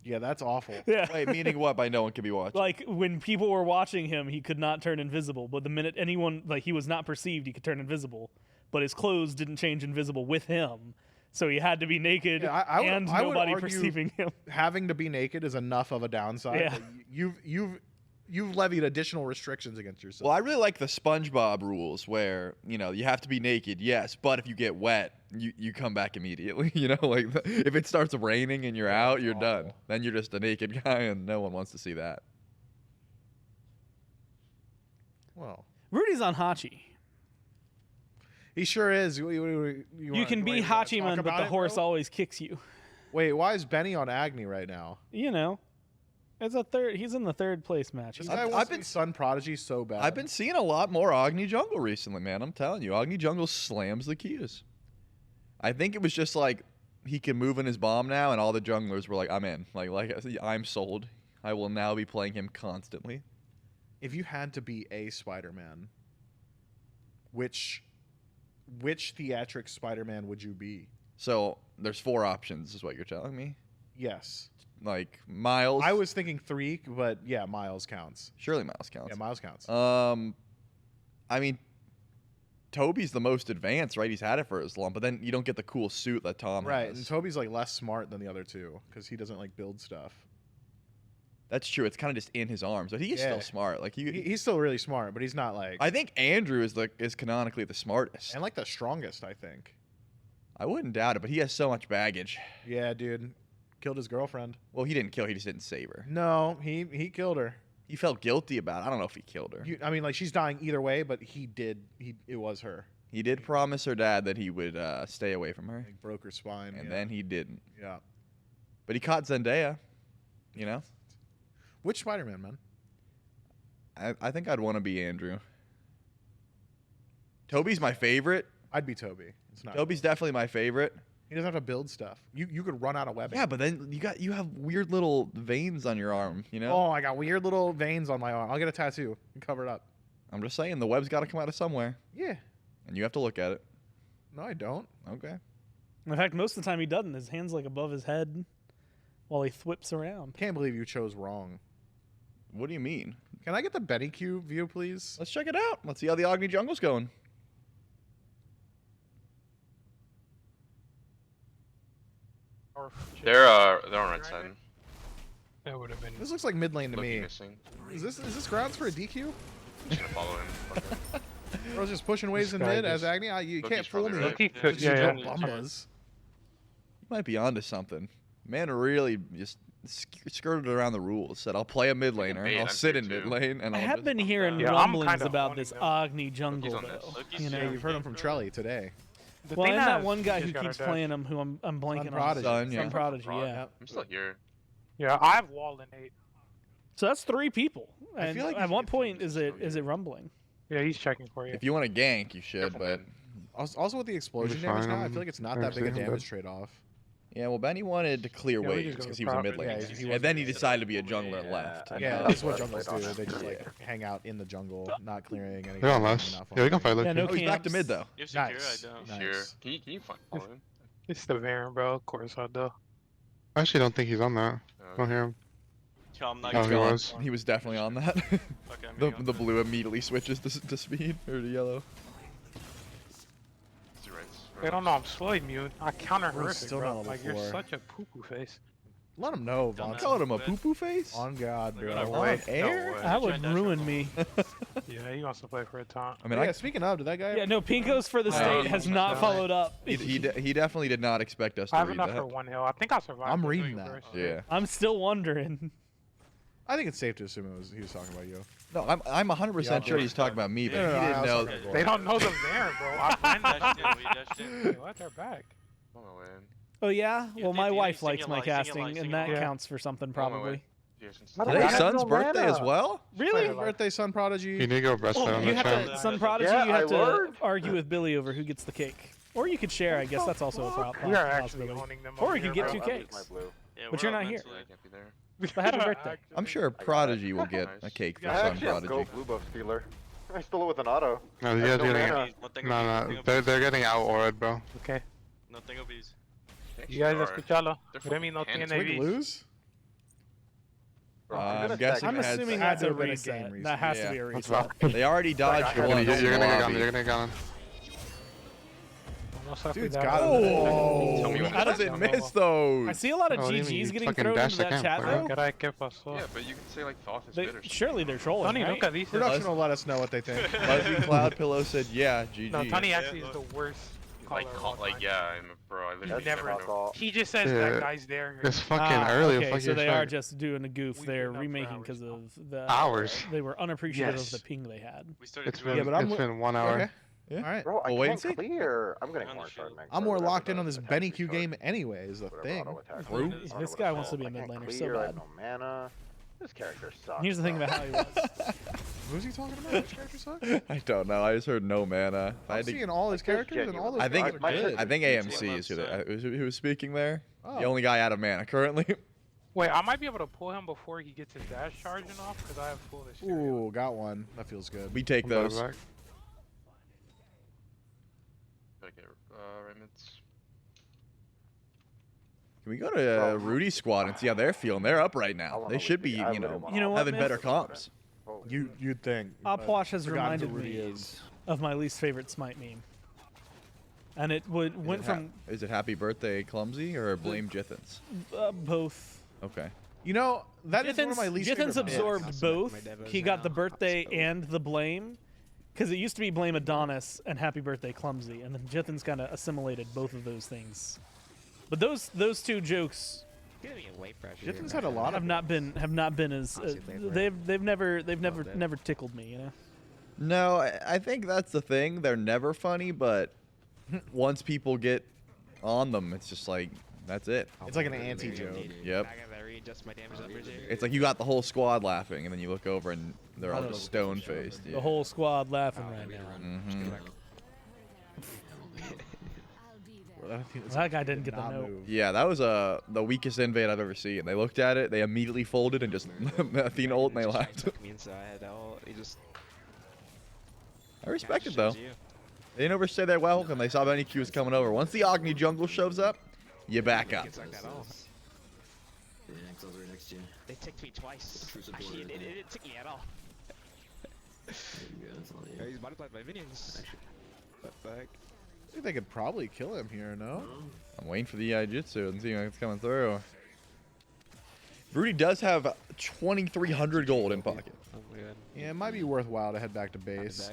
Yeah, that's awful. Yeah. Wait, meaning what by no one can be watching? Like when people were watching him, he could not turn invisible. But the minute anyone, like he was not perceived, he could turn invisible. But his clothes didn't change invisible with him. So he had to be naked Yeah, I would- and I would nobody argue perceiving him. Having to be naked is enough of a downside. Yeah. Like, you've levied additional restrictions against yourself. Well, I really like the SpongeBob rules where, you know, you have to be naked, yes, but if you get wet, you come back immediately. You know, like if it starts raining and you're out, you're done. Then you're just a naked guy and no one wants to see that. Well, Rudy's on Hachi. he sure is. You can be Hachiman, but the horse always kicks you. Wait, why is Benny on Agni right now? You know, it's a third. He's in the third place match. This guy wants to be Sun Prodigy so bad. I've been seeing a lot more Agni Jungle recently, man. I'm telling you, Agni Jungle slams the keys. I think it was just like he can move in his bomb now, and all the junglers were like, "I'm in." Like I'm sold. I will now be playing him constantly. If you had to be a Spider-Man, which theatric Spider-Man would you be? So there's 4 options, is what you're telling me. Yes. Like Miles. I was thinking 3, but yeah, Miles counts. Surely Miles counts. Yeah, Miles counts. I mean, Toby's the most advanced, right? He's had it for as long, but then you don't get the cool suit that Tom Right, has. and Toby's like less smart than the other two because he doesn't like build stuff. That's true. It's kind of just in his arms, but he's still smart. Like he's still really smart, but he's not like. I think Andrew is canonically the smartest and like the strongest. I think. I wouldn't doubt it, but he has so much baggage. Yeah, dude, killed his girlfriend. Well, he didn't kill her. He just didn't save her. No, he killed her. He felt guilty about it. I don't know if he killed her. I mean, like she's dying either way, but he did. It was her. He did promise her dad that he would stay away from her. Like broke her spine, and then he didn't. Yeah. But he caught Zendaya. You know. Which Spider-Man, man? I think I'd want to be Andrew. Toby's my favorite. I'd be Toby. It's not. Toby's definitely my favorite. He doesn't have to build stuff. You could run out of webbing. Yeah, but then you have weird little veins on your arm. You know. Oh, I got weird little veins on my arm. I'll get a tattoo and cover it up. I'm just saying the web's got to come out of somewhere. Yeah. And you have to look at it. No, I don't. Okay. In fact, most of the time he doesn't. His hand's like above his head while he thwips around. Can't believe you chose wrong. What do you mean? Can I get the Benny Q view, please? Let's check it out. Let's see how the Agni Jungle's going. They're on right side. That would have been. This looks like mid lane to Loki me. missing. Is this grounds for a DQ? Just gonna follow him. Fuck it. Bro's just pushing waves in guy mid as just- Agni. You Loki's can't fool probably me. right. Loki Just could, you yeah. go Bumbas. You might be onto something. Man really just skirted around the rules. Said I'll play a mid laner. bait, I'll I'm sit sure, in mid too. lane, and I I'll have just been hearing Yeah, I'm rumblings kinda about owning this them. Agni jungle on though. this. You know, Yeah, you've heard him from Trelly today. The well, thing and that is, one we guy just who got our keeps dash. playing him, who I'm blanking on. Prodigy. Sun, yeah. Sun Prodigy, yeah. I'm still here. Yeah, I have wall in 8. So that's 3 people. I And feel like at you what should point confuse is it rumbling? Yeah, he's checking for you. If you want to gank, you should, Careful, but man. Also with the explosion be damage fine, now, I I'm- feel like it's not I'm that big a seeing damage that. trade-off. yeah. Well, Benny wanted to clear Yeah, we waves just go because he was a mid profit. laner, Yeah, he and then he decided to be a jungler and left. And Yeah, now- that's what jungles do. They just like hang out in the jungle, not clearing anything. They're on left. not Yeah, we can following. fight Loki. Yeah, no Oh, he's back to camps. mid though. You're secure, Nice. I don't. Nice. Sure. Can you follow him? It's the Baron, bro. Of course I do. I actually don't think he's on that. I don't hear him. Yo, I'm not Oh, He's he gone. was. He was definitely on that. Okay, I'm the gonna the go. blue immediately switches to speed or to yellow. He's right. They don't know I'm slow immune. I counter We're horrific, still bro. not level Like, you're 4. such a poo-poo face. Let him know, Done Von. that. Called him a poo poo face. On God, Like, bro. whatever. On way. air. No way. That would Try dash ruin jungle. me. Yeah, he wants to play for a taunt. I mean, Yeah, speaking of, did that guy? Yeah, no, Pinkos for the No. state has not followed up. he definitely did not expect us I to have read enough that. for 1 hill. I think I survived. I'm the reading doing that. first. Yeah. I'm still wondering. I think it's safe to assume he was talking about you. No, I'm 100% sure he's talking about me, but Yeah, he no, I didn't was know. talking about They don't know the Baron, bro. I find Dashed that. in, we dashed in. Wait, what? They're back. On my way in. Oh yeah? Yeah, Well, my dude, wife sing likes it my like, sing it casting, like, sing and it that like. counts for something On my way. probably. Jason, I don't Today's have Sun's no birthday as mana. well. Really? Happy birthday, Sun Prodigy. You need to go breast Oh, on you the have chat. to, Sun Prodigy, Yeah, you have I to learned. argue with Billy over who gets the cake. Or you could share, I guess. That's also a We are actually possibility. owning them. Or over you could here, get bro. 2 I'll use my cakes. blue. Yeah, But we're you're up not here. mentally. I can't be there. But happy birthday. I'm sure Prodigy will get a Nice. cake for I Sun actually have go Prodigy. blue buff stealer. I stole it with an auto. No, you I have guys no getting mana. no. They're getting out aured, bro. Okay. No tengo bees. You guys Actually, escuchalo. They're Remy no fucking tiene hands. Twig bees. lose? Bro, I'm gonna guessing stack I'm it has- assuming had that's to a win a game reset. recently. That has to Yeah. be a That's reset. fine. They already dodged You're one. gonna in You're the gonna get lobby. gun. You're gonna get gun. No stuff Dude's like got that. it. Tell me when How does it miss those? I see a lot of Oh, what do you mean? GGs You getting fucking thrown dash into the that camp, chat bro. though. Caray, ¿qué pasó? Yeah, but you can say like Thoth is They, good or something. surely they're trolling, Tony right? nunca dice Production eso. will let us know what they think. Fuzzy Cloud Pillow said, "Yeah, GG." No, Tony actually is the worst caller Like, of all like time. yeah, I'm bro. I literally never never know. all. He just says Yeah. that guy's there. It's fucking early. Okay, Fuck so your they are shit. just doing a goof. We've They're been up for remaking hours because now. of the Hours? They were unappreciative Yes. of the ping they had. We started It's 2 been Yeah, but I'm it's wi- been 1 hour. Okay. Yeah. All right. Bro, I Well, wait can't and see. clear. I'm getting On the more shield. shard I'm more locked in on this Benny Q game anyway, is the thing. True. This guy wants to be a mid laner so I bad. have no mana. This character sucks. Here's the thing bro. about how he was. Who's he talking about? Which character sucks? I don't know. I just heard no mana. I I'm had to- seeing all his characters and all those I think guys are good. I think AMC is who was speaking there. Oh. The only guy out of mana currently. Wait, I might be able to pull him before he gets his dash charging off because I have full hysteria. Ooh, got one. That feels good. We take those. Back. Okay, Raymond's. Can we go to Rudy's squad and see how they're feeling? They're up right now. They should be, I you know, literally You know what, having Myth? better comps. You'd think. Opwash has forgotten reminded who Rudy me is. of my least favorite Smite meme. And it went from Is it Happy Birthday Clumsy or Blame Jithens? both. Okay. You know, that is one of my least Jithens favorite memes. absorbed both. He got the birthday and the blame. Because it used to be Blame Adonis and Happy Birthday Clumsy. And then Jithens kind of assimilated both of those things. But those two jokes Jithens had a lot have of not been as they've never tickled me, you know. No, I think that's the thing. They're never funny, but once people get on them, it's just like that's it. It's like an anti-joke. Yep. It's like you got the whole squad laughing, and then you look over and they're all just stone faced. The whole squad laughing right now. Mm-hmm. That guy didn't get the note. Yeah, that was the weakest invade I've ever seen. They looked at it, they immediately folded and just Athena ult, and they laughed. I respect it though. They didn't overstay their welcome. They saw Benny Q was coming over. Once the Agni jungle shows up, you back up. They ticked me twice. Actually, it didn't tick me at all. He's multiplied by minions. What the heck? I think they could probably kill him here, no? I'm waiting for the Jitsu and seeing if it's coming through. Rudy does have 2,300 gold in pocket. Yeah, it might be worthwhile to head back to base.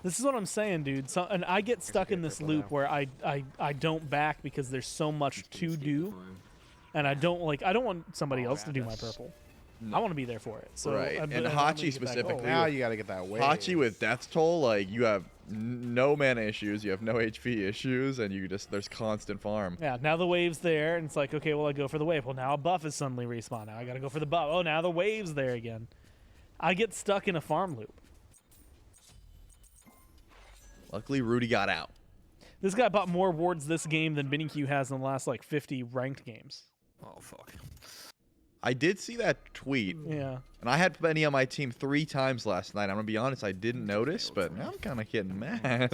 This is what I'm saying, dude. So, and I get stuck in this loop where I don't back because there's so much to do, and I don't want somebody else to do my purple. I want to be there for it. So right, I'm and gonna Hachi get back. specifically. Now you got to get that wave. Hachi with Death Toll, like you have no mana issues, you have no HP issues, and there's constant farm. Yeah, now the wave's there, and it's like, okay, well, I go for the wave. Well, now a buff is suddenly respawned. Now I got to go for the buff. Oh, now the wave's there again. I get stuck in a farm loop. Luckily, Rudy got out. This guy bought more wards this game than Benny Q has in the last, like, 50 ranked games. Oh, fuck. I did see that tweet. Yeah. And I had Benny on my team 3 times last night. I'm going to be honest, I didn't notice, but now I'm kind of getting mad.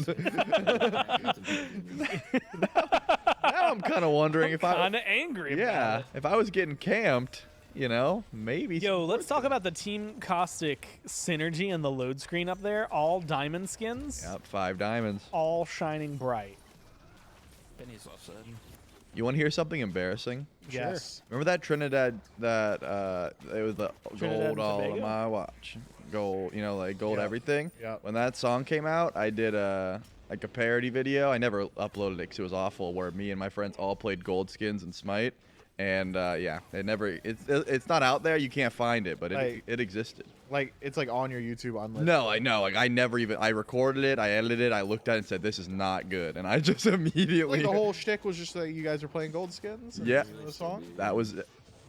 Now I'm kind of wondering if I... kind of angry about Yeah, it. if I was getting camped, you know, maybe... Yo, let's talk about the Team Caustic synergy and the load screen up there. All diamond skins. Yep, 5 diamonds. All shining bright. Benny's offset. You want to hear something embarrassing? Yes. Remember that Trinidad, that, it was the Trinidad and gold all Tobago? of my watch. Gold, you know, like gold Yep. everything. Yep. When that song came out, I did like a parody video. I never uploaded it because it was awful, where me and my friends all played gold skins in Smite. And yeah, it's not out there. You can't find it, but it existed. Like, it's like on your YouTube unlisted. No, I know. Like, I recorded it, I edited it, I looked at it and said, this is not good. And I just immediately... Like, the whole shtick was just that you guys were playing gold skins? and Yeah. The song? That was...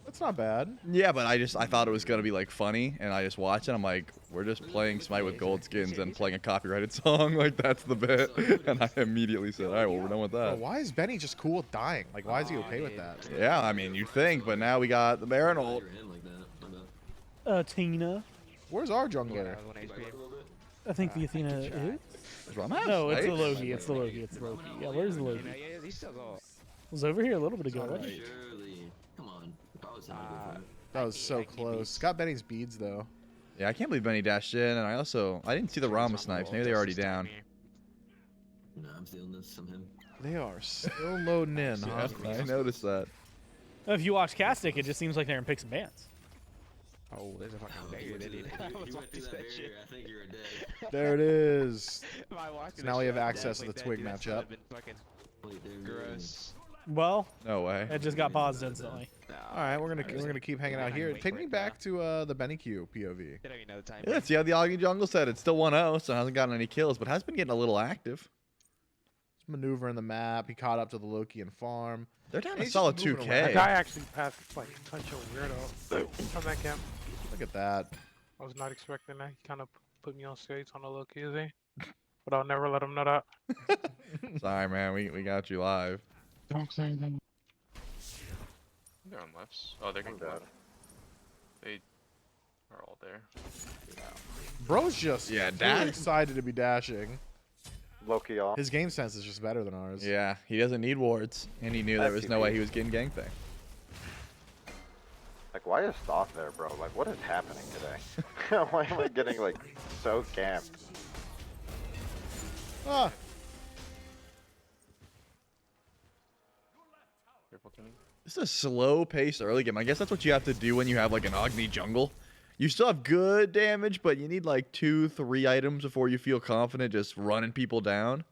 That's not bad. Yeah, but I thought it was going to be, like, funny, and I just watched it. I'm like, we're just playing Smite with gold skins and playing a copyrighted song. Like, that's the bit. And I immediately said, all right, well, we're done with Bro, that. why is Benny just cool with dying? Like, why is he okay with that? Yeah, I mean, you'd think, but now we got the Baron ult. Tina. Where's our jungler? I think the Athena is. That's what I'm at, No, it's the right? Loki. It's the Loki. It's the Loki. Yeah, where's the Loki? It was over here a little bit ago, right? Come on. That was so close. Got Benny's beads, though. Yeah, I can't believe Benny dashed in, and I didn't see the Rama snipes. Maybe they're already down. No, I'm stealing this from him. They are still loading in, huh? Yeah, I noticed that. If you watch Castic, it just seems like they're in picks and bans. Oh, there's a fucking barrier there, dude. You went through that barrier, I think you're dead. There it is. If I watched So this now we shit, have I'd access to the definitely Twig bet, dude. matchup. That would've been fucking gross. Well, No way. it just got paused instantly. All right, we're gonna keep hanging out here. Take me back to the Benny Q POV. Yeah, see how the Agni Jungle said it's still 1-0, so hasn't gotten any kills, but has been getting a little active. He's maneuvering the map. He caught up to the Loki and farm. They're down And a he's solid just moving 2K. around. That guy actually passed like such a weirdo from that camp. Look at that. I was not expecting that. He kind of put me on skates on the low key, but I'll never let him know that. Sorry, man. We got you live. Don't say that. They're on lefts. Oh, they're going left. They are all there. Bro's just dash- excited to be dashing. Loki off. His game sense is just better than ours. Yeah, he doesn't need wards, and he knew there was no way he was getting gangbang. Like, why is Thoth there, bro? Like, what is happening today? Why am I getting, like, so camped? Ah. This is a slow-paced early game. I guess that's what you have to do when you have like an Agni jungle. You still have good damage, but you need like 2-3 items before you feel confident just running people down.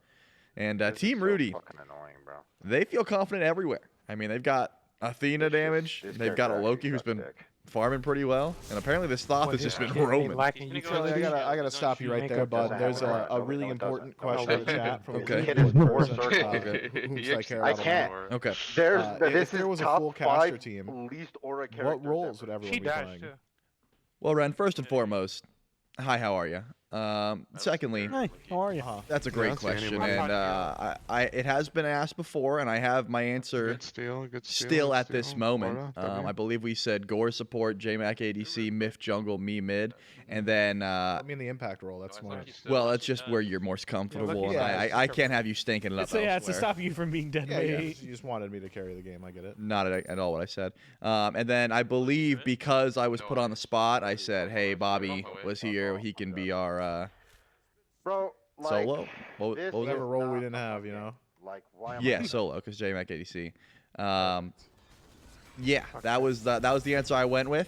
And Team Rudy, Fucking annoying, bro. they feel confident everywhere. I mean, they've got Athena damage. They've got a Loki who's been farming pretty well, and apparently this Thoth has just been roaming. Charlie, I gotta stop you right there, bud. There's a really important question in the chat from Okay. a really important person who I care I about. can't. Okay. There's If this there is was a top full caster 5 team, least aura characters. what roles would everyone She be dashed playing? too. Well, Ren, first and foremost, hi, how are you? Secondly, Hi, how are you? that's a great don't see question, anyone. and it has been asked before, and I have my answer Good steal, good steal. still good at this steal. moment. Aura, W. I believe we said Gore support, JMac ADC, Myth jungle, me mid, and then I mean the impact role. That's smart. well, that's just where you're most comfortable. and I can't have you stinking it up. So yeah, it's to elsewhere. stop you from being dead Yeah, weight. you just wanted me to carry the game. I get it. Not at all what I said. And then I believe because I was put on the spot, I said, hey, Bobby was here. He can be our Bro, like, solo. What this was Whatever is role not we didn't have, you know. Like, why am Yeah, I solo, because JMac ADC. Yeah, that was the answer I went with.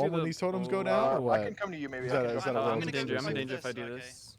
spawn when these totems go down, or what? I can come to you maybe. Is I that, can is come that to a you. I'm in danger. I'm in relative danger if I do Okay. this.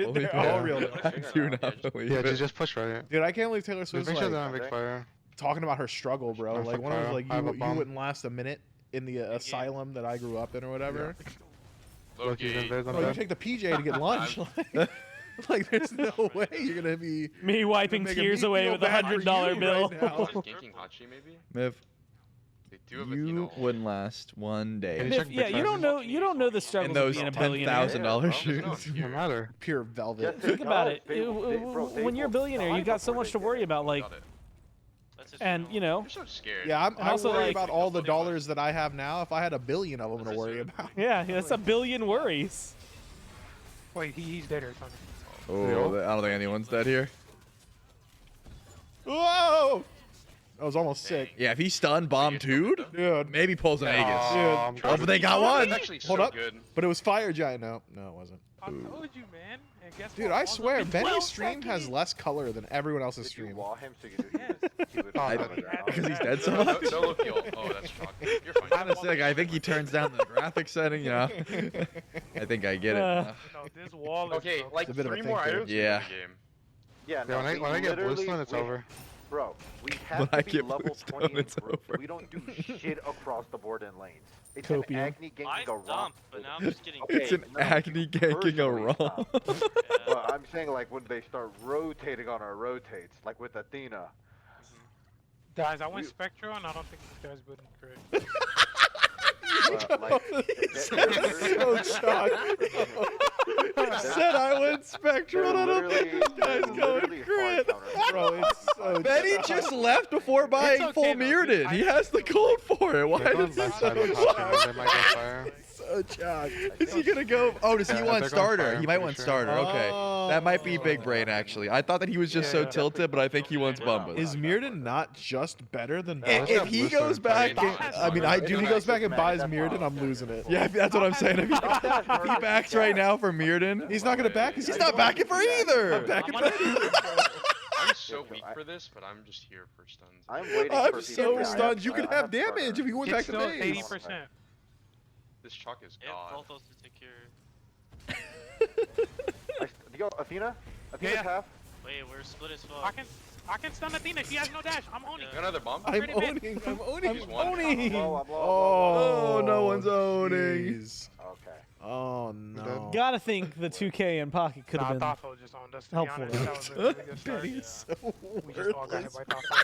believe They're it. all real. I do not believe Yeah, it. just push right. Dude, I can't believe Taylor Just Swift's make sure like they're on big fire. talking about her struggle, bro. I'm Like fuck one of those fire. like I have a you bomb. wouldn't last a minute in the asylum that I grew up in or whatever. Loki's in there, Bro, you take the PJ to get lunch. Like, there's no way you're gonna be me wiping tears away with $100 bill. Ganking Hachi maybe? Miv, They do have you wouldn't last one day. Yeah, you don't know the struggles And those of being a billionaire. $10,000 shoes. Doesn't matter. Pure velvet. Think about it. When you're a billionaire, you got so much to worry about, like, and you know. You're so scared. Yeah, I'm also worried like about all the dollars that I have now. If I had a billion of them to worry about. Yeah, that's a billion worries. Wait, he's dead or something. Oh, I don't think anyone's dead here. Whoa! I was almost sick. Yeah, if he stunned bomb dude, maybe pulls an Aegis. Dude. Oh, but they got one. Hold up. But it was Fire Giant. No, it wasn't. I told you, man. And guess Dude, what? I Also, swear, in Benny's 12 stream has seconds- less color than everyone else's stream. Wall him so you knew he was Because he's dead so much. No look, yo. Oh, that's shocking. You're fine. Kind of sick. I think he turns down the graphic setting, you know. I think I get it. No, this wall is Okay, broken. like a bit of a 3 more thinker. items Yeah. in the game. Yeah, Yeah, no, when I get literally- Bluestone, it's over. Bro, we When have I to be get level Bluestone, 20 in it's groups. over. We don't do shit across the board in lanes. It's Copium. an Agni ganking a romp. but now I'm just getting. It's an Agni ganking a personally, romp. But I'm saying like when they start rotating on our rotates, like with Athena. Guys, I went Spectral and I don't think this guy's building correct. So shocked. Said I went Spectral. I don't think this guy's going crit. Bro, it's so Benny just left before buying full Mirrodin. He has the gold for it. Why They're going is this left so side of Hachi, they might go fire. so shocked. Is he gonna go? Oh, does he Yeah, want they're going starter? fire, He I'm might pretty want sure. starter. Okay, that might be big brain actually. I thought that he was just so Yeah. tilted, but I think he wants Bumbas. Is Mirrodin not just better than If Bumbas? he goes back, I mean, if he goes back and buys Mirrodin, I'm losing it. yeah, that's what I'm saying. If he backs right now for Mirrodin, He's not gonna back. he's not backing for either. I'm so weak for this, but I'm just here for stuns. I'm waiting I'm for so people. stunned. You I can have have damage if you went back to Still base. 80%. This chalk is If god. both those to take care. Yo, Athena? Athena's Yeah. half. Wait, we're split as I fuck. can stun Athena. She has no dash. I'm owning. Got another bomb? I'm Pretty mid. owning. I'm owning. Just I'm one. owning. I'm low, Oh, no one's owning. jeez. Okay. Oh no. Gotta think the 2K in pocket could Nah, have been Thotho just owned us. To helpful. Be honest, that was a really good start. Benny is so We just all got hit worthless. by Thotho.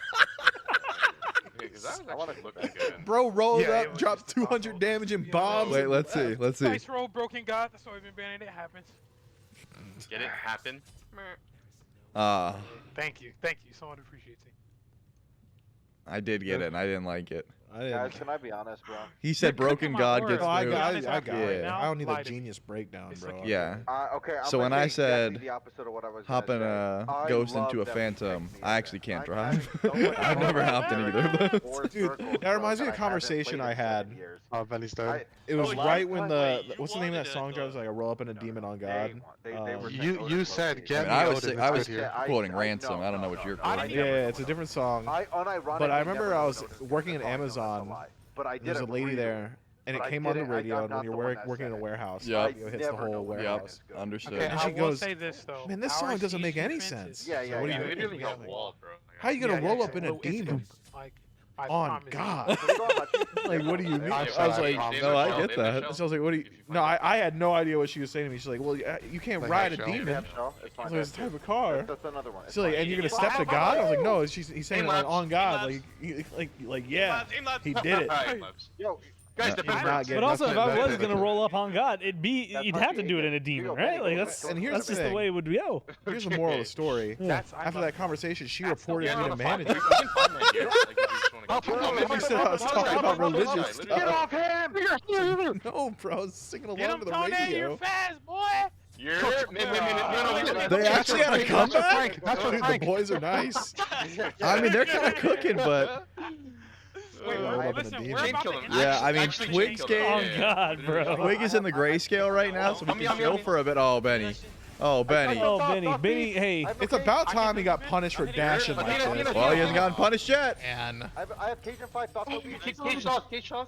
Okay, because that was actually looking good. Bro rolled Yeah, it up, was dropped just 200 awful. damage and Yeah. bombs. Wait, and let's see. left. Let's see. Dice roll, broken god. That's why we've been banning it. Happens. Get it happen. Thank you. Thank you. Someone appreciates it. I did get it, and I didn't like it. I didn't. Guys, can I be honest, bro? He said broken my god word. gets Oh, I Be moved. got honest, it. I after got right it. now, I don't need lie a to me. genius breakdown, It's bro. like- Yeah. Okay, I'm So when gonna I say exactly said the opposite of what I was Hop in gonna say. a I ghost love into a them phantom. protecting I actually me. can't I'm drive. having so much I've never fun hopped in with either of those those. four Dude, circles, that reminds bro, me of a that I haven't conversation played I in had. 7 years. Oh, Benny's dead. It was Oh, right yeah. when Wait, you what's the name of that wanted song? it, Joe? It's like I roll up in a demon on God. They were saying You Odin said low-key. get I mean, me I Odin. was It's I good was here. quoting I- ransom. no, I don't know no, what you're no, quoting. Yeah, it's a different song. I unironically But I never remember I was noticed it. working at That's a Amazon. lie. But I did There's a agree lady with there, it. and it But I came on the didn't- I'm radio, and not when you're the one that working in a said it. warehouse, Yep. it hits the never know whole when warehouse. Yep. Understood. Okay, And I she will goes, say this though. "Man, this Our song doesn't make siege any defenses- sense." Yeah, yeah, What do yeah. you We mean? literally We got have, like, walled, bro. How you gonna Yeah, roll yeah, up in a well, it's demon? Like, I On promise you. God. Like, what do you mean? I I was tried. like, No, I get that. so I was like, what do you? No, I had no idea what she was saying to me. She's like, well, you can't Like, ride a actually, demon. It's fine. I was like, it's a type of car. That's another one. It's She's like, fine. and you're gonna Well, step to how God? I was like, about- no. He's saying like, on God, like yeah, he did it. Alright, Mubs. Yo, Guys, He's the not getting But also, if nothing. I was gonna roll up on God, it'd be That's you'd not have to the do it in a agent. demon, You go, right? Like go, that's go. And here's that's the just the thing. way it would go. Here's the moral of the story. That's After that conversation, she reported Yeah, me on to the five, manager. we can find that here. Like, if you just wanna go- He said I was talking about religious Get stuff. off him! No, bro, I was singing Get along him, to the Tony. radio. You're fast, boy. You're no. They actually had a comeback. The boys are nice. I mean, they're kind of cooking, but Wait, rolled up in a listen, demon. we're Chain about kill to him. get- yeah, I mean, Actually, Twig's chain kill game. Oh him. God, bro. Twig is in the grayscale right now, so we can chill for a bit. Oh, Benny. Oh, Benny. Oh, Benny, hey. It's about time he got punished for dashing like this. Well, he hasn't gotten punished yet. And I have Cajun 5 thoughts. Cage off.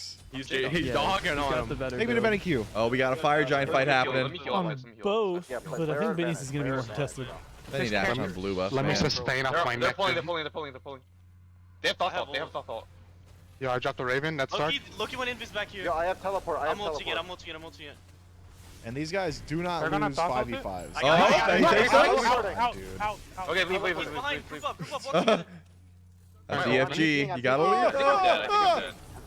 Jax. He's Yeah, dogging he's on got him. the better Take me to build. Benny Q. Oh, we got a fire giant fight happening. On both, but I think Benny's is going to be more contested. Benny dash on blue buff. Let me man. sustain off my They're neck. pulling. They have thought out. They have thought out. Yo, I dropped the Raven. That's dark. Loki went invis back here. Yo, I have teleport. I have I'm ulting teleport. it. I'm ulting it. And these guys do not They're gonna lose toss ult 5v5s. it? Oh, Benny takes those? Out. Okay, leave. He's behind. Group up. Walk. DFG, you gotta leave. I think I'm dead.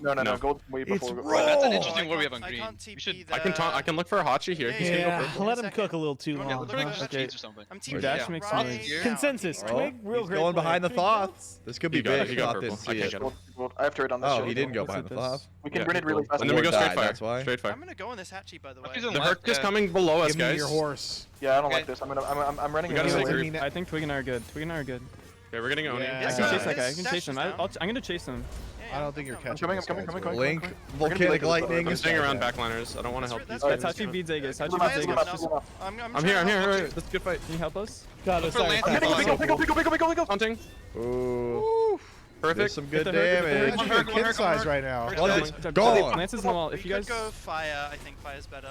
No. Gold way It's before. raw. That's an interesting word we have on I green. can't We should. TP I can look for a Hachi here. He's gonna go Yeah, first. let him cook a little too You wanna long. look Literally for just that? cheese or something. I'm Your TP dash right makes now. noise. Consensus. TP Twig, real He's great going play. behind the Big Thoth. thoughts? This could be You got it, big. you got Thoth didn't purple. I see can't it. get him. Gold. I have to on this. Oh, shit. he didn't go Let's behind hit the this. Thoth. We can Yeah, bring it really fast. And then we go Died, straight fire. that's why. Straight fire. I'm gonna go on this Hachi, by the way. He's in The left, Herc is yeah. coming below us, Give me guys. your horse. Yeah, I don't Okay. like this. I'm running. We gotta it stay anyway. group. I think Twig and I are good. Twig and I are good. Okay, we're getting Oni. Yeah. I Yes, can sir. chase that guy. I His can dash chase him. is down. I'm gonna chase him. I don't think you're catching. coming, this I'm coming, guy's coming, really- coming. Link, We're gonna be volcanic like- lightning. I'm staying around Yeah. backliners. I don't want to help these That's guys. Tachi beats Aegis. Tachi Come beats on, Aegis. come on, Just- no. I'm here. trying to help That's a good fight. Can you help us? God, Look it's for like Lance. Pickle. Hunting. Ooh. Perfect. There's some good Hit the Herc, hit the damage. Herc. One You're Herc, kid size right now. London, Lance gone. Lance is in the wall. If We you could guys. go fire. I think fire's better.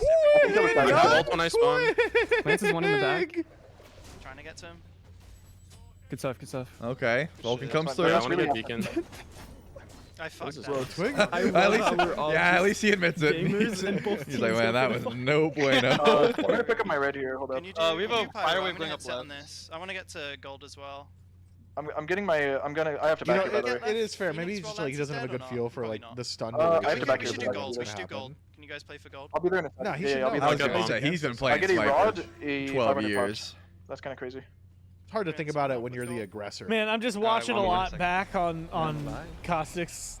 Ult when I spawn. Lance is one in the back. Trying to get to him. Good stuff, good stuff. Okay, Vulcan comes through. I want to get beacon. I fucked that. Bro, Twig. At least he admits it. He's like, man, that was no bueno. I'm gonna pick up my red here. Hold up. Can you do, we have can a you pyro? fire I'm wave gonna going hit up set on left. this. I want to get to gold as well. I'm getting my. I have to You know, back it, by the way. it is fair. Maybe Phoenix he's just roll like he doesn't have a dead or good not? feel for Probably like not. the stun. I have duration to back We that's should it, do gonna gold. We should do happen. gold. Can you guys play for gold? I'll be there in a second. No, he Yeah, should yeah, I'll know. be I there. was I'll gonna get say, bomb. He's been I playing get a Sniper rod, a 12 500 years. pops. That's kind of crazy. It's hard to think about it when you're the aggressor. Man, I'm just watching a lot back on Caustic's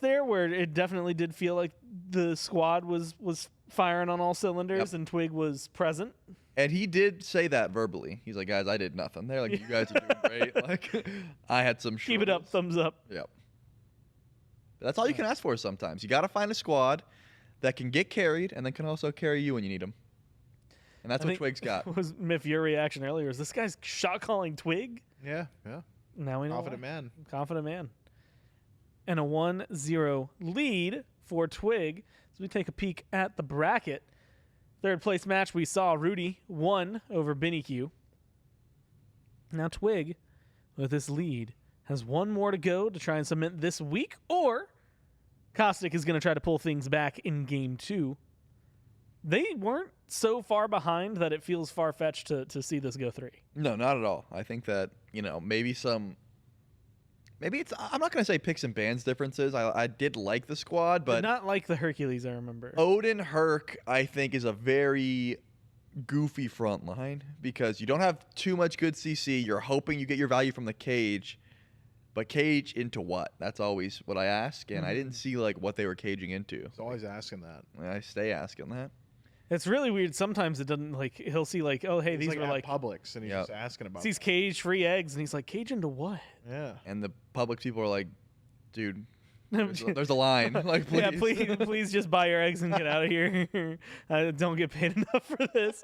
there where it definitely did feel like the squad was firing on all cylinders and Twig was present. And he did say that verbally. He's like, guys, I did nothing. They're like, you guys are doing great. Like, I had some Keep it up, thumbs up. Yep. But that's all you can ask for sometimes. You got to find a squad that can get carried and then can also carry you when you need them. And that's what Twig's got. Was Miff your reaction earlier? Is this guy's shot calling Twig? Yeah. Now we know. Confident man. Confident man. And a 1-0 lead for Twig. As we take a peek at the bracket. Third place match, we saw Rudy won over Benny Q. Now Twig, with this lead, has one more to go to try and cement this week, or Caustic is going to try to pull things back in game 2. They weren't so far behind that it feels far-fetched to see this go 3. No, not at all. I think that, maybe it's, I'm not going to say picks and bans differences. I did like the squad, but Did not like the Hercules, I remember. Odin Herc, I think, is a very goofy front line because you don't have too much good CC. You're hoping you get your value from the cage, but cage into what? That's always what I ask, and I didn't see what they were caging into. He's always asking that. I stay asking that. It's really weird. Sometimes it doesn't he'll see oh hey, He's these were at Publix, and he's just asking about. Sees cage free eggs, and he's like, cage into what? Yeah. And the Publix people are like, dude, there's a line. Please. Yeah, please just buy your eggs and get out of here. Don't get paid enough for this.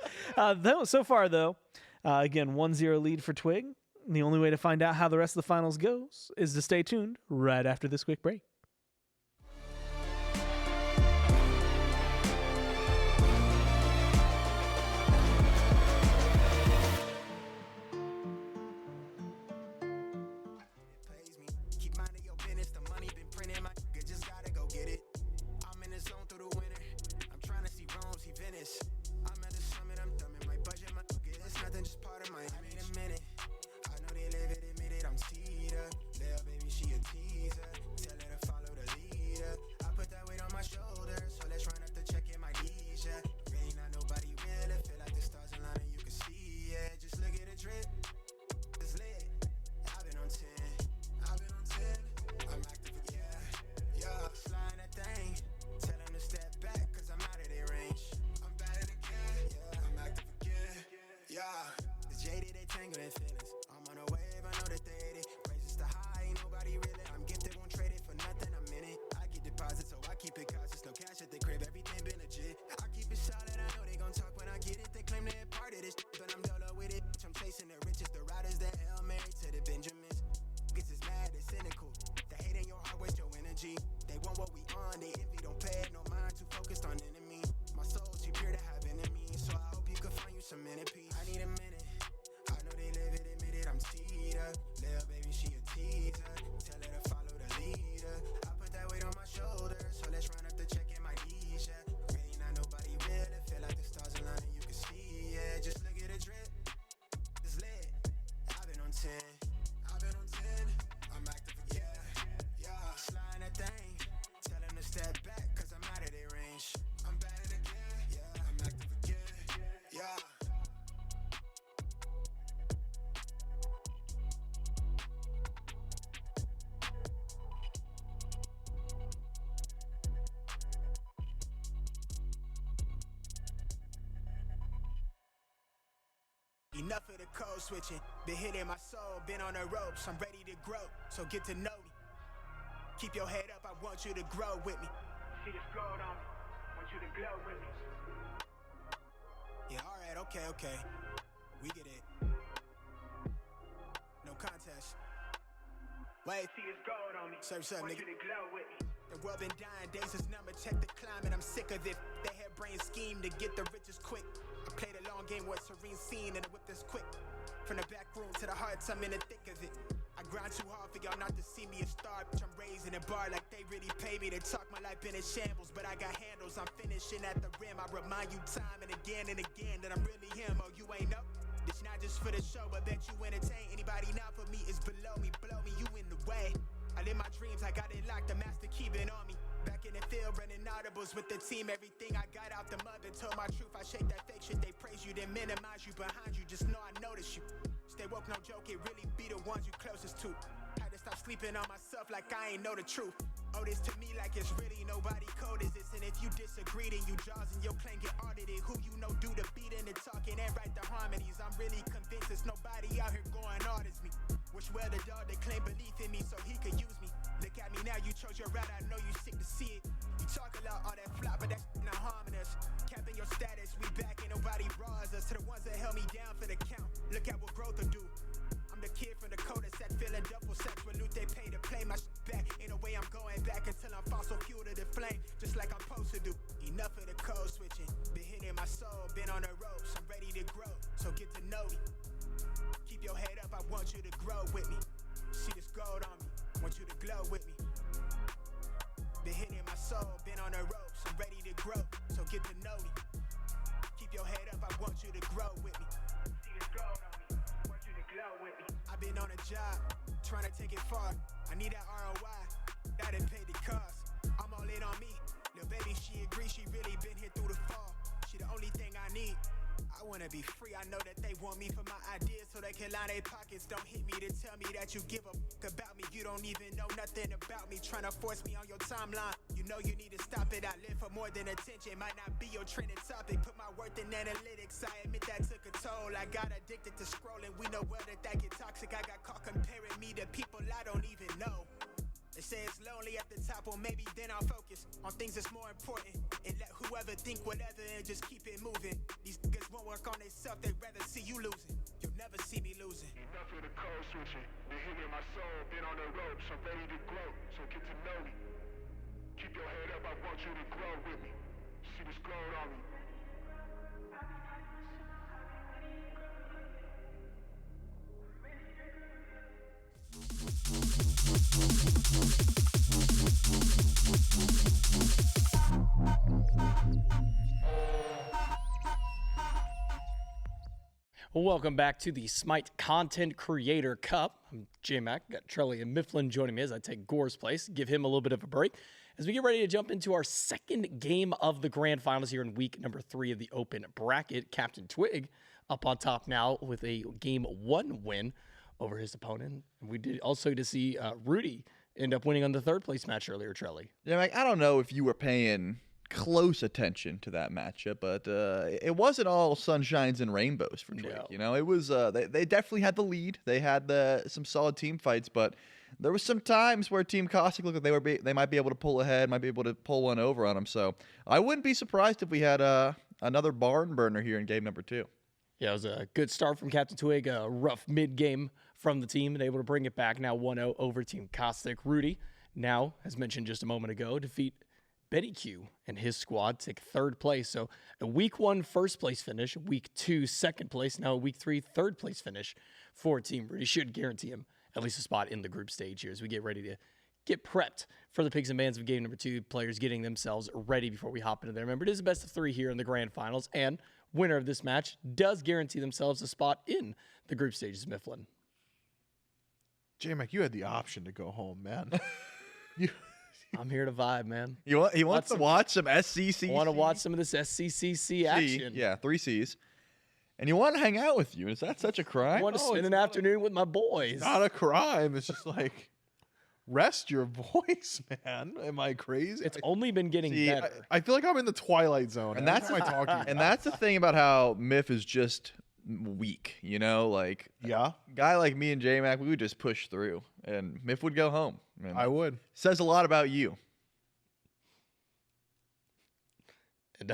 So far though, again 1-0 lead for Twig. The only way to find out how the rest of the finals goes is to stay tuned right after this quick break. Enough of the code switching, been hitting my soul, been on the ropes, I'm ready to grow, so get to know me. Keep your head up, I want you to grow with me. See this gold on me, want you to glow with me. Yeah, alright, okay, we get it. No contest. Wait, see this gold on me, want you to glow with me. The world been dying, days is number, check the climate, I'm sick of it. They had brain scheme to get the riches quick. I played a long game with a serene scene and the whip is quick. From the back room to the hearts, I'm in the thick of it. I grind too hard for y'all not to see me a star. Bitch, I'm raising a bar like they really pay me. They talk my life been in shambles, but I got handles. I'm finishing at the rim. I remind you time and again that I'm really him. Oh, you ain't know? This not just for the show, but bet you entertain. Anybody not for me is below me, blow me, you in the way. I live my dreams, I got it locked, the master keeping on me. Back in the field, running audibles with the team. Everything I got out the mud and told my truth. I shake that fake shit, they praise you, then minimize you behind you. Just know I notice you. Stay woke, no joke, it really be the ones you closest to. Had to stop sleeping on myself like I ain't know the truth. Oh, this to me like it's really nobody code is this. And if you disagree, then you jaws and your claim get audited. Who you know do the beating and talking and write the harmonies. I'm really convinced there's nobody out here going hard as me. Wish well the dog that claim belief in me so he could use me. Look at me now, you chose your route, I know you sick to see it. You talk a lot, all that flop, but that's not harming us. Capping your status, we back, ain't nobody bras us. To the ones that held me down for the count, look at what growth will do. I'm the kid from the cul-de-sac, feeling double sex with loot they pay to play my shit back. Ain't no way I'm going back until I'm fossil fuel to the flame, just like I'm supposed to do. Enough of the code switching, been hitting my soul, been on the ropes, I'm ready to grow, so get to know me. Keep your head up, I glow with me. Been hitting my soul, been on the ropes, I'm ready to grow, so get to know me. Keep your head up, I want you to grow with me. See this gold on me, want you to glow with me. I've been on a job, trying to take it far. I need that ROI, gotta pay the cost. I'm all in on me, little baby, she agrees, she really been here through the fall. She the only thing I need. I wanna be free, I know that they want me for my ideas so they can line their pockets. Don't hit me to tell me that you give a fuck about me. You don't even know nothing about me, trying to force me on your timeline. You know you need to stop it, I live for more than attention. Might not be your trending topic, put my worth in analytics. I admit that took a toll, I got addicted to scrolling. We know well that get toxic. I got caught comparing me to people I don't even know. They say it's lonely at the top, well maybe then I'll focus on things that's more important and let whoever think whatever and just keep it moving. These niggas won't work on themselves, they'd rather see you losing. You'll never see me losing. Enough of the code switching, been hitting my soul, been on the ropes, I'm ready to grow, so get to know me. Keep your head up, I want you to grow with me. See this gold on me. Welcome back to the Smite Content Creator Cup. I'm J-Mac, got Trelly and Mifflin joining me as I take Gore's place, give him a little bit of a break as we get ready to jump into our second game of the grand finals here in week number 3 of the open bracket. Captain Twig up on top now with a game 1 win over his opponent. And we did also to see Rudy end up winning on the 3rd place match earlier, Trelly. Yeah, like, I don't know if you were paying close attention to that matchup, but it wasn't all sunshines and rainbows for Twig. No. You know, it was they definitely had the lead. They had some solid team fights, but there was some times where Team Caustic looked like they might be able to pull ahead, might be able to pull one over on them. So I wouldn't be surprised if we had another barn burner here in game number 2. Yeah, it was a good start from Captain Twig, a rough mid-game from the team, and able to bring it back now 1-0 over Team Caustic. Rudy, now, as mentioned just a moment ago, defeat Betty Q and his squad, take 3rd place. So a week 1 1st place finish, week 2 2nd place, now a week 3 3rd place finish for Team Rudy. Should guarantee him at least a spot in the group stage here as we get ready to get prepped for the Pigs and Bands of game number 2. Players getting themselves ready before we hop into there. Remember, it is a best of 3 here in the grand finals, and winner of this match does guarantee themselves a spot in the group stages, Mifflin. J-Mac, you had the option to go home, man. I'm here to vibe, man. He wants to watch some SCCC. I want to watch some of this SCCC action. Yeah, 3 Cs. And you want to hang out with you. Is that such a crime? I want to spend an afternoon with my boys. It's not a crime. It's just like, rest your voice, man. Am I crazy? It's only been getting better. I feel like I'm in the Twilight Zone. And that's what am I talking and that's the thing about how Miff is just weak, you know? Like, yeah, a guy like me and J-Mac, we would just push through, and Miff would go home. And I would. Says a lot about you. And,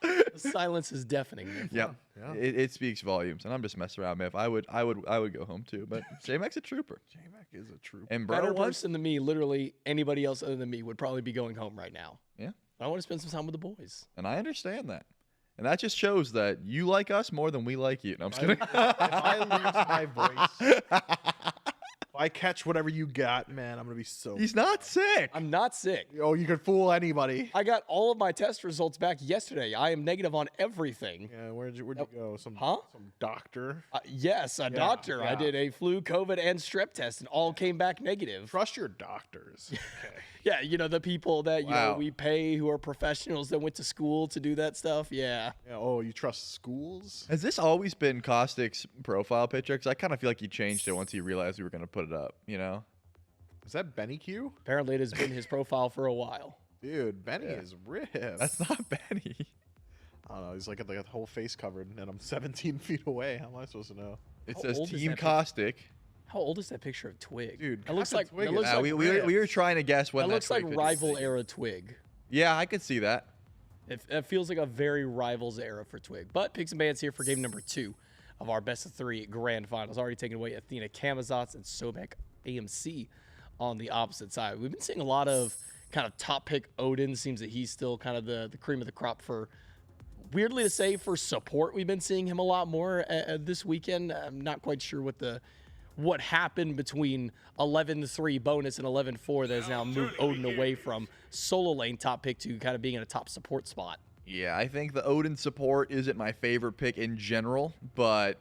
the silence is deafening. Yeah. It speaks volumes, and I'm just messing around, Miff. I would go home too, but J-Mac's a trooper. J-Mac is a trooper. And better person than me, literally anybody else other than me would probably be going home right now. Yeah. I want to spend some time with the boys. And I understand that. And that just shows that you like us more than we like you. No, I'm just kidding. If I lose my voice, if I catch whatever you got, man, I'm going to be so... He's not sick. I'm not sick. Oh, you could fool anybody. I got all of my test results back yesterday. I am negative on everything. Yeah, where'd you go? Some doctor? Yes, a doctor. yeah. I did a flu, COVID, and strep test, and all came back negative. Trust your doctors. Okay. Yeah, you know, the people that, you know, we pay who are professionals that went to school to do that stuff. Yeah. Oh, you trust schools? Has this always been Caustic's profile picture? Because I kind of feel like he changed it once he realized we were going to put it up, you know? Is that Benny Q? Apparently it has been his profile for a while. Dude, Benny is ripped. That's not Benny. I don't know. He's like got the whole face covered, and I'm 17 feet away. How am I supposed to know? It says Team Caustic. How old is that picture of Twig? Dude, it looks like Twig we were trying to guess when that looks like Twig rival era Twig. Yeah, I could see that. It feels like a very rivals era for Twig. But Pigs and Bands here for game number 2 of our best of 3 grand finals. Already taken away Athena Kamazats and Sobek AMC on the opposite side. We've been seeing a lot of kind of top pick Odin. Seems that he's still kind of the cream of the crop for, weirdly to say, for support. We've been seeing him a lot more this weekend. I'm not quite sure what the what happened between 11-3 bonus and 11-4 that has now moved Odin away from solo lane top pick to kind of being in a top support spot. Yeah, I think the Odin support isn't my favorite pick in general, but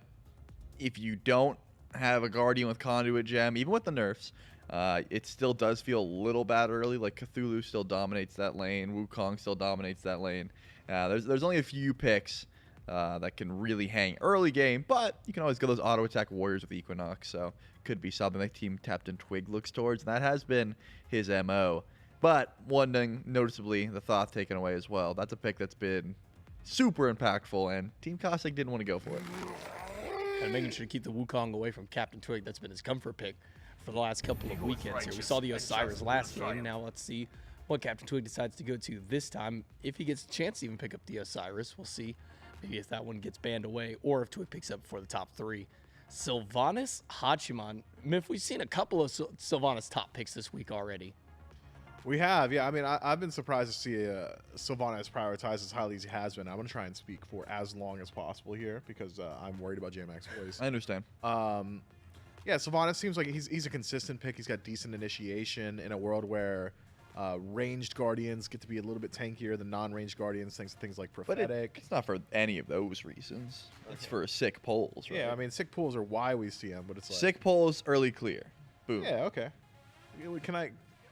if you don't have a Guardian with Conduit Gem, even with the nerfs, it still does feel a little bad early. Like Cthulhu still dominates that lane, Wukong still dominates that lane. There's only a few picks that can really hang early game, but you can always go those auto attack warriors with Equinox, so could be something like Team Captain Twig looks towards, and that has been his MO. But one thing noticeably, the Thoth taken away as well. That's a pick that's been super impactful, and Team Caustic didn't want to go for it. And making sure to keep the Wukong away from Captain Twig, that's been his comfort pick for the last couple of weekends here. We saw the Osiris last game. Now let's see what Captain Twig decides to go to this time. If he gets a chance to even pick up the Osiris, we'll see. Maybe if that one gets banned away, or if Twig picks up before the top 3. Sylvanas Hachiman. Miff, we've seen a couple of Sylvanas top picks this week already. We have, yeah. I mean, I've been surprised to see Sylvanas prioritized as highly as he has been. I'm going to try and speak for as long as possible here because I'm worried about JMAC's voice. I understand. Yeah, Sylvanas seems like he's a consistent pick. He's got decent initiation in a world where ranged Guardians get to be a little bit tankier than non-ranged Guardians, things like Prophetic. It's not for any of those reasons. It's for sick pulls, right? Yeah, I mean, sick pulls are why we see him, but it's like... Sick pulls, early clear. Boom. Yeah, okay.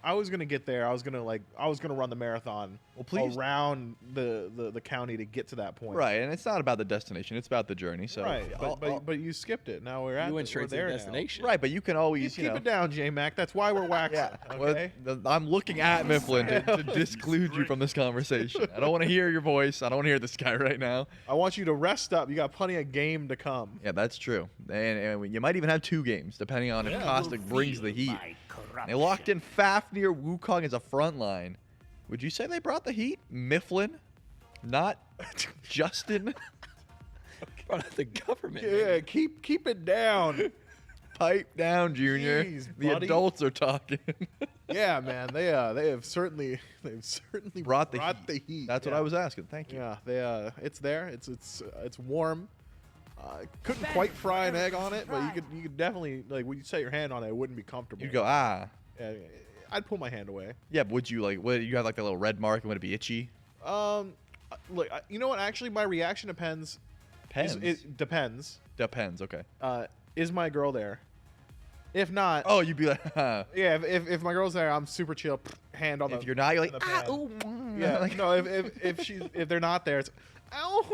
I was gonna get there. I was gonna run the marathon around the county to get to that point. Right, and it's not about the destination; it's about the journey. So right, but you skipped it. Now we're at you went straight to the destination. Right, but you can always keep it down, J-Mac. That's why we're waxing. Okay? Well, I'm looking at Mifflin to disclude you from this conversation. I don't want to hear your voice. I don't want to hear this guy right now. I want you to rest up. You got plenty of game to come. Yeah, that's true, and you might even have 2 games depending on if Caustic brings the heat. They locked in Fafnir Wukong as a front line. Would you say they brought the heat? Mifflin? Not Justin? Brought out the government. Yeah, man. keep it down. Pipe down, Junior. Jeez, the buddy. adults are talking. Yeah, man. They have certainly brought the heat. That's what I was asking. Thank you. Yeah, it's there. It's warm. Couldn't quite fry an egg on it, but you could definitely, like, when you set your hand on it, it wouldn't be comfortable. You'd go, ah. Yeah, I'd pull my hand away. Yeah, but would you, like, would you have like the little red mark and would it be itchy? Look, you know what? Actually, my reaction depends. It depends. Depends. Okay. Is my girl there? If not, oh, you'd be like, yeah. If my girl's there, I'm super chill. Hand on the. If you're not, you're like, yeah. Like, no, if they're not there, it's. Ow!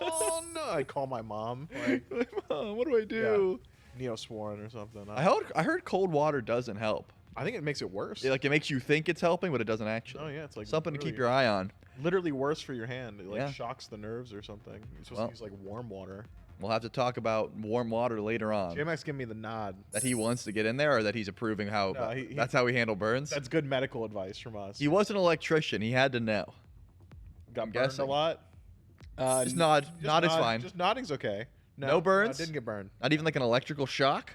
Oh no! I call my mom. Like, Mom, what do I do? Yeah. Neosporin or something. I heard cold water doesn't help. I think it makes it worse. Like it makes you think it's helping, but it doesn't actually. Oh yeah, it's like something to keep your eye on. Literally worse for your hand. It like shocks the nerves or something. You're supposed to use like warm water. We'll have to talk about warm water later on. J-Max giving me the nod. That he wants to get in there, or that he's approving how that's how we handle burns. That's good medical advice from us. He was an electrician. He had to know. Got burned a lot. Just nod. Nod is fine. Just nodding's okay. No burns? No, didn't get burned. Not even like an electrical shock?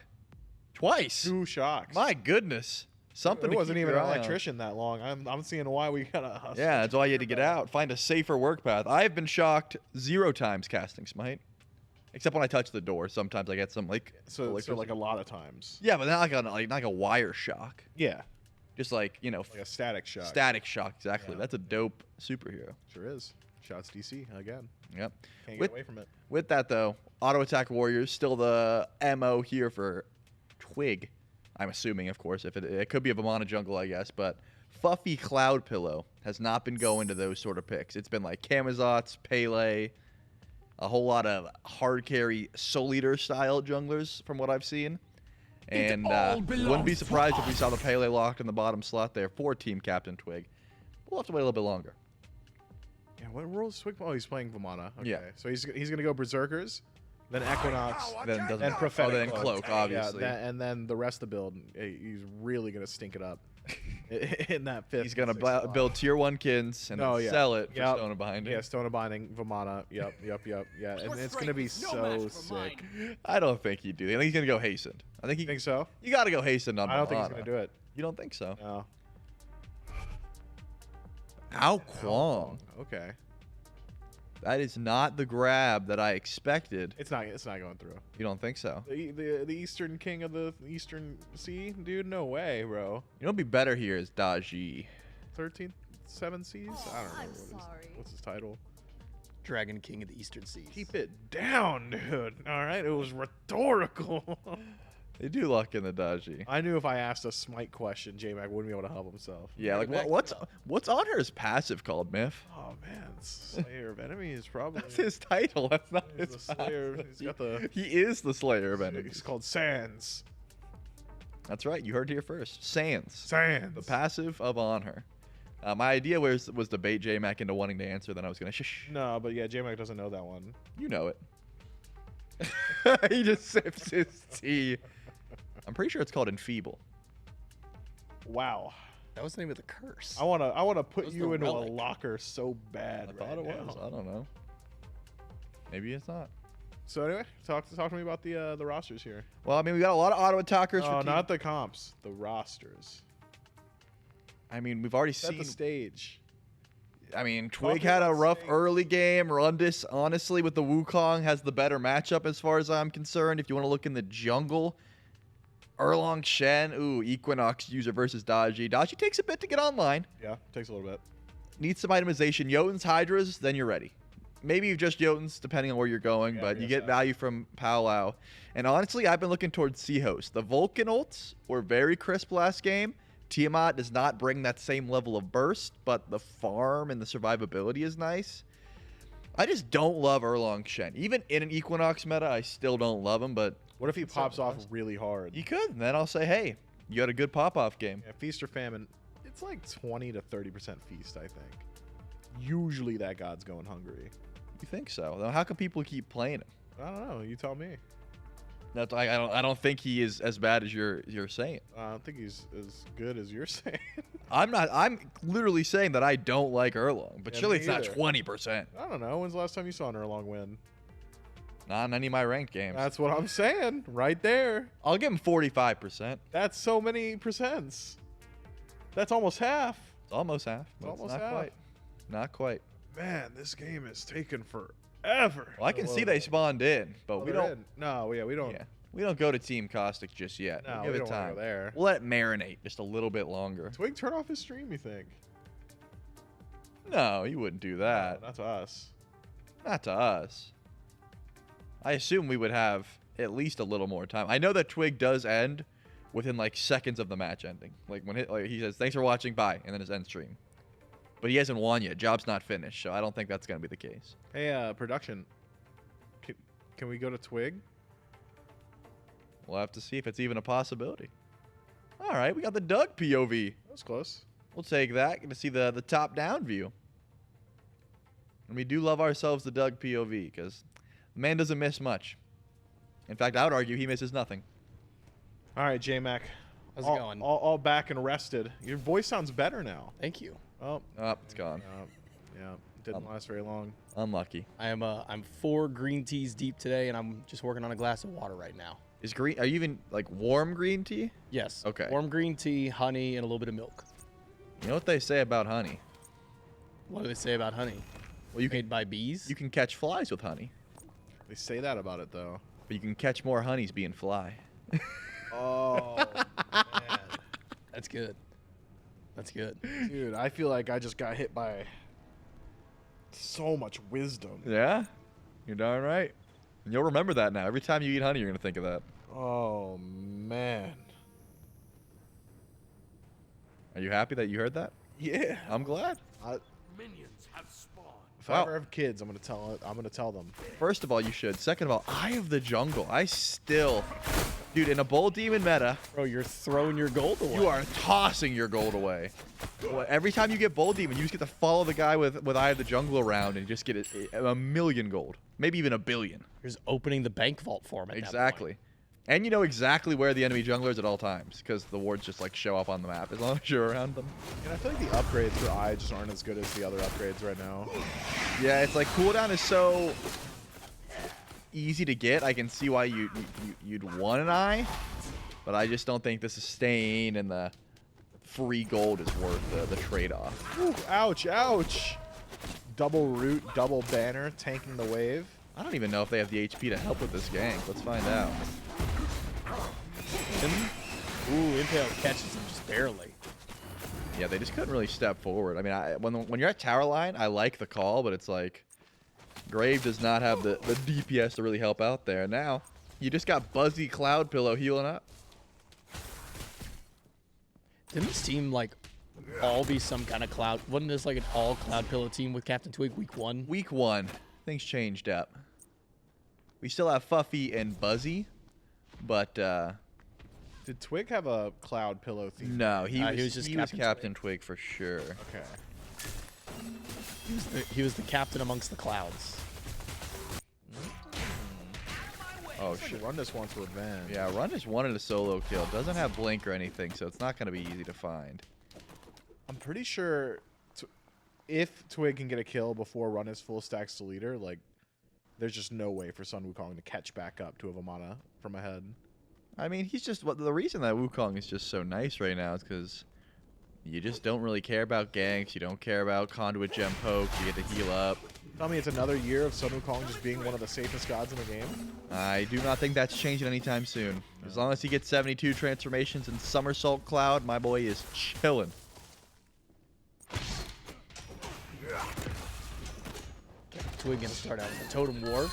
Twice. 2 shocks. My goodness. Something. It wasn't even an electrician that long. I'm seeing why we gotta. Yeah, that's why you had to get out. Find a safer work path. I've been shocked 0 times casting Smite. Except when I touch the door. Sometimes I get some like. So like a lot of times. Yeah, but not like a wire shock. Yeah. Just like, you know. Like a static shock. Static shock, exactly. Yeah. That's a dope superhero. Sure is. Shouts DC again. Yep. Can't get away from it. With that though, auto attack warriors still the MO here for Twig. I'm assuming, of course, if it could be a Vamana jungle, I guess, but Fuffy Cloud Pillow has not been going to those sort of picks. It's been like Kamazots, Pele, a whole lot of hard carry Soul Eater style junglers from what I've seen. And wouldn't be surprised if we saw the Pele locked in the bottom slot there for Team Captain Twig. We'll have to wait a little bit longer. Yeah, what role is Twig? Oh, he's playing Vamana. Okay. Yeah. So he's gonna go Berserkers, then Equinox, then Prophetic. Then Cloak, obviously. Yeah, and then the rest of the build. He's really gonna stink it up in that 5th. He's gonna build tier 1 kins and sell it for Stone of Binding. Yeah, Stone of Binding, Vamana. Yep. Yeah, and it's gonna be so sick. I don't think he'd do that. I think he's gonna go hastened. I think think so. You gotta go hastened on. I don't think he's gonna do it. You don't think so? No. Ao Kwong. Okay. That is not the grab that I expected. It's not going through. You don't think so? The Eastern King of the Eastern Sea, dude. No way, bro. You know what'd be better here is Daji. 13th 7 Seas. I don't know what's his title. Dragon King of the Eastern Seas. Keep it down, dude. All right, it was rhetorical. They do luck in the Daji. I knew if I asked a Smite question, J-Mac wouldn't be able to help himself. Yeah, like what's on her passive called, Miff? Oh man, Slayer of Enemies probably. That's his title. That's not He's his the Slayer. passive. He's got the. He is the Slayer of Enemies. He's called Sans. That's right. You heard it here first. Sans. Sans. The passive of on her. My idea was to bait J-Mac into wanting to answer. Then I was gonna shush. No, but yeah, J-Mac doesn't know that one. You know it. He just sips his tea. I'm pretty sure it's called Enfeeble. Wow. That was the name of the curse. I wanna put was you the into relic. a locker so bad. I thought it was. I don't know. Maybe it's not. So anyway, talk to me about the rosters here. Well, I mean, we got a lot of auto attackers. Oh, not the comps, the rosters. I mean, we've already Set seen the stage. I mean, Twig had a rough early game. Rundis, honestly, with the Wukong, has the better matchup as far as I'm concerned. If you want to look in the jungle, Erlong Shen, ooh, Equinox user versus Daji. Daji takes a bit to get online. Yeah, takes a little bit. Needs some itemization. Jotuns, Hydras, then you're ready. Maybe just Jotuns, depending on where you're going, but you get value from Powwow. And honestly, I've been looking towards Seahost. The Vulcan ults were very crisp last game. Tiamat does not bring that same level of burst, but the farm and the survivability is nice. I just don't love Erlong Shen. Even in an Equinox meta, I still don't love him, but... What if he pops off really hard? He could, and then I'll say, hey, you had a good pop-off game. Yeah, Feast or Famine, it's like 20 to 30% feast, I think. Usually that god's going hungry. You think so? Then how come people keep playing him? I don't know. You tell me. That's I don't think he is as bad as you're saying. I don't think he's as good as you're saying. I'm literally saying that I don't like Erlong, but Yeah, surely me it's not either. 20%. I don't know. When's the last time you saw an Erlong win? Not in any of my ranked games. That's what I'm saying. Right there. I'll give him 45%. That's so many percents. That's almost half. It's almost half. It's But almost not half. quite. Not quite. Man, this game is taking forever. Well, I can see they spawned in, but we they're don't. in. No, yeah, we don't. Yeah, we don't go to Team Caustic just yet. No, We'll we give it don't wanna time. go there. We'll let it marinate just a little bit longer. Twig, turn off his stream, you think? No, you wouldn't do that. No, not to us. Not to us. I assume we would have at least a little more time. I know that Twig does end within like seconds of the match ending. Like when he says, "Thanks for watching, bye," and then his end stream. But he hasn't won yet. Job's not finished, so I don't think that's gonna be the case. Hey, production. Can we go to Twig? We'll have to see if it's even a possibility. All right, we got the Doug POV. That was close. We'll take that. Get to see the top-down view. And we do love ourselves the Doug POV because the man doesn't miss much. In fact, I would argue he misses nothing. All right, J-Mac. How's it going? All back and rested. Your voice sounds better now. Thank you. Oh, it's gone. Yeah, didn't last very long. Unlucky. I'm 4 green teas deep today, and I'm just working on a glass of water right now. Is green? Are you even like warm green tea? Yes. Okay. Warm green tea, honey, and a little bit of milk. You know what they say about honey? What do they say about honey? Well, you Made by bees? You can catch flies with honey, They say that about it though. but you can catch more honeys being fly. Oh, man. That's good. That's good. Dude, I feel like I just got hit by so much wisdom. Yeah, you're darn right. And you'll remember that now. Every time you eat honey, you're gonna think of that. Oh man. Are you happy that you heard that? Yeah. I'm glad. Minions have spawned. If I ever have kids, I'm gonna tell them. First of all, you should. Second of all, Eye of the Jungle. I still, dude, in a Bull Demon meta, Bro, you're throwing your gold away. you are tossing your gold away. Well, every time you get Bull Demon, you just get to follow the guy with Eye of the Jungle around and just get a million gold, maybe even a billion. You're just opening the bank vault for him at that Exactly. And you know exactly where the enemy jungler is at all times because the wards just like show up on the map as long as you're around them. And I feel like the upgrades for Eye just aren't as good as the other upgrades right now. Yeah, it's like cooldown is so easy to get. I can see why you'd want an Eye, but I just don't think the sustain and the free gold is worth the trade-off. Ooh, ouch, ouch. double root, double banner, tanking the wave. I don't even know if they have the HP to help with this gank. Let's find out. Ooh, Impale catches him just barely. Yeah, they just couldn't really step forward. I mean, when you're at tower line, I like the call, but it's like Grave does not have the DPS to really help out there. Now, you just got Buzzy Cloud Pillow healing up. Didn't this team, like, all be some kind of cloud? Wasn't this like an all Cloud Pillow team with Captain Twig week 1? Week 1, things changed up. We still have Fuffy and Buzzy, but did Twig have a Cloud Pillow theme? No, he was just Captain Twig for sure. Okay. He was the captain amongst the clouds. Oh shit! Run just wants revenge. Yeah, Run just wanted a solo kill. Doesn't have blink or anything, so it's not going to be easy to find. I'm pretty sure if Twig can get a kill before Run is full stacks to leader, like, there's just no way for Sun Wukong to catch back up to a Vamana from ahead. I mean, he's just the reason that Wukong is just so nice right now is because you just don't really care about ganks. You don't care about conduit gem poke. You get to heal up. Tell me it's another year of Sun Wukong just being one of the safest gods in the game? I do not think that's changing anytime soon. As long as he gets 72 transformations and Somersault Cloud, my boy is chilling. Twig gonna start out with a Totem War.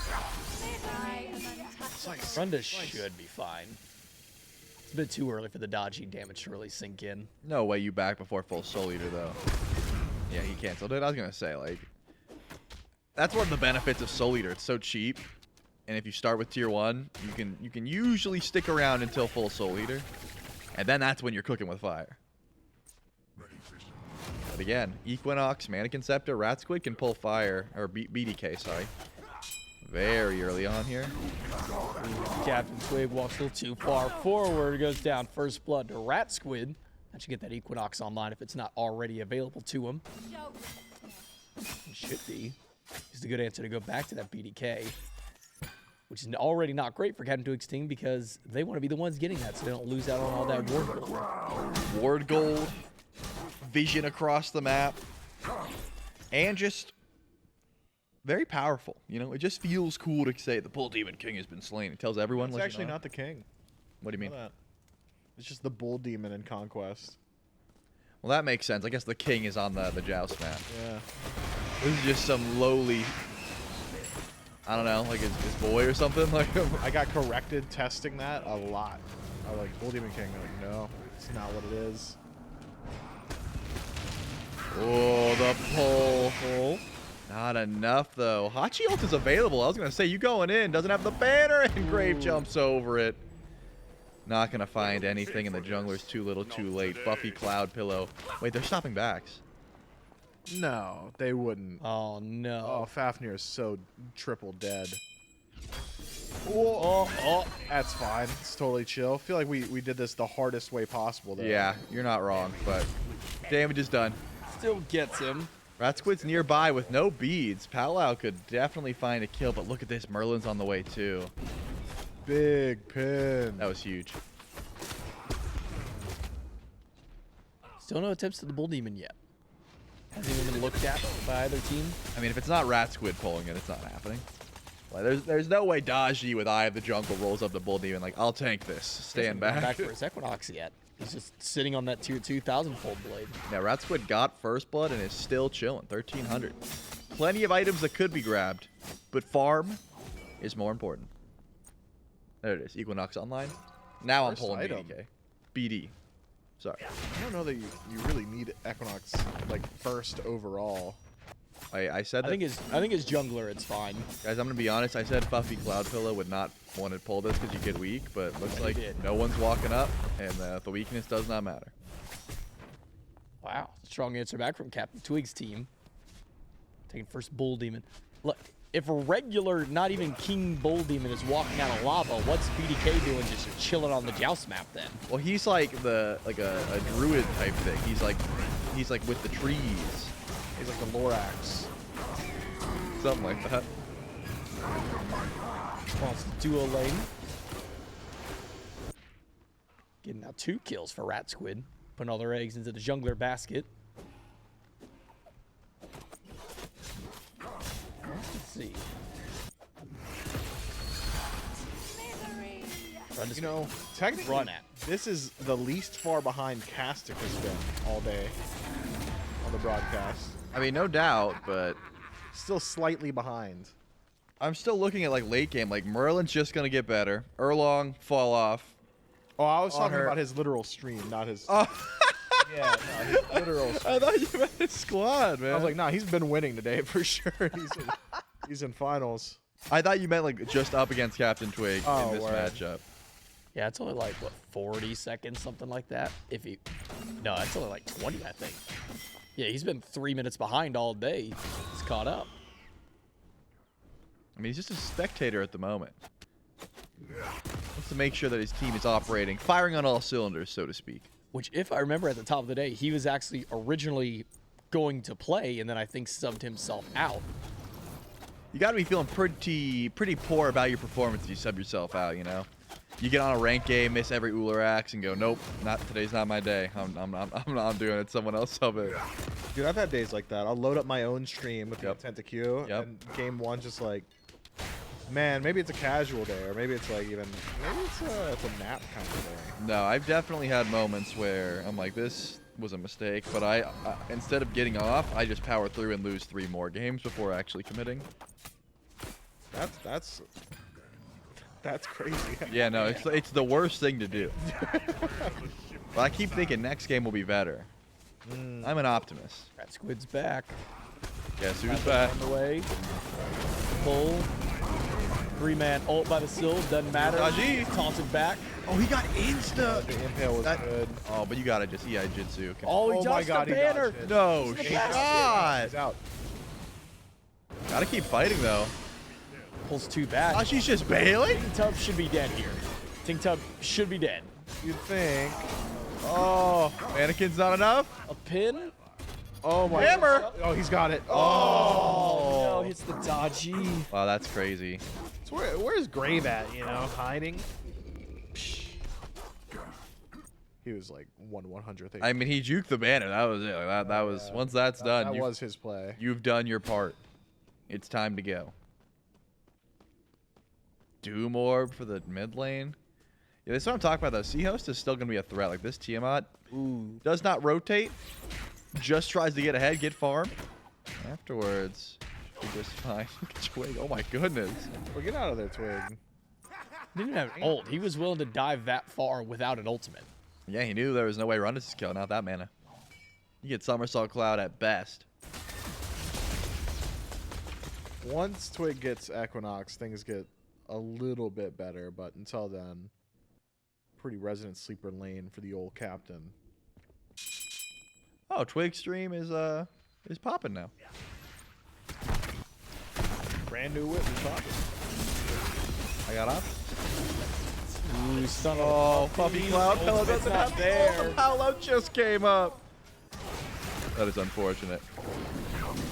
Runda should be fine. It's a bit too early for the dodging damage to really sink in. No way you back before full Soul Eater, though. Yeah, he canceled it. I was going to say, like, that's one of the benefits of Soul Eater. It's so cheap. And if you start with tier 1, you can usually stick around until full Soul Eater. And then that's when you're cooking with fire. But again, Equinox, Mannequin Scepter, Rat Squid can pull fire. Or BDK, sorry. Very early on here. Captain Twig walks a little too far forward. Goes down first blood to Rat Squid. That should get that Equinox online if it's not already available to him. It should be. It's a good answer to go back to that BDK. Which is already not great for Captain Twig's team because they want to be the ones getting that so they don't lose out on all that ward gold. Ward gold. Vision across the map. And just very powerful. You know, it just feels cool to say the Bull Demon King has been slain. It tells everyone. It's actually not the king. What do you mean? It's just the Bull Demon in Conquest. Well, that makes sense. I guess the king is on the Joust map. Yeah. This is just some lowly, I don't know, like his boy or something. Like I got corrected testing that a lot. I was like, Bull Demon King. I'm like, no, it's not what it is. Oh, the pull. Not enough, though. Hachi ult is available. I was going to say, you going in. Doesn't have the banner, and Grave jumps over it. Not going to find anything in the jungler's too little, too late. Buffy Cloud Pillow. Wait, they're stopping backs. No, they wouldn't. Oh, no. Oh, Fafnir is so triple dead. Oh, that's fine. It's totally chill. I feel like we did this the hardest way possible, though. Yeah, you're not wrong, but damage is done. Still gets him. Rat Squid's nearby with no beads. Palau could definitely find a kill, but look at this. Merlin's on the way, too. Big pin. That was huge. Still no attempts to the Bull Demon yet. Hasn't even been looked at by either team. I mean, if it's not Rat Squid pulling it, it's not happening. Like, there's no way Daji with Eye of the Jungle rolls up the Bull Demon like, I'll tank this. Stand back. Back for his Equinox yet. He's just sitting on that tier 2 1,000-fold blade. Yeah, Rat Squid got first blood and is still chilling. 1,300. Plenty of items that could be grabbed, but farm is more important. There it is. Equinox online. Now First I'm pulling item. BDK. BD. Sorry. I don't know that you really need Equinox like first overall. I said that. I think his jungler, it's fine. Guys, I'm gonna be honest. I said Buffy Cloud Pillow would not want to pull this because you get weak, but looks like no one's walking up, and the weakness does not matter. Wow, strong answer back from Captain Twig's team. Taking first Bull Demon. Look, if a regular, not even King Bull Demon is walking out of lava, what's BDK doing just chilling on the Joust map then? Well, he's like a druid type thing. He's like with the trees. He's like the Lorax. Something like that. Wants to duo lane. Getting now 2 kills for Rat Squid. Putting all their eggs into the jungler basket. see. You know, technically, Run at. this is the least far behind Castic has been all day on the broadcast. I mean, no doubt, but still slightly behind. I'm still looking at like late game. Like Merlin's just gonna get better. Erlong fall off. Oh, I was On talking her- about his literal stream, not his. Oh. Yeah, no, his literal. Stream. I thought you meant his squad, man. I was like, nah, he's been winning today for sure. He's in finals. I thought you meant like just up against Captain Twig Oh, in this word. matchup. Yeah, it's only like, what, 40 seconds, something like that? If he... No, it's only like 20, I think. Yeah, he's been 3 minutes behind all day. He's caught up. I mean, he's just a spectator at the moment. Wants to make sure that his team is operating, firing on all cylinders, so to speak. Which, if I remember at the top of the day, he was actually originally going to play, and then I think subbed himself out. You got to be feeling pretty poor about your performance if you sub yourself out, you know? You get on a ranked game, miss every Uller axe, and go, nope, today's not my day. I'm doing it. Someone else sub it. Dude, I've had days like that. I'll load up my own stream with the intent to queue, and game one just like, man, maybe it's a casual day, or maybe it's like maybe it's a nap kind of day. No, I've definitely had moments where I'm like, this was a mistake, but I instead of getting off, I just power through and lose 3 more games before actually committing. That's crazy. Yeah, no, it's the worst thing to do. But I keep thinking next game will be better. I'm an optimist. That Squid's back. Guess who's back? On the way. Pull. 3-man ult by the Syl. Doesn't matter. Taunted back. Oh, he got insta. The impale was good. Oh, but you gotta just Jitsu. Oh, he dodged the banner. No shot. He's out. Gotta keep fighting though. Pulls 2 back. Oh, she's just bailing? Ting Tub should be dead here. Ting Tub should be dead. You'd think. Oh, mannequin's not enough. A pin. Oh my. Hammer. Oh, he's got it. Oh, no, hits the dodgy. Wow, that's crazy. So where's Grave at? You know, hiding. He was like 1/100th. I mean, he juked the banner. That was it. Like, that was once that's done. That was his play. You've done your part. It's time to go. Doom Orb for the mid lane. Yeah, that's what I'm talking about though. Seahost is still gonna be a threat. Like this Tiamat does not rotate. Just tries to get ahead, get farm. Afterwards, should be just fine. Twig. Oh my goodness. Well, get out of there, Twig. Didn't even have an ult. He was willing to dive that far without an ultimate. Yeah, he knew there was no way run this kill. Not that mana. You get Somersault Cloud at best. Once Twig gets Equinox, things get a little bit better, but until then, pretty resident sleeper lane for the old captain. Oh, Twig stream is popping now. Brand new whip is popping. I got up. Ooh, son Oh, Puppy Cloud. Paolo doesn't have there. Paolo just came up. That is unfortunate.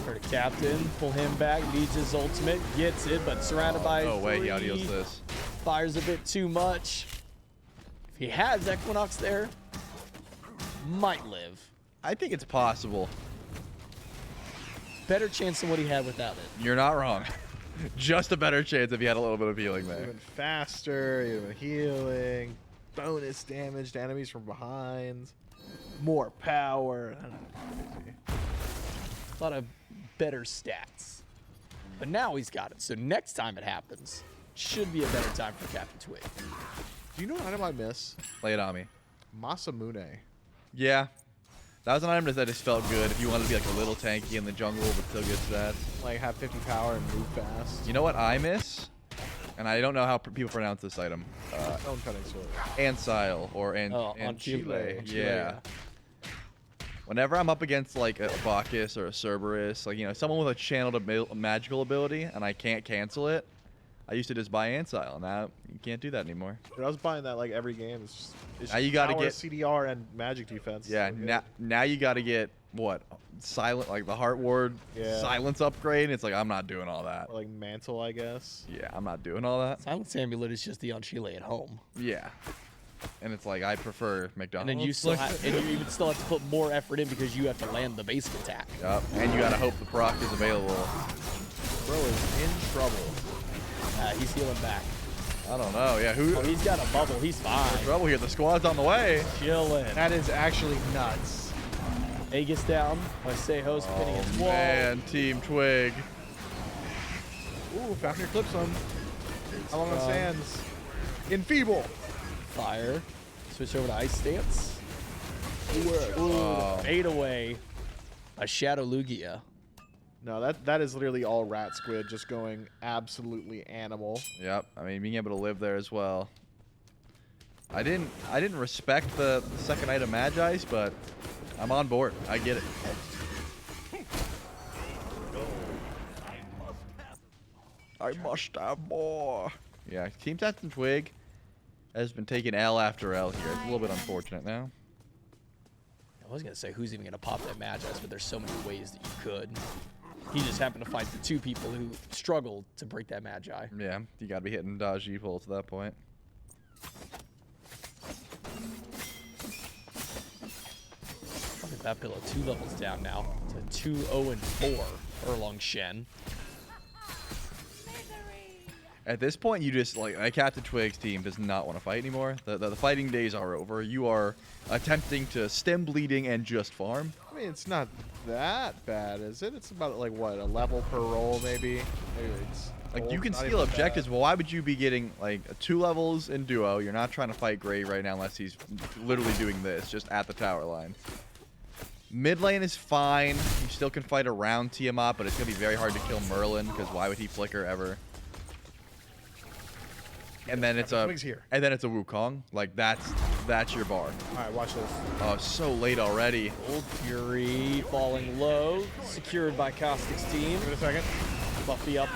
For the captain, pull him back, needs his ultimate, gets it, but surrounded by No way he 3. outdeals this. Fires a bit too much. If he has Equinox there, might live. I think it's possible. Better chance than what he had without it. You're not wrong. Just a better chance if you had a little bit of healing there. Even faster, even healing, bonus damage to enemies from behind, more power. A lot of better stats. But now he's got it. So next time it happens, should be a better time for Captain Twig. Do you know what item I miss? Lay it on me. Masamune. Yeah. That was an item that just felt good if you wanted to be like a little tanky in the jungle but still get stats. Like have 50 power and move fast. You know what I miss? And I don't know how people pronounce this item. Stone cutting sword. Ancile or Chile. Yeah. Whenever I'm up against like a Bacchus or a Cerberus, like, you know, someone with a channeled magical ability and I can't cancel it, I used to just buy Ancile. Now you can't do that anymore. Dude, I was buying that like every game. It's Now you gotta power, get CDR and magic defense. Yeah, now you got to get what silent, like the Heart Ward silence upgrade. It's like I'm not doing all that. Or like mantle, I guess. Yeah, I'm not doing all that. Silence Amulet is just the Chile at home. Yeah, and it's like I prefer McDonald's. And then you still have, and you even still have to put more effort in because you have to land the basic attack. Yep, and you got to hope the proc is available. Bro is in trouble. He's healing back. I don't know. Yeah, who? Oh, he's got a bubble. He's fine. Trouble here. The squad's on the way. Chilling. That is actually nuts. Aegis down. Seho's pinning his wall. Man, Team Twig. Ooh, Fafnir clips him. How long on sands? Enfeeble. Fire. Switch over to Ice Stance. Ooh, fade away. A Shadow Lugia. No, that is literally all Rat Squid just going absolutely animal. Yep. I mean, being able to live there as well. I didn't respect the second item Magi's, but I'm on board. I get it. I must have more. Yeah, Team Captain Twig has been taking L after L here. It's a little bit unfortunate now. I was going to say, who's even going to pop that Magi's, but there's so many ways that you could. He just happened to fight the two people who struggled to break that Magi. Yeah, you got to be hitting dodge pulls at that point. Look at that pillow, 2 levels down now to 2-0-4 Erlong Shen. At this point, you just, like Captain Twig's team does not want to fight anymore. The fighting days are over. You are attempting to stem bleeding and just farm. I mean, it's not that bad, is it? It's about, like, what, a level per roll, maybe? Maybe it's like, you can not steal even objectives. bad. Well, why would you be getting, like, 2 levels in duo? You're not trying to fight Grave right now unless he's literally doing this, just at the tower line. Mid lane is fine. You still can fight around Tiamat, but it's going to be very hard to kill Merlin, because why would he flicker ever? And then it's a Wukong. Like, that's your bar. All right, watch this. Oh, so late already. Old Fury falling low, secured by Caustic's team. Give it a second. Buffy up.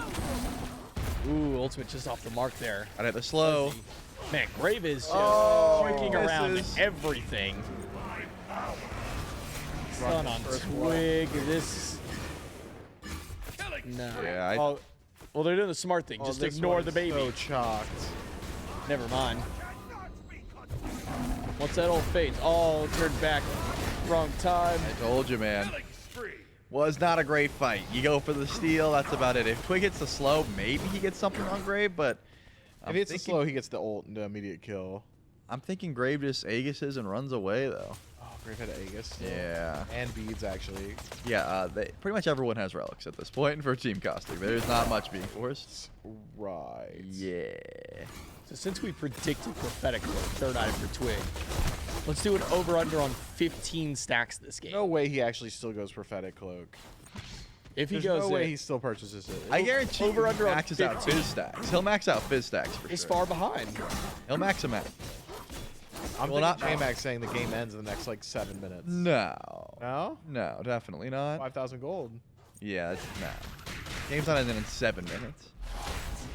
Ooh, ultimate just off the mark there. I hit the slow. Man, Grave is just freaking around everything. Stun on Twig. This. No. Yeah, well, they're doing the smart thing. Just ignore the baby. So chalked. Never mind. Once that all fades, all turned back. Wrong time. I told you, man. Was not a great fight. You go for the steal, that's about it. If Twig hits the slow, maybe he gets something on Grave, but if he hits the slow, he gets the ult and the immediate kill. I'm thinking Grave just Aegises and runs away, though. Oh, Grave had Aegis. Still. Yeah. And beads, actually. Yeah, pretty much everyone has relics at this point for Team Caustic. There's not much being forced. Right. Yeah. So since we predicted Prophetic Cloak, third item for Twig, let's do an over-under on 15 stacks this game. No way he actually still goes Prophetic Cloak. If he There's goes no way he still purchases it. I guarantee over he under on maxes out 15. Fizz stacks. He'll max out Fizz stacks for He's sure. far behind. He'll max them out. I'm Well, thinking not- J-Max saying the game ends in the next, like, 7 minutes. No. No? No, definitely not. 5,000 gold. Yeah, no. Game's not ending in 7 minutes.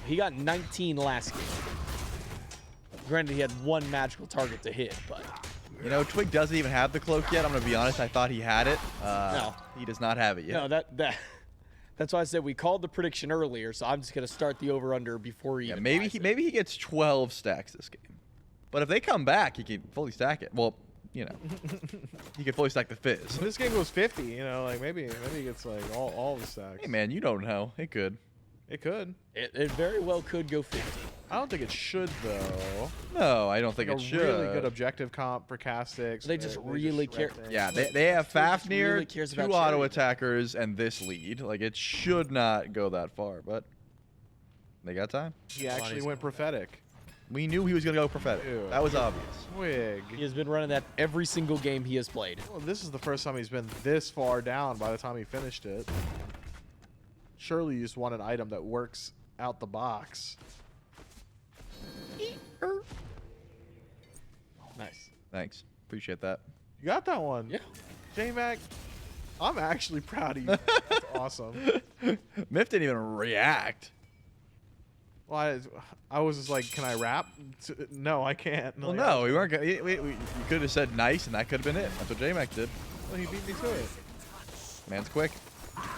He got 19 last game. Granted, he had 1 magical target to hit, but... You know, Twig doesn't even have the cloak yet. I'm going to be honest. I thought he had it. No. He does not have it yet. No, that's why I said we called the prediction earlier, so I'm just going to start the over-under before he even maybe buys it. maybe he gets 12 stacks this game. But if they come back, he can fully stack it. Well, you know, he can fully stack the Fizz. If this game goes 50, you know, like, maybe he gets, like, all the stacks. Hey, man, you don't know. It could. It could. It very well could go 50. I don't think it should, though. No, I don't think Like it a should. really good objective comp for Castics. They just really care. Yeah, they have Fafnir, really cares 2 about auto charity. attackers, and this lead. Like, it should not go that far, but they got time. He actually went Prophetic. We knew he was going to go Prophetic. Ew. That was obvious. Twig. He has been running that every single game he has played. Well, this is the first time he's been this far down by the time he finished it. Surely you just want an item that works out the box. Nice. Thanks. Appreciate that. You got that one. Yeah. J-Mac, I'm actually proud of you. That's awesome. Miff didn't even react. Well, I was just like, can I rap? No, I can't. Well, Like, no, we weren't. You could have said nice, and that could have been it. That's what J-Mac did. Well, he beat me to it. Man's quick.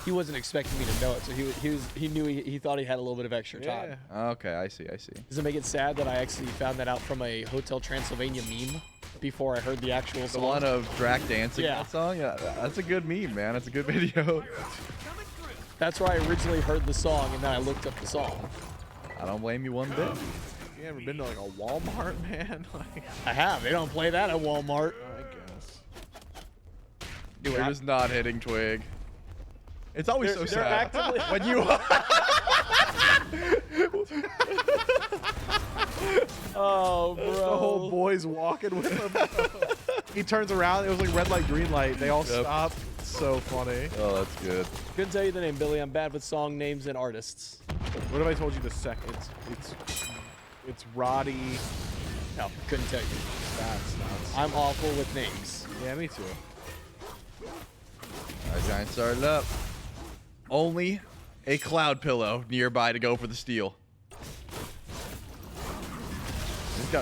He wasn't expecting me to know it, so he knew he thought he had a little bit of extra time. Okay, I see. Does it make it sad that I actually found that out from a Hotel Transylvania meme before I heard the actual The song? one of Drac dancing Yeah. that song? Yeah, that's a good meme, man. That's a good video. That's where I originally heard the song, and then I looked up the song. I don't blame you one bit. You haven't been to like a Walmart, man? Like, I have. They don't play that at Walmart. I guess. Dude, we're just not hitting Twig. It's always so sad. When you Oh, bro. The whole boys walking with him. He turns around. It was like red light, green light. They all stop. So funny. Oh, that's good. Couldn't tell you the name, Billy. I'm bad with song names and artists. What if I told you the second? It's Roddy. No, couldn't tell you. That's nuts. I'm awful with names. Yeah, me too. Our Giant started up. Only a cloud pillow nearby to go for the steal.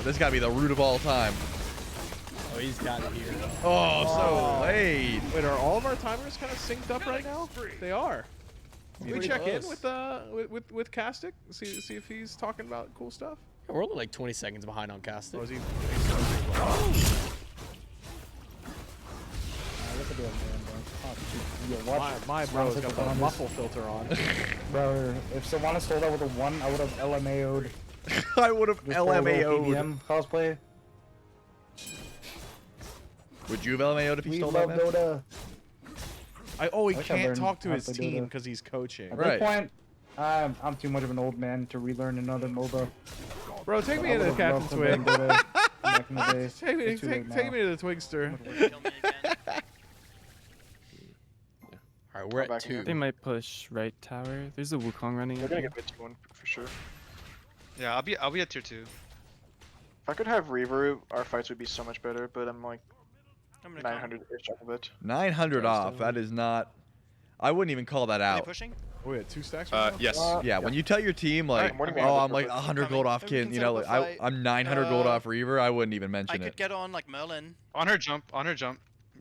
This got to be the root of all time. Oh, he's got it here. Oh, so late. Wait, are all of our timers kind of synced up right now? They are. Can we check in with Castic? See if he's talking about cool stuff. Yeah, we're only like 20 seconds behind on Castic. Oh, is he? My bro's got the muffle filter on. Bro, if Sylvanas stole that with a 1, I would have LMAO'd. I would have LMAO'd. Cosplay. Would you have LMAO'd if he stole that, man? Dota. He I can't learned talk to how his to do team that. because he's coaching. At this point, I'm too much of an old man to relearn another MOBA. Bro, take me I into would've Captain loved to Twig. learn Dota back in the day. Take me to the Twigster. Alright, we're at 2. They might push right tower. There's a Wukong running. They're gonna get mid tier 1 for sure. Yeah, I'll be at tier 2. If I could have Reaver, our fights would be so much better. But I'm like 900-ish off of it. 900 off. That is not. I wouldn't even call that Are they out. pushing? Oh, we at 2 stacks. Yes. Yeah, when you tell your team like, oh, I'm like 100 gold off kid, you know, like I'm 900 gold off Reaver, I wouldn't even mention I could it. get on like Merlin. On her jump.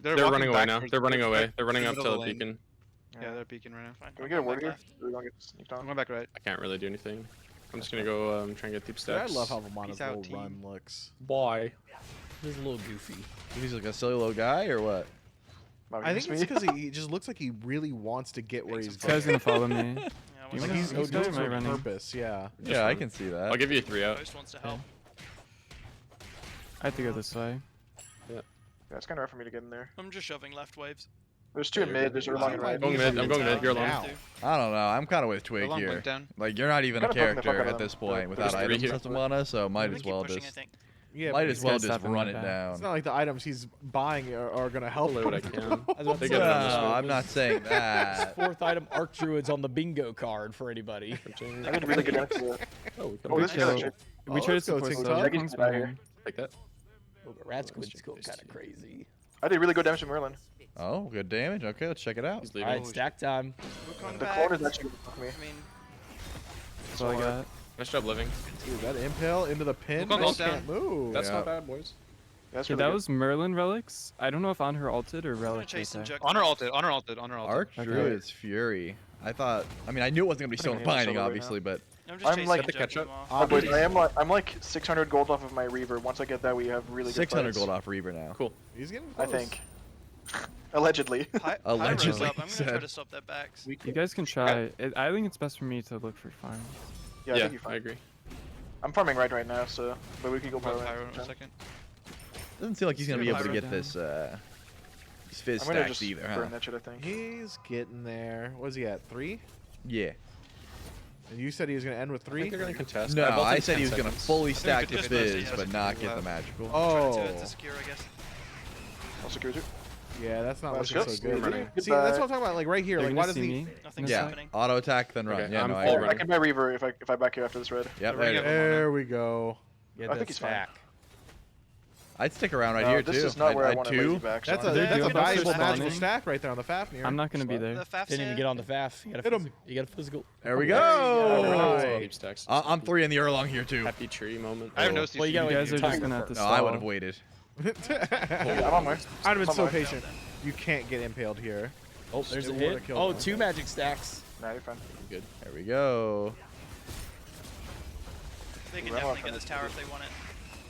They're running away now. They're running away. They're running up to the beacon. Yeah, they're beacon right now. Fine. Can we get a ward here? We're gonna get sneaked on. I'm going back right. I can't really do anything. I'm just gonna go try and get deep stacks. I love how Vamana's Peace out, little team. run looks. Why? He's a little goofy. He's like a silly little guy or what? I think it's because he just looks like he really wants to get where he's This guy's gonna follow me. Like he's doing it on purpose, yeah. Yeah, I can see that. I'll give you a 3 out. Ghost wants to help. I have to go this way. Yeah, it's kind of hard for me to get in there. I'm just shoving left waves. There's 2 in mid. There's Erlang and right. I'm going mid. You're alone. I don't know. I'm kind of with Twig Along here. went down. Like you're not even a Kinda poking the fuck character out at of this him. point without There's 3 items here. as Vamana, so might I'm as gonna well keep pushing, just I think. Yeah, might but as well guys just have him run right it back. down. it's not like the items he's buying are gonna help Play him. what I can. about They to get it on say, this No, one. I'm not saying that. 4th item, Arc Druids on the bingo card for anybody. I could really get into it. Oh, we can Oh, this is chill. actually. We try to let's go, support TikTok. the Check it out here. Like that. Oh, but Rat Squid's still kind of crazy. I did really good damage to Merlin. Oh, good damage. Okay, let's check it out. He's leaving. Alright, stack time. Wukong The back. clone is actually gonna fuck me. I mean, That's all I got. Nice job living. Dude, that impale into the pin. Wukong They ult can't move. That's Yeah. not bad, boys. Yeah, that's Okay, really that good. was Merlin relics. I don't know if on her ulted or I'm gonna relic. chase right and there. jug. Honor ulted. Arch Okay. Druid's Fury. I mean, I knew it wasn't gonna be so I think I binding, have a obviously, but I'm just I'm chasing like- and Get the jugging them catch-up. off. But I'm like 600 gold off of my Reaver. Once I get that, we have really good 600 fights. gold off Reaver now. Cool. He's getting I close. think. Allegedly. Allegedly, Up. I'm gonna try said. to stop that backs. You guys can try. I think it's best for me to look for farms. Yeah, I think you're I fine. agree. I'm farming right now, so but we can go Pyro pyro. in a second. Doesn't seem like he's gonna be able to Pyro get down. this fizz I'm gonna stacks just either, burn huh? that shit, I think. He's getting there. What is he at? 3? Yeah. And you said he was gonna end with I 3? think they're gonna contest. No, built in I said 10 he was gonna seconds. fully think stack we the could just fizz, yeah, but just not do get the that. magical. Oh. Try to secure, I guess. I'll secure too. Yeah, that's not Let's looking go. so good. Running. See, that's what I'm talking about. Like right here. They're Like, why gonna doesn't see he? me. Nothing's Yeah, happening. auto attack then run. Okay, Yeah, I'm no, I full agree. I running. can buy Reaver if I back here after this red. Yep, They're there running it up is. There we go. Get I that think he's fine. stack. I'd stick around right No, here this too. is not where I want to two. lazy back. That's so a They're that's a doing valuable both magical spawning. stack right there on the Fafnir. I'm not gonna be The there. FAF Didn't even get on the FAF. You got Hit him. You got a physical. There we All go. right. Deep stacks. I'm 3 in the Erlong here too. Happy tree moment. I have no Oh. CC. Well, you gotta You wait guys for are your just timer gonna have to No, stall. I would have waited. I'm on my. I'd have been I'm so on. patient. You can't get impaled here. Oh, there's a It hit. would've killed Oh, him. 2 magic stacks. Nah, you're fine. Good. There we go. They can Well, definitely get this tower if they want it.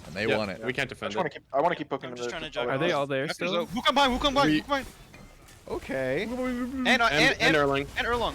And they Yeah, want it. We can't I defend just want it. to keep. I want to keep poking I'm them. just trying to juggle. Are they all there After still? Wukong behind. We- Wukong behind. Okay. And And Erling. And Erlong.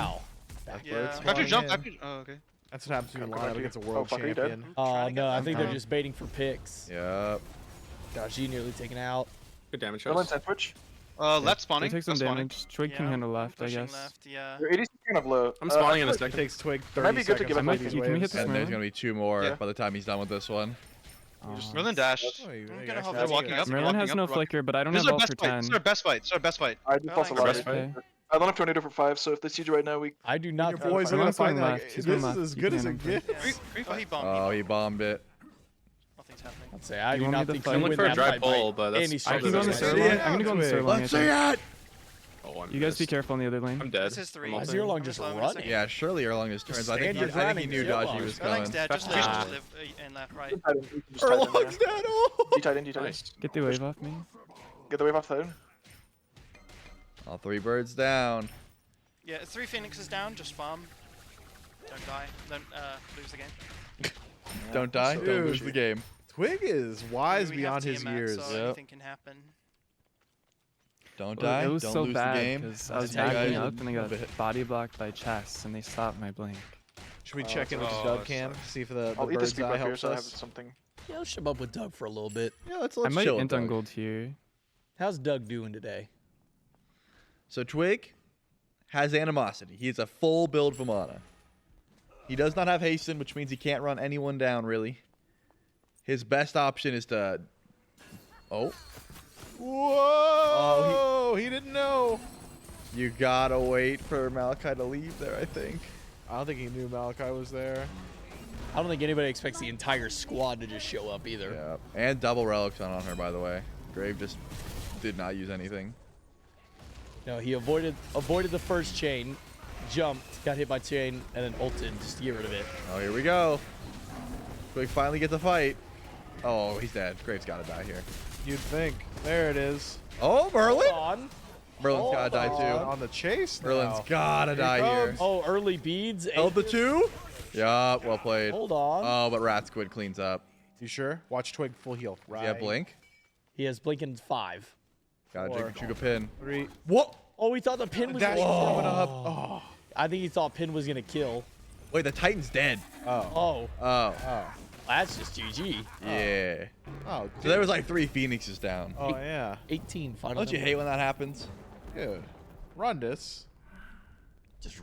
Wow. Backbird's After flying jump, in. after. Oh, okay. That's what happens when you Come line back up to you. against a world fuck, are you dead? champion. Oh to no, I get think them. they're just baiting for picks. Yep. Gosh, he nearly taken out. Good damage Someone shows. said Twitch. Left spawning. They take some left spawning. damage. Twig can Yeah, handle left, I pushing guess. left, yeah. Your 80's kind of low. I'm spawning in a It second. takes Twig It might 30 be good to seconds give to it play like- these Can we hit waves. this And there's Merlin? gonna be 2 more Yeah. by the time he's done with this one. Merlin dashed. Oh, you- I'm you gonna actually hold They're have walking to up. get they're Merlin walking has up, no they're walking- flicker, but I don't This have is our ult best for fight. 10. This is our best fight. This is our best fight. I just lost a lot. Okay. I don't have tornado for 5, so if they siege right now, we. I do not. Your boys are gonna fight. Like, this is as good as it gets. Oh, he bombed. Oh, he bombed it. Nothing's happening. I'd say I You do want me not to think fight? you I'm win for a that dry fight pull, by but that's any I stretch can of go on the the server imagination. line. I'm gonna go on the server line. Let's I see think. it. Oh, I'm You guys be missed. careful on the other lane. I'm dead. This is 3. Why is Erlang I'm just low in a running? second. Yeah, surely Erlang is turns. I think, standard I think he running knew is Dodgy Erlang. was Erlang's coming. dead. Just Ah. live and left, right. Erlang's dead. Oh. D-tied in. Nice. Get the wave off me. Get the wave off third. All 3 birds down. Yeah, 3 Phoenixes down. Just farm. Don't die. Don't lose the game. Don't die. Don't lose Dude. the game. Twig is wise We have beyond his TMF, years. So anything can happen. Don't Well, die. it was Don't so lose bad the game. because I was That's how you backing guys up and I love got it. body blocked by chests and they stopped my blink. Should we check in with the oh, Doug that cam? sucks. See if the I'll eat this bird's speed eye buff here, helps so I have us. something. Yeah, I'll shove up with Doug for a little bit. Yeah, let's I might chill with int on Doug. gold here. How's Doug doing today? So Twig has animosity. He is a full build Vamana. He does not have hasten, which means he can't run anyone down really. His best option is to. Oh, Whoa! He didn't know. you gotta wait for Malachi to leave there. I think. I don't think he knew Malachi was there. I don't think anybody expects the entire squad to just show up either. Yeah, and double relics on her, by the way. Grave just did not use anything. No, he avoided the first chain, jumped, got hit by chain, and then ulted just to get rid of it. Oh, here we go. Twig finally gets a fight. Oh, he's dead. Grave's gotta die here. You'd think. There it is. Oh, Merlin. Hold on. Merlin's gotta die too. On the chase now. Merlin's gotta die here. comes. Oh, early beads. Held the 2. Yeah, well played. Hold on. Oh, but Rat Squid cleans up. You sure? Watch Twig full heal. Right. Does he have Blink? He has blink in 5. Gotta Four. Chuka pin. 3. What? Oh, he thought the pin was Dash gonna is coming kill. up. Oh. I think he thought pin was gonna kill. Wait, the Titan's dead. Oh. Oh, Oh. that's just GG. Yeah. Oh. So there was like 3 Phoenixes down. Oh yeah. 18 final. Don't you number. hate when that happens? Dude. Rundus. Just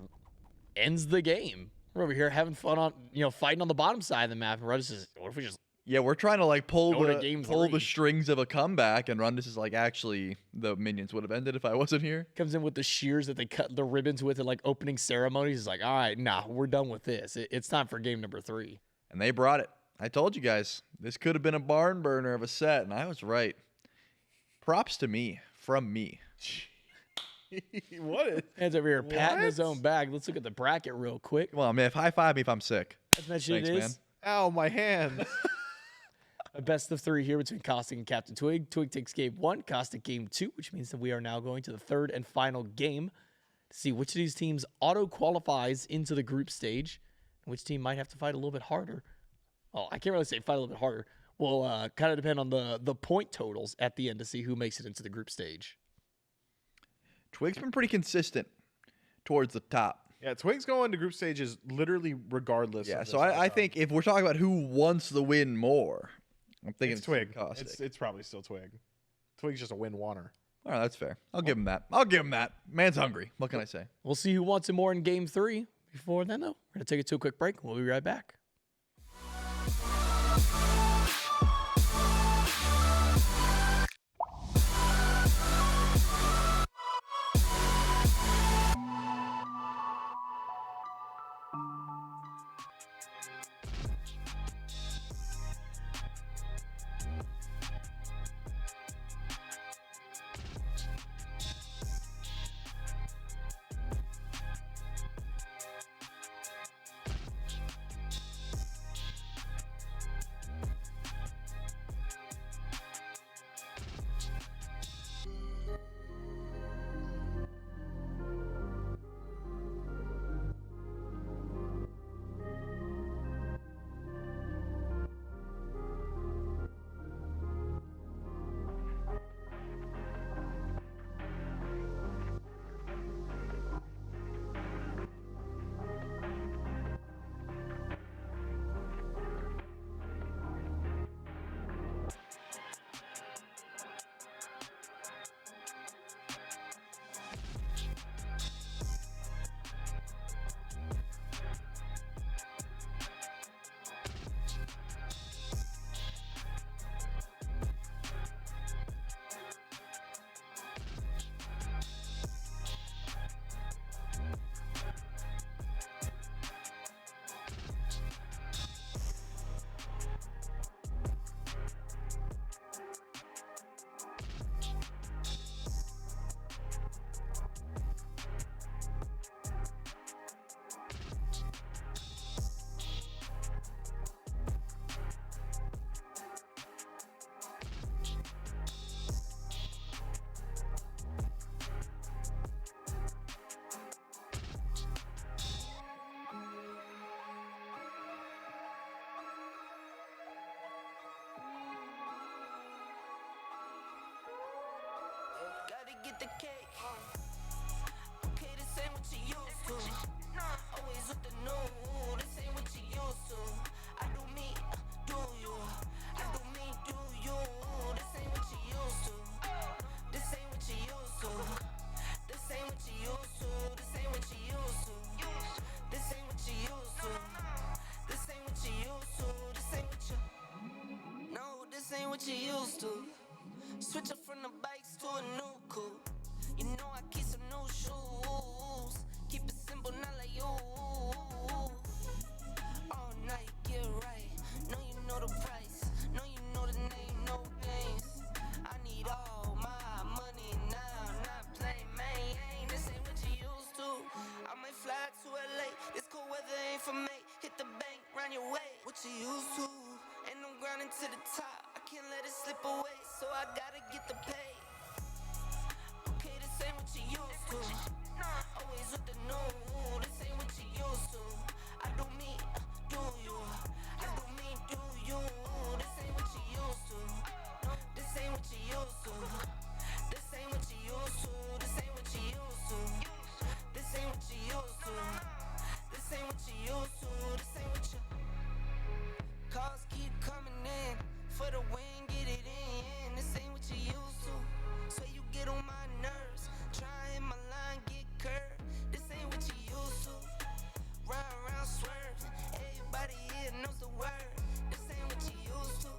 ends the game. We're over here having fun on, fighting on the bottom side of the map. And Rudis is, what if we just Yeah, we're trying to like pull Go to the game pull 3. the strings of a comeback, and Rundus is like, actually, the minions would have ended if I wasn't here. comes in with the shears that they cut the ribbons with at like opening ceremonies? He's like, all right, nah, we're done with this. It's time for game number 3. And they brought it. I told you guys, this could have been a barn burner of a set, and I was right. Props to me, from me. What? Hands over here, patting his What? own bag. Let's look at the bracket real quick. Come on, man. High five me if I'm sick. As mentioned, Thanks, it man. is Ow, my hand. a best of 3 here between Caustic and Captain Twig. Twig takes game 1, Caustic game 2, which means that we are now going to the third and final game to see which of these teams auto qualifies into the group stage, and which team might have to fight a little bit harder. Oh, I can't really say fight a little bit harder. Will kind of depend on the point totals at the end to see who makes it into the group stage. Twig's been pretty consistent towards the top. Yeah, Twig's going to group stages literally regardless. Yeah, of so this I matchup. think if we're talking about who wants the win more, I'm thinking it's Twig. Caustic. It's probably still Twig. Twig's just a win wanter. All right, that's fair. I'll give him that. I'll give him that. Man's hungry. What can I say? We'll see who wants it more in game 3. Before then, though, we're going to take it to a quick break. We'll be right back. get the cake. Okay, this ain't what you used to. Always with the new, this ain't what you used to. I do me, do you? I do me, do you? This ain't what you used to. This ain't what you used to. This ain't what you used to. This ain't what you used to. This ain't what you used to. This ain't what you used to. This ain't what you. No, this ain't what you used to. Switch up from the bikes to a new coupe. You know I keep some new shoes. Keep it simple, not like you. All night, get right. Know you know the price. Know you know the name, no games. I need all my money now. Not playing, man. This ain't what you used to. I might fly to LA. This cold weather ain't for me. Hit the bank, run your way. What you used to? And I'm grinding to the top. I can't let it slip away, so I gotta get the pay. Okay, this ain't what you used to. Always with the new, this ain't what you used to. I do me, do you? I do me, do you? This ain't what you used to. This ain't what you used to. This ain't what you used to. This ain't what you used to. This ain't what you used to. This ain't what you used to. This ain't what you. Calls keep coming in for the win, get it in. This ain't what you used to. So you get on my nerves. Try hit my line, get curved. This ain't what you used to. Round, round, swerve. Everybody here knows the word. This ain't what you used to.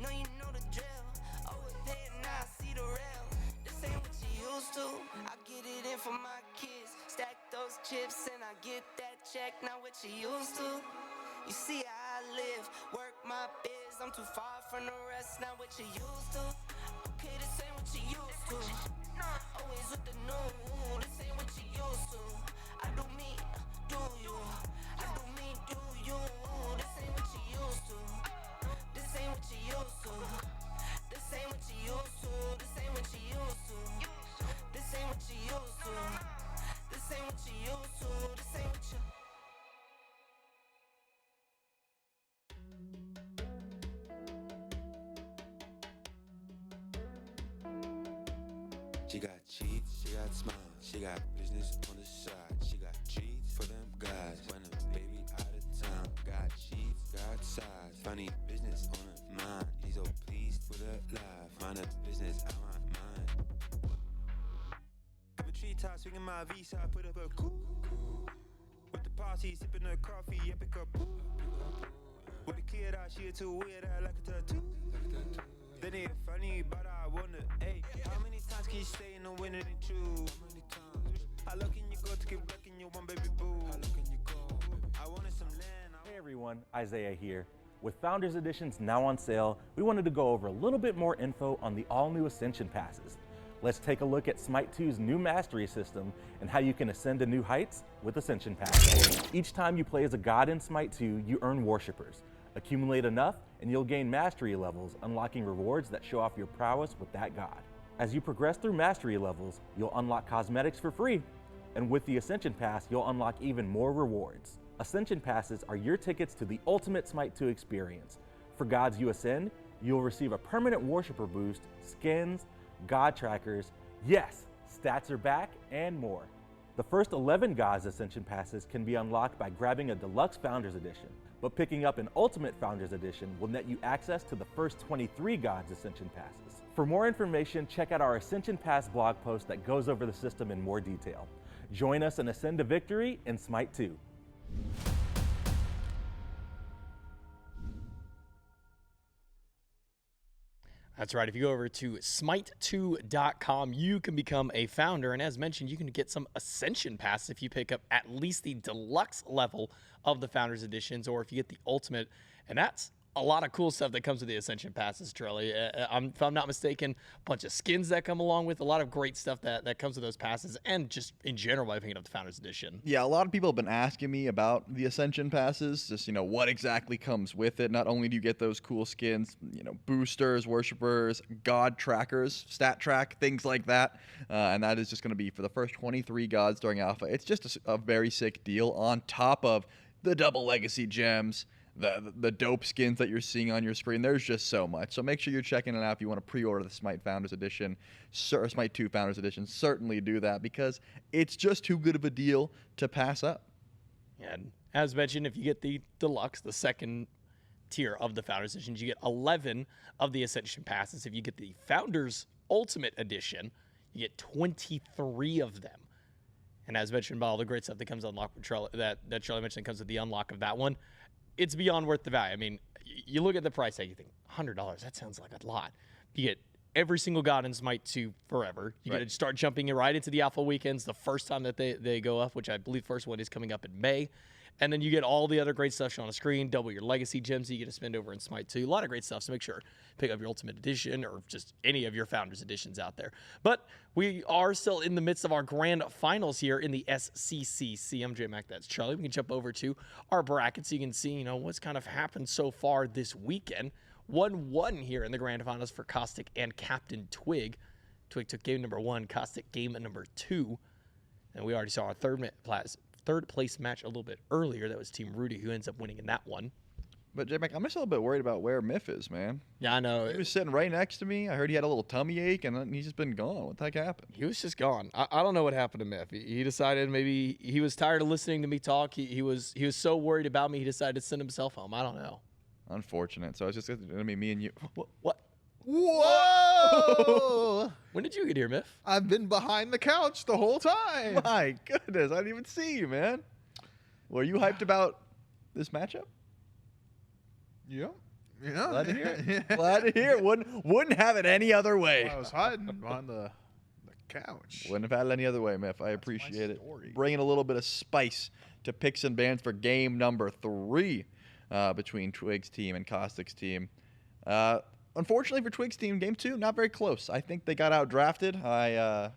No, you know the drill. Overpay and now I see the rail. This ain't what you used to. I get it in for my kids. Stack those chips and I get that check. Not what you used to. You see how I live, work my biz. I'm too far from the rest, not what you used to. Okay, this ain't what you used to. Always with the new, this ain't what you used to. I do me, do you? I do me, do you? This ain't what you used to. This ain't what you used to. This ain't what you used to. This ain't what you used to. This ain't what you used to. This ain't what you used to. This ain't what you. She got cheats, she got smiles, she got business on the side. She got treats for them guys when a baby out of town. Got cheats, got size, funny business on her mind. She's so pleased with her life, mind her business out my mind. Couple treetops, swinging my visa, put up a cool. With the party, sipping her coffee, epic up. With the kid out, she too weird, I like a tattoo. Then it funny, but I wonder, hey, how many times can you stay in the winter and true? How low can you go to keep blocking your one baby boo? How low can you go? I wanted some land. Hey everyone, Isaiah here. With Founders Editions now on sale, we wanted to go over a little bit more info on the all-new Ascension Passes. Let's take a look at Smite 2's new Mastery system and how you can ascend to new heights with Ascension Passes. Each time you play as a god in Smite 2, you earn Worshippers. Accumulate enough and you'll gain mastery levels, unlocking rewards that show off your prowess with that god. As you progress through mastery levels, you'll unlock cosmetics for free. And with the Ascension Pass, you'll unlock even more rewards. Ascension Passes are your tickets to the ultimate Smite 2 experience. For gods you ascend, you'll receive a permanent worshipper boost, skins, god trackers, yes, stats are back, and more. The first 11 gods Ascension Passes can be unlocked by grabbing a Deluxe Founders Edition, but picking up an Ultimate Founders Edition will net you access to the first 23 gods Ascension Passes. For more information, check out our Ascension Pass blog post that goes over the system in more detail. Join us and ascend to victory in Smite 2. That's right. If you go over to smite2.com, you can become a founder. And as mentioned, you can get some Ascension Pass if you pick up at least the deluxe level of the Founders Editions, or if you get the Ultimate. And that's a lot of cool stuff that comes with the Ascension Passes, Trelly. If I'm not mistaken, a bunch of skins that come along with, a lot of great stuff that comes with those passes, and just in general by picking up the Founders Edition. Yeah, a lot of people have been asking me about the Ascension Passes, just, what exactly comes with it. Not only do you get those cool skins, boosters, worshippers, god trackers, stat track, things like that, and that is just going to be for the first 23 gods during Alpha. It's just a very sick deal on top of the double legacy gems, the dope skins that you're seeing on your screen. There's just so much. So make sure you're checking it out if you want to pre-order the Smite Founders Edition, or Smite 2 Founders Edition. Certainly do that because it's just too good of a deal to pass up. And as mentioned, if you get the Deluxe, the second tier of the Founders Edition, you get 11 of the Ascension Passes. If you get the Founders Ultimate Edition, you get 23 of them. And as mentioned by all the great stuff that comes unlocked with Charlie, that Charlie mentioned comes with the unlock of that one, it's beyond worth the value. I mean, you look at the price tag, you think, $100, that sounds like a lot. You get every single god in Smite 2 forever. You got to start jumping right into the alpha weekends the first time that they go up, which I believe first one is coming up in May. And then you get all the other great stuff shown on the screen, double your legacy gems that you get to spend over in Smite 2. A lot of great stuff, so make sure pick up your Ultimate Edition or just any of your Founders Editions out there. But we are still in the midst of our grand finals here in the SCCC. I'm J-Mac, that's Charlie. We can jump over to our bracket so you can see, what's kind of happened so far this weekend. 1-1 here in the grand finals for Caustic and Captain Twig. Twig took game number 1, Caustic game number 2. And we already saw our third place match a little bit earlier. That was Team Rudy who ends up winning in that one. But J-Mac, I'm just a little bit worried about where Myth is, man. Yeah, I know. He was sitting right next to me. I heard he had a little tummy ache, and then he's just been gone. What the heck happened? He was just gone. I don't know what happened to Myth. He decided maybe he was tired of listening to me talk. He was so worried about me, he decided to send himself home. I don't know. Unfortunate. So it's just going to be me and you. What? Whoa! When did you get here, Myth? I've been behind the couch the whole time. My goodness, I didn't even see you, man. Were you hyped about this matchup? Yeah. Glad to hear it. Glad to hear it. Wouldn't have it any other way. I was hiding behind the couch. Wouldn't have had it any other way, Myth. I appreciate it. Bringing a little bit of spice to picks and bans for game number 3 between Twig's team and Caustic's team. Unfortunately for Twig's team, game 2, not very close. I think they got outdrafted.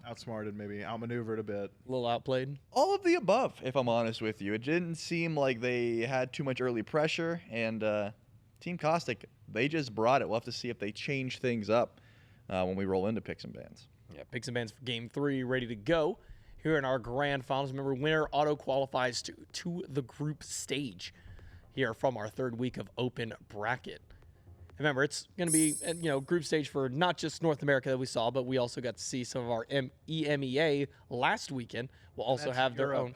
Outsmarted, maybe outmaneuvered a bit. A little outplayed. All of the above, if I'm honest with you. It didn't seem like they had too much early pressure, and Team Caustic, they just brought it. We'll have to see if they change things up when we roll into picks and bans. Yeah, picks and bans for game 3 ready to go. Here in our grand finals, remember, winner auto qualifies to the group stage here from our 3rd week of open bracket. Remember, it's going to be, group stage for not just North America that we saw, but we also got to see some of our EMEA last weekend. We'll also have their own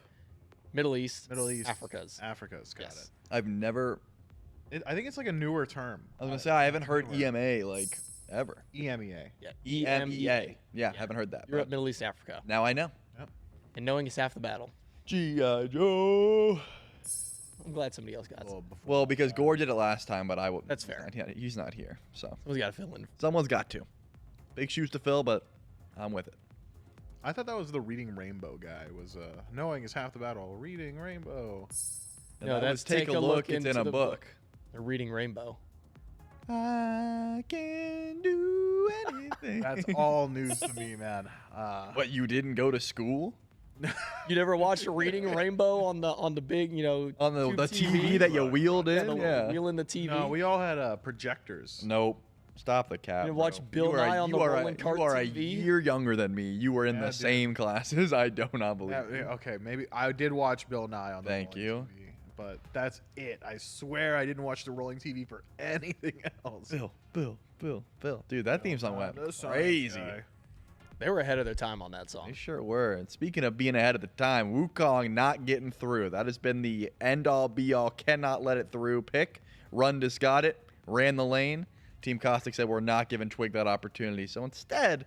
Middle East, Africa's. Got it. I've never... I think it's like a newer term. I was going to say, I haven't heard EMA, ever. EMEA. Yeah, EMEA. Yeah, haven't heard that. Europe, Middle East, Africa. Now I know. Yep. And knowing is half the battle. G.I. Joe. I'm glad somebody else got it. Well, because Gore did it last time, but That's fair. He's not here, so. Someone's got to fill in. Someone's got to. Big shoes to fill, but I'm with it. I thought that was the Reading Rainbow guy. Was knowing is half the battle. Reading Rainbow. No, that's take a look it's in a book. They're reading Rainbow. I can do anything. That's all news to me, man. What, you didn't go to school? You never watched Reading Rainbow on the big, on the TV that you wheeled in? Yeah, wheeling the TV. No, we all had projectors. Nope. Stop the cap. You watch Bill Nye on the rolling cart You are a TV? year younger than me. You were in the same classes. I do not believe you. Okay, maybe I did watch Bill Nye on the Thank rolling you. TV, but that's it. I swear I didn't watch the rolling TV for anything else. Bill. Dude, that theme song went the Sonic crazy. guy. They were ahead of their time on that song. They sure were. And speaking of being ahead of the time, Wukong not getting through. That has been the end-all, be-all, cannot let it through pick. Rundus got it, ran the lane. Team Caustic said we're not giving Twig that opportunity. So instead,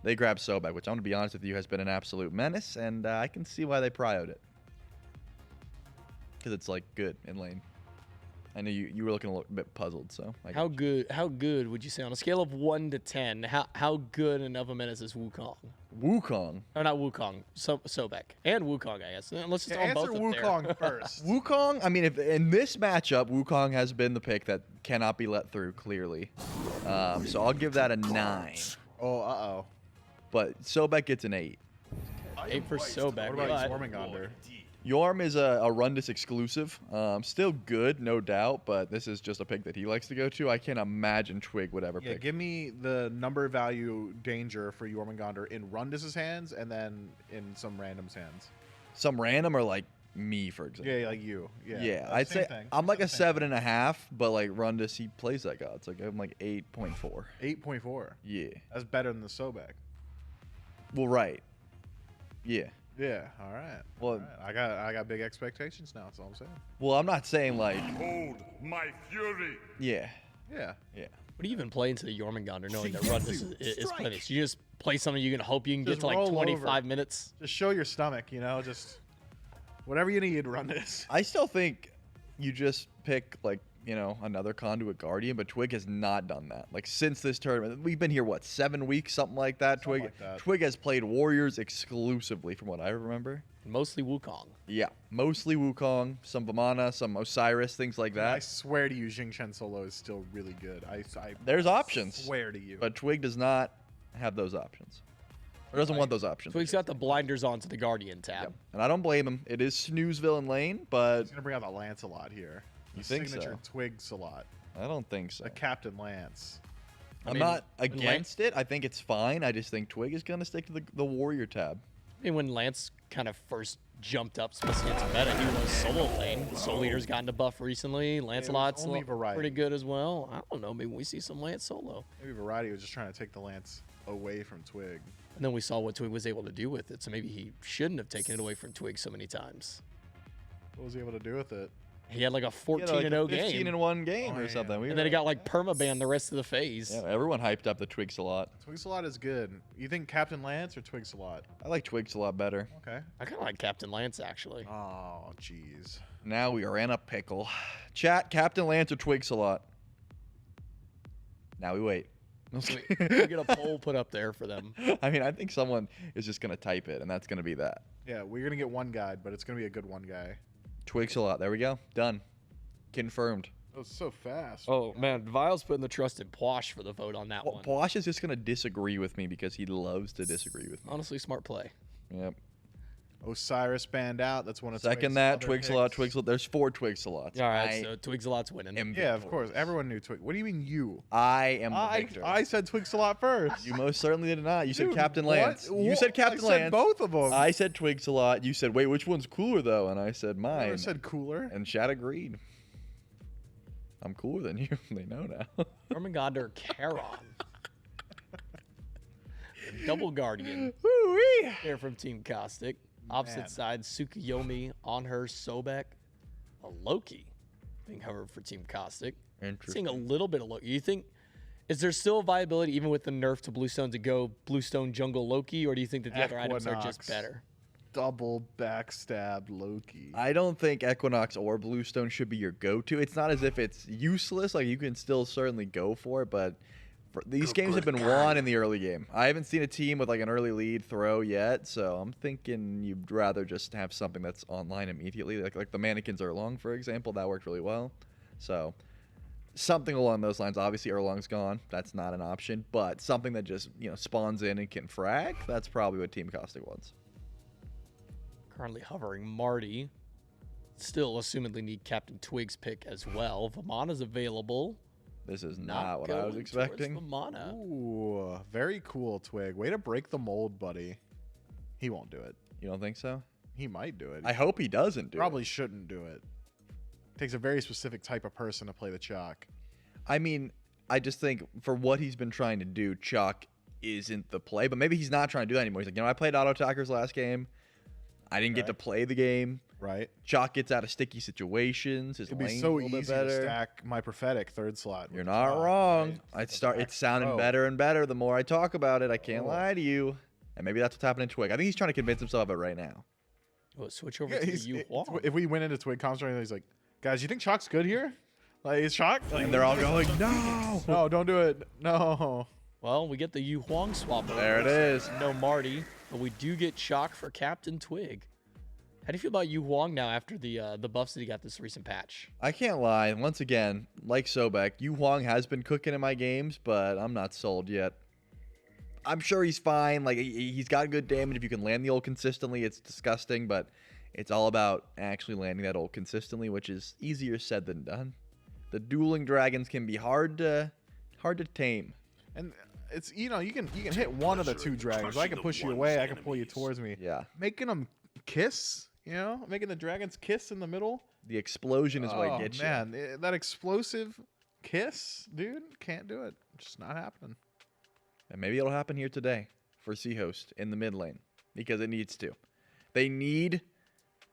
they grabbed Sobek, which I'm going to be honest with you has been an absolute menace, and I can see why they prioed it. Because it's, good in lane. I know you were looking a little bit puzzled, so. How good would you say on a scale of 1 to 10? How good and of a menace is Wukong? Wukong? Oh, not Wukong. Sobek and Wukong, I guess. Let's just on both answer of Wukong first. Wukong. I mean, if in this matchup, Wukong has been the pick that cannot be let through. Clearly, so I'll give that a 9. Oh, But Sobek gets an 8. 8 for Sobek. What about Jormungandr? Yorm is a Rundus exclusive. Still good, no doubt, but this is just a pick that he likes to go to. I can't imagine Twig would ever pick. Give me the number value danger for Jormungandr in Rundus's hands and then in some random's hands. Some random or me, for example. Yeah, like you. Yeah. Yeah, Same I'd say thing. I'm like a 7.5, but like Rundus, he plays that god. It's like I'm like 8.4. 8.4. Yeah. That's better than the Sobek. Well, right. Yeah. Yeah. All right. Well, All right. I got big expectations now. That's all I'm saying. well, I'm not saying like. Hold my fury. Yeah. Yeah. Yeah. What do you even play into the Jormungandr knowing that Rundus is playing this? You just play something you can hope you can Just get to like roll 25 over. minutes. Just show your stomach, you know, just whatever you need, run this. I still think you just pick like, you know, another conduit guardian, but Twig has not done that. Like since this tournament, we've been here what, 7 weeks, something like that. Something like that. Twig has played warriors exclusively, from what I remember. Mostly Wukong. Yeah, mostly Wukong, some Vamana, some Osiris, things like that. I swear to you, Jingchen solo is still really good. I There's options. swear to you. But Twig does not have those options. Or doesn't want those options. Twig's got the blinders on to the Guardian tab. Yep. And I don't blame him. It is Snoozeville and Lane, but He's gonna bring out the Lancelot here. You The think signature so? Twig Salot. I don't think so. The Captain Lance. I'm not against it. I think it's fine. I just think Twig is going to stick to the warrior tab. I mean, when Lance kind of first jumped up, especially into meta, he was solo lane. Soul Leader's gotten a buff recently. Lancelot's only variety. pretty good as well. I don't know. Maybe we see some Lance solo. Maybe Variety was just trying to take the Lance away from Twig. And then we saw what Twig was able to do with it. So maybe he shouldn't have taken it away from Twig so many times. What was he able to do with it? He had like a 14-0 game. 15-1 game or something. And then he got like permaban the rest of the phase. Yeah, everyone hyped up the Twig Salot. Twig Salot is good. You think Captain Lance or Twig Salot? I like Twig Salot better. Okay. I kind of like Captain Lance, actually. Oh, jeez. Now we are in a pickle. Chat, Captain Lance or Twig Salot? Now we wait. We get a poll put up there for them. I mean, I think someone is just going to type it, and that's going to be that. Yeah, we're going to get one guide, but it's going to be a good one guy. Twig Salot. There we go. Done. Confirmed. That was so fast. Oh, man. Vile's putting the trust in Posh for the vote on that one. Posh is just going to disagree with me because he loves to disagree with me. Honestly, smart play. Yep. Osiris banned out. That's one of Second Twig's that, other Twig picks. Salot, Twig Salot. There's 4 Twig Salots. All right, so Twig Salot's winning. Yeah, of course. Everyone knew Twig. What do you mean you? I am the victor. I said Twig Salot first. You most certainly did not. You said Dude, Captain what? Lance. You What? said Captain I said Lance. both of them. I said Twig Salot. You said, wait, which one's cooler though? And I said I mine. never said cooler. And Chad agreed. I'm cooler than you. They know now. Jormungandr Charon. Double Guardian. Woo-wee. Here from Team Caustic. Opposite Man. side, Tsukuyomi on her Sobek. A Loki being covered for Team Caustic. Seeing a little bit of Loki. You think, is there still a viability even with the nerf to Bluestone to go Bluestone Jungle Loki, or do you think that the other items are just Equinox. better? Double backstab Loki. I don't think Equinox or Bluestone should be your go-to. It's not as if it's useless. Like, you can still certainly go for it, but these games have been won in the early game. I haven't seen a team with like an early lead throw yet, so I'm thinking you'd rather just have something that's online immediately. Like the Mannequins Erlong, for example, that worked really well. So something along those lines. Obviously, Erlong's gone. That's not an option, but something that just, you know, spawns in and can frag, that's probably what Team Caustic wants. Currently hovering Marty. Still assumedly need Captain Twig's pick as well. Vamana's available. This is not what I was expecting. Vamana. Ooh, very cool, Twig. Way to break the mold, buddy. He won't do it. You don't think so? He might do it. I hope he doesn't do Probably shouldn't do it. Takes a very specific type of person to play the chalk. I mean, I just think for what he's been trying to do, chalk isn't the play, but maybe he's not trying to do that anymore. He's like, you know, I played auto attackers last game. I didn't get to play the game. Right. Chalk gets out of sticky situations. His It'd be lane's so a little easy bit better. to stack my prophetic third slot. You're not wrong. It's sounding better and better the more I talk about it. I can't lie to you. And maybe that's what's happening to Twig. I think he's trying to convince himself of it right now. Oh, switch over to Yu Huang. If we went into Twig comms, he's like, guys, you think Chalk's good here? Like, is Chalk? Like, And they're all going, no. No, don't do it. No. Well, we get the Yu Huang swap over. There it is. No Marty, but we do get Chalk for Captain Twig. How do you feel about Yu Huang now after the buffs that he got this recent patch? I can't lie. Once again, like Sobek, Yu Huang has been cooking in my games, but I'm not sold yet. I'm sure he's fine. Like, he's got good damage. If you can land the ult consistently, it's disgusting, but it's all about actually landing that ult consistently, which is easier said than done. The dueling dragons can be hard to tame. And it's, you know, you can hit one of the two dragons. I can push you away. I can pull you towards me. Yeah. Making them kiss You know, making the dragon's kiss in the middle. The explosion is what gets you. Man, that explosive kiss, dude, can't do it. Just not happening. And maybe it'll happen here today for C-Host in the mid lane because it needs to. They need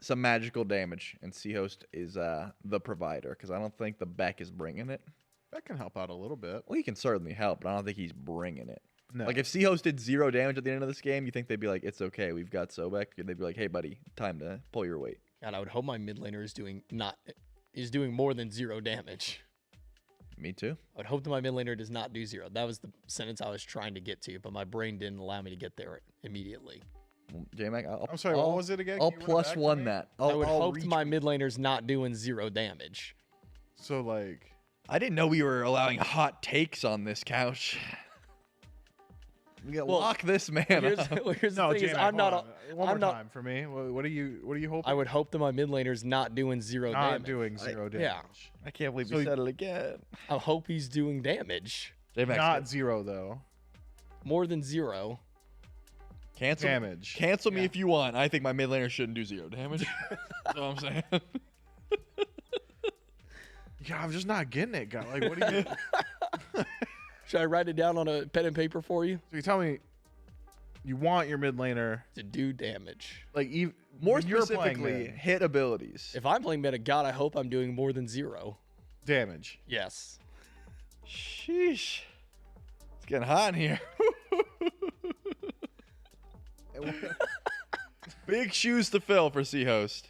some magical damage, and C-Host is the provider because I don't think the Beck is bringing it. That can help out a little bit. Well, he can certainly help, but I don't think he's bringing it. No. Like, if C-Host did 0 damage at the end of this game, you think they'd be like, it's okay, we've got Sobek? They'd be like, hey, buddy, time to pull your weight. And I would hope my mid laner is doing more than 0 damage. Me too. I would hope that my mid laner does not do 0. That was the sentence I was trying to get to, but my brain didn't allow me to get there immediately. J-Mac, I'm sorry, what was it again? I'll +1 that. I would hope my mid laner's not doing 0 damage. So, like... I didn't know we were allowing hot takes on this couch. We gotta lock this man Here's up. the thing J-Mac, is, I'm not. One more time for me. What are you hoping? I would hope that my mid laner's not doing 0 damage. Not doing 0 damage. Yeah. I can't believe you said it again. I hope he's doing damage. Not 0 though. More than 0. Cancel damage. Cancel me if you want. I think my mid laner shouldn't do 0 damage. That's what I'm saying. Yeah, I'm just not getting it, guy. Like, what do you? Should I write it down on a pen and paper for you? So you tell me you want your mid laner to do damage. Like, more specifically, hit abilities. If I'm playing meta, God, I hope I'm doing more than 0 damage. Yes. Sheesh. It's getting hot in here. Big shoes to fill for C-Host.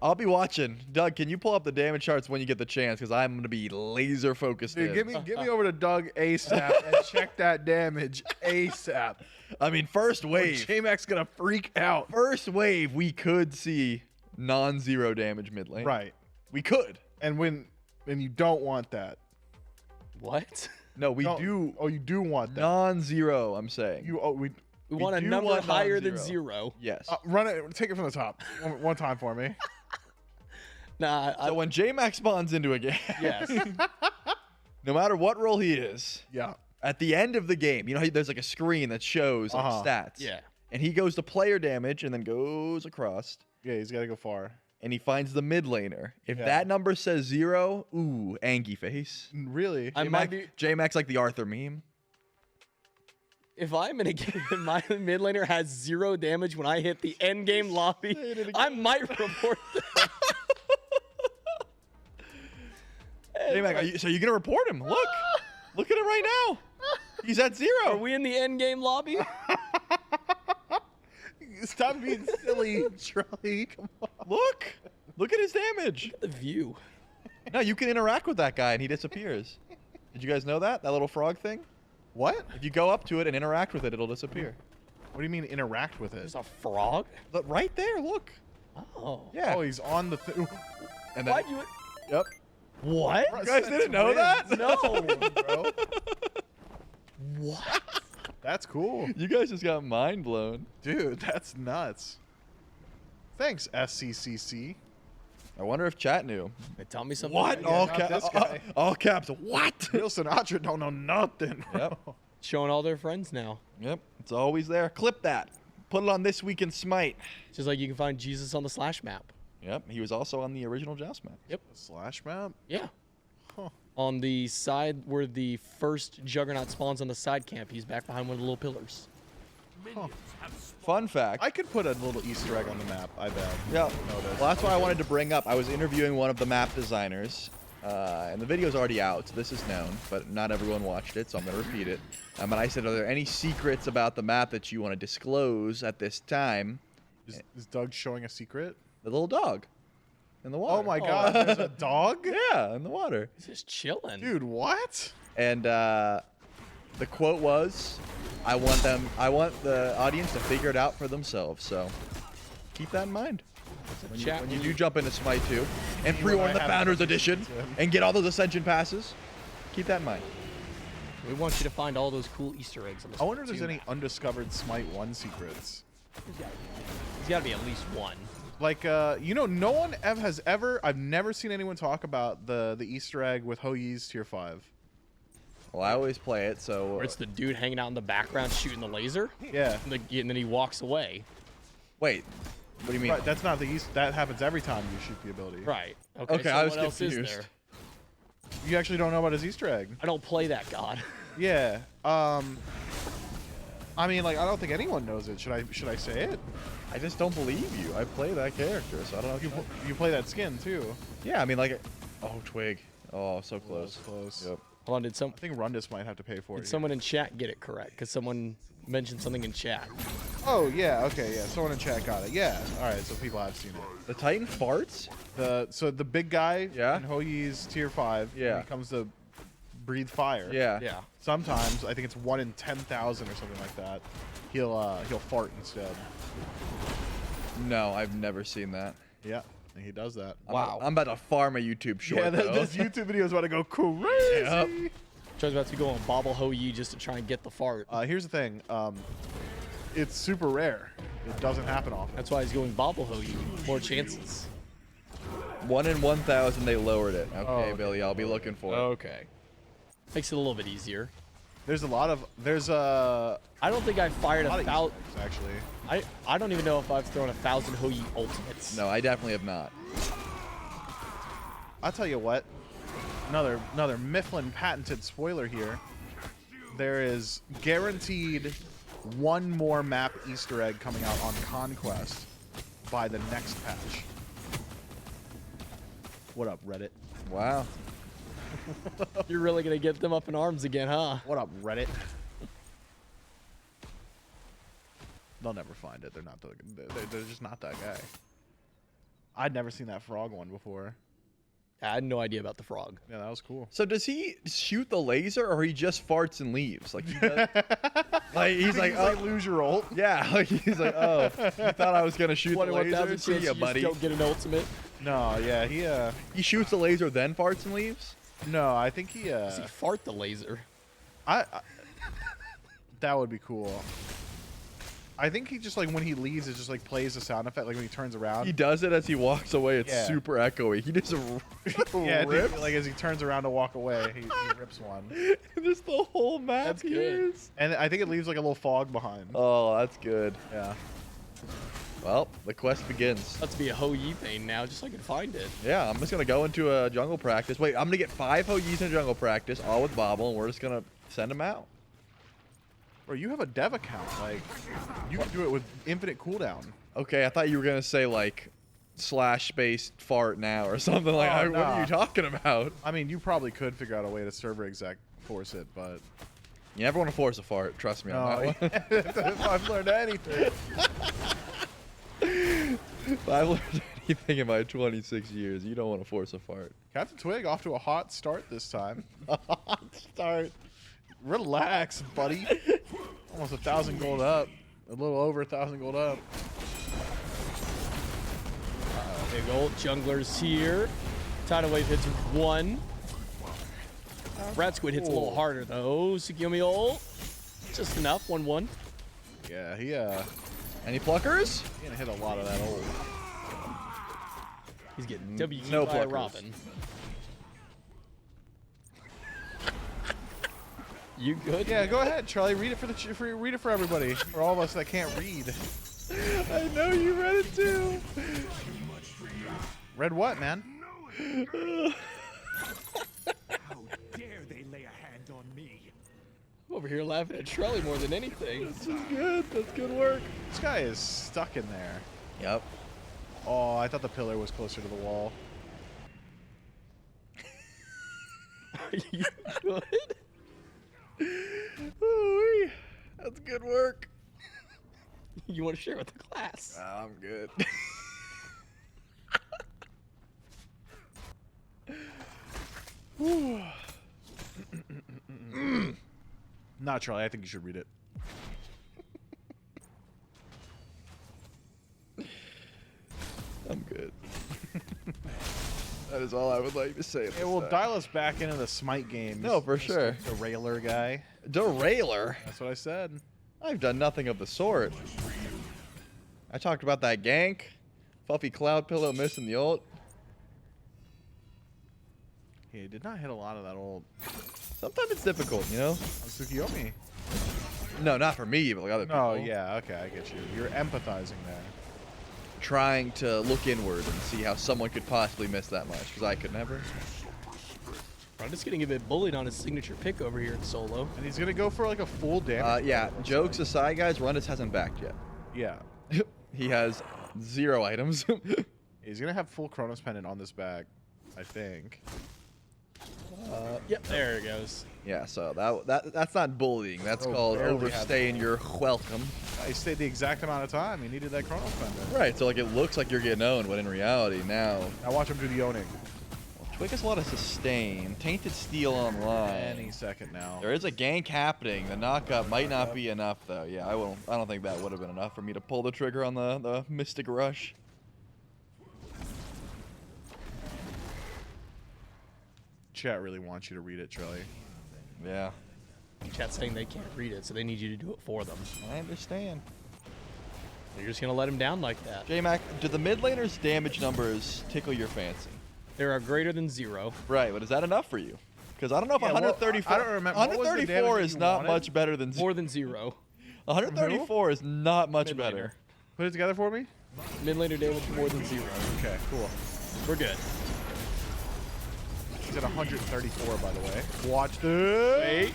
I'll be watching. Doug, can you pull up the damage charts when you get the chance? Because I'm going to be laser focused. Dude, get me over to Doug ASAP and check that damage ASAP. I mean, first wave. J-Mac's going to freak out. First wave, we could see non-0 damage mid lane. Right. We could. And you don't want that. What? No, we do. Oh, you do want that. Non-0, I'm saying. We want a number higher than 0. Yes. Run it. Take it from the top. One time for me. Nah. So when J-Mac spawns into a game, yes. No matter what role he is, yeah. At the end of the game, you know, there's like a screen that shows like, stats. Yeah. And he goes to player damage and then goes across. Yeah, he's got to go far. And he finds the mid laner. If Yeah. that number says 0, ooh, Angie face. Really? J-Mac's like the Arthur meme. If I'm in a game and my mid laner has 0 damage when I hit the end game lobby, I might report that. J-Mac, so you're gonna report him? Look at him right now. He's at 0. Are we in the end game lobby? Stop being silly, Charlie. Come on. Look at his damage. Look at the view. No, you can interact with that guy and he disappears. Did you guys know that? That little frog thing? What? If you go up to it and interact with it, it'll disappear. What do you mean interact with it? There's a frog? Look, right there, look. Oh. Yeah. Oh, he's on the thing. And then, Why'd you... Yep. What? You guys didn't know that? No. Bro. What? That's cool. You guys just got mind blown. Dude, that's nuts. Thanks, SCCC. I wonder if chat knew. Hey, tell me something. What? Yeah, all caps. What? Neil Sinatra don't know nothing. Yep. Showing all their friends now. Yep. It's always there. Clip that. Put it on This Week in Smite. Just like you can find Jesus on the Slash map. Yep. He was also on the original Joust map. Yep. Slash map? Yeah. Huh. On the side where the first Juggernaut spawns on the side camp, he's back behind one of the little pillars. Huh. Fun fact. I could put a little Easter egg on the map, I bet. Yeah. Well, that's what I wanted to bring up. I was interviewing one of the map designers, and the video's already out, so this is known, but not everyone watched it, so I'm going to repeat it. And I said, are there any secrets about the map that you want to disclose at this time? Is Doug showing a secret? The little dog in the water. Oh my god, there's a dog? Yeah, in the water. He's just chilling. Dude, what? And the quote was, I want the audience to figure it out for themselves. So keep that in mind when you do jump into Smite 2 and pre-order the Founders Edition and get all those Ascension passes. Keep that in mind. We want you to find all those cool Easter eggs on the I wonder if there's any undiscovered Smite 1 secrets. There's got to be at least one. Like, you know, no one has ever, I've never seen anyone talk about the Easter egg with Ho-Yi's Tier 5. Well, I always play it, so... Where it's the dude hanging out in the background shooting the laser? Yeah. And then he walks away. Wait, What do you mean? Right, that's not the East. That happens every time you shoot the ability. Right. Okay. Okay, so I was what else is confused. there? You actually don't know about his Easter egg. I don't play that god. Yeah. I mean, like, I don't think anyone knows it. Should I say it? I just don't believe you. I play that character, so I don't know. You play that skin too. Yeah, I mean, like, oh, Twig. Oh, so close. Close. Yep. Hold on, I think Rundus might have to pay for it. did someone in chat get it correct? Because someone mentioned something in chat. Oh yeah, okay, yeah. Someone in chat got it. Yeah. All right, so people have seen it. The Titan farts? So the big guy Yeah. in Hoyi's tier 5, Yeah. when he comes to breathe fire. Yeah. Yeah. Sometimes I think it's 1 in 10,000 or something like that. He'll fart instead. No, I've never seen that. Yeah, and he does that. Wow. I'm about to farm a YouTube short, Yeah, though. this YouTube video is about to go crazy. Yep. Joe's about to go on Bobble Ho Yi just to try and get the fart. Here's the thing. It's super rare. It doesn't happen often. That's why he's going Bobble Ho Yi. More chances. 1 in 1,000, they lowered it. Okay, okay. Billy, I'll be looking for it. Okay. Makes it a little bit easier. There's a lot of I don't think I've fired a lot a of thousand. Easter eggs, actually. I don't even know if I've thrown 1,000 Ho Yi ultimates. No, I definitely have not. I'll tell you what. Another Mifflin patented spoiler here. There is guaranteed one more map Easter egg coming out on Conquest by the next patch. What up, Reddit? Wow. You're really gonna get them up in arms again, huh? What up, Reddit? They'll never find it. They're just not that guy. I'd never seen that frog one before. I had no idea about the frog. Yeah, that was cool. So does he shoot the laser, or he just farts and leaves? Like, he does, like he's like, oh, lose your ult. Yeah, like he's like, oh, you thought I was gonna shoot the 21,000 laser? See chance ya, you buddy. just don't get an ultimate. No, yeah, he shoots the laser, then farts and leaves. No, I think he Does he fart the laser? I that would be cool. I think he just like when he leaves, it just like plays a sound effect like when he turns around. He does it as he walks away. It's Yeah. super echoey. He just Yeah, rips. dude, like as he turns around to walk away, he rips one. Just the whole map. That's good. hears. And I think it leaves like a little fog behind. Oh, that's good. Yeah. Well, the quest begins. That's to be a Ho Yi thing now, just so I can find it. Yeah, I'm just gonna go into a jungle practice. Wait, I'm gonna get 5 Ho-Yis in jungle practice, all with Bobble, and we're just gonna send them out. Bro, you have a dev account. Like, you can do it with infinite cooldown. Okay, I thought you were gonna say like /space fart now or something like. Oh, What are nah. you talking about? I mean, you probably could figure out a way to server exec force it, but You never want to force a fart. Trust me on no, that one. if I've learned anything. If I've learned anything in my 26 years, you don't want to force a fart. Captain Twig off to a hot start this time. Hot start. Relax, buddy. Almost 1,000 gold up. A little over 1,000 gold up. Big old junglers here. Tidal Wave hits 1. Rat Squid hits a little harder though. Tsukiyomi ult. Just enough. 1-1. Yeah, he Any pluckers? gonna hit a lot of that ult. He's getting WQ'd no by a pluckers. Robin. You good? Yeah, go ahead, Charlie. Read it read it for everybody. For all of us that can't read. I know you read it too. Read what, man? How dare they lay a hand on me? I'm over here laughing at Trelly more than anything. This is good. That's good work. This guy is stuck in there. Yep. Oh, I thought the pillar was closer to the wall. Are you good? Ooh-wee. That's good work. You want to share with the class? I'm good. Not Charlie. I think you should read it. I'm good. That is all I would like to say. It will dial us back into the Smite games. No, for Mr. sure. Derailer guy. Derailer? That's what I said. I've done nothing of the sort. I talked about that gank. Fluffy Cloud Pillow missing the ult. He did not hit a lot of that ult. Sometimes it's difficult, you know? Tsukiyomi. No, not for me, but like other people. Oh, yeah. Okay, I get you. You're empathizing there. trying to look inward and see how someone could possibly miss that much, because I could never. Runda's getting a bit bullied on his signature pick over here in solo. And he's going to go for like a full damage. Yeah, jokes aside, guys, Runda's hasn't backed yet. Yeah. He has 0 items. He's going to have full Chronos Pendant on this bag, I think. Yep, there it goes. Yeah, so that's not bullying. That's called overstaying your welcome. He stayed the exact amount of time. He needed that Chronos Pendant. Right, so like it looks like you're getting owned, but in reality now... Now watch him do the owning. Twig has a lot of sustain. Tainted Steel online. Any second now. There is a gank happening. The knockup might not be enough, though. Yeah, I don't think that would have been enough for me to pull the trigger on the Mystic Rush. Chat really wants you to read it, Trilly. Yeah. Chat's saying they can't read it, so they need you to do it for them. I understand. You're just going to let him down like that. J-Mac, do the mid laners' damage numbers tickle your fancy? They are greater than 0. Right, but is that enough for you? Because I don't know if 134. I don't remember. 134 is not much better than 0. More than 0. 134 is not much better. Put it together for me. Mid laner damage more than 0. Okay, cool. We're good. He's at 134, by the way. Watch this. Wait.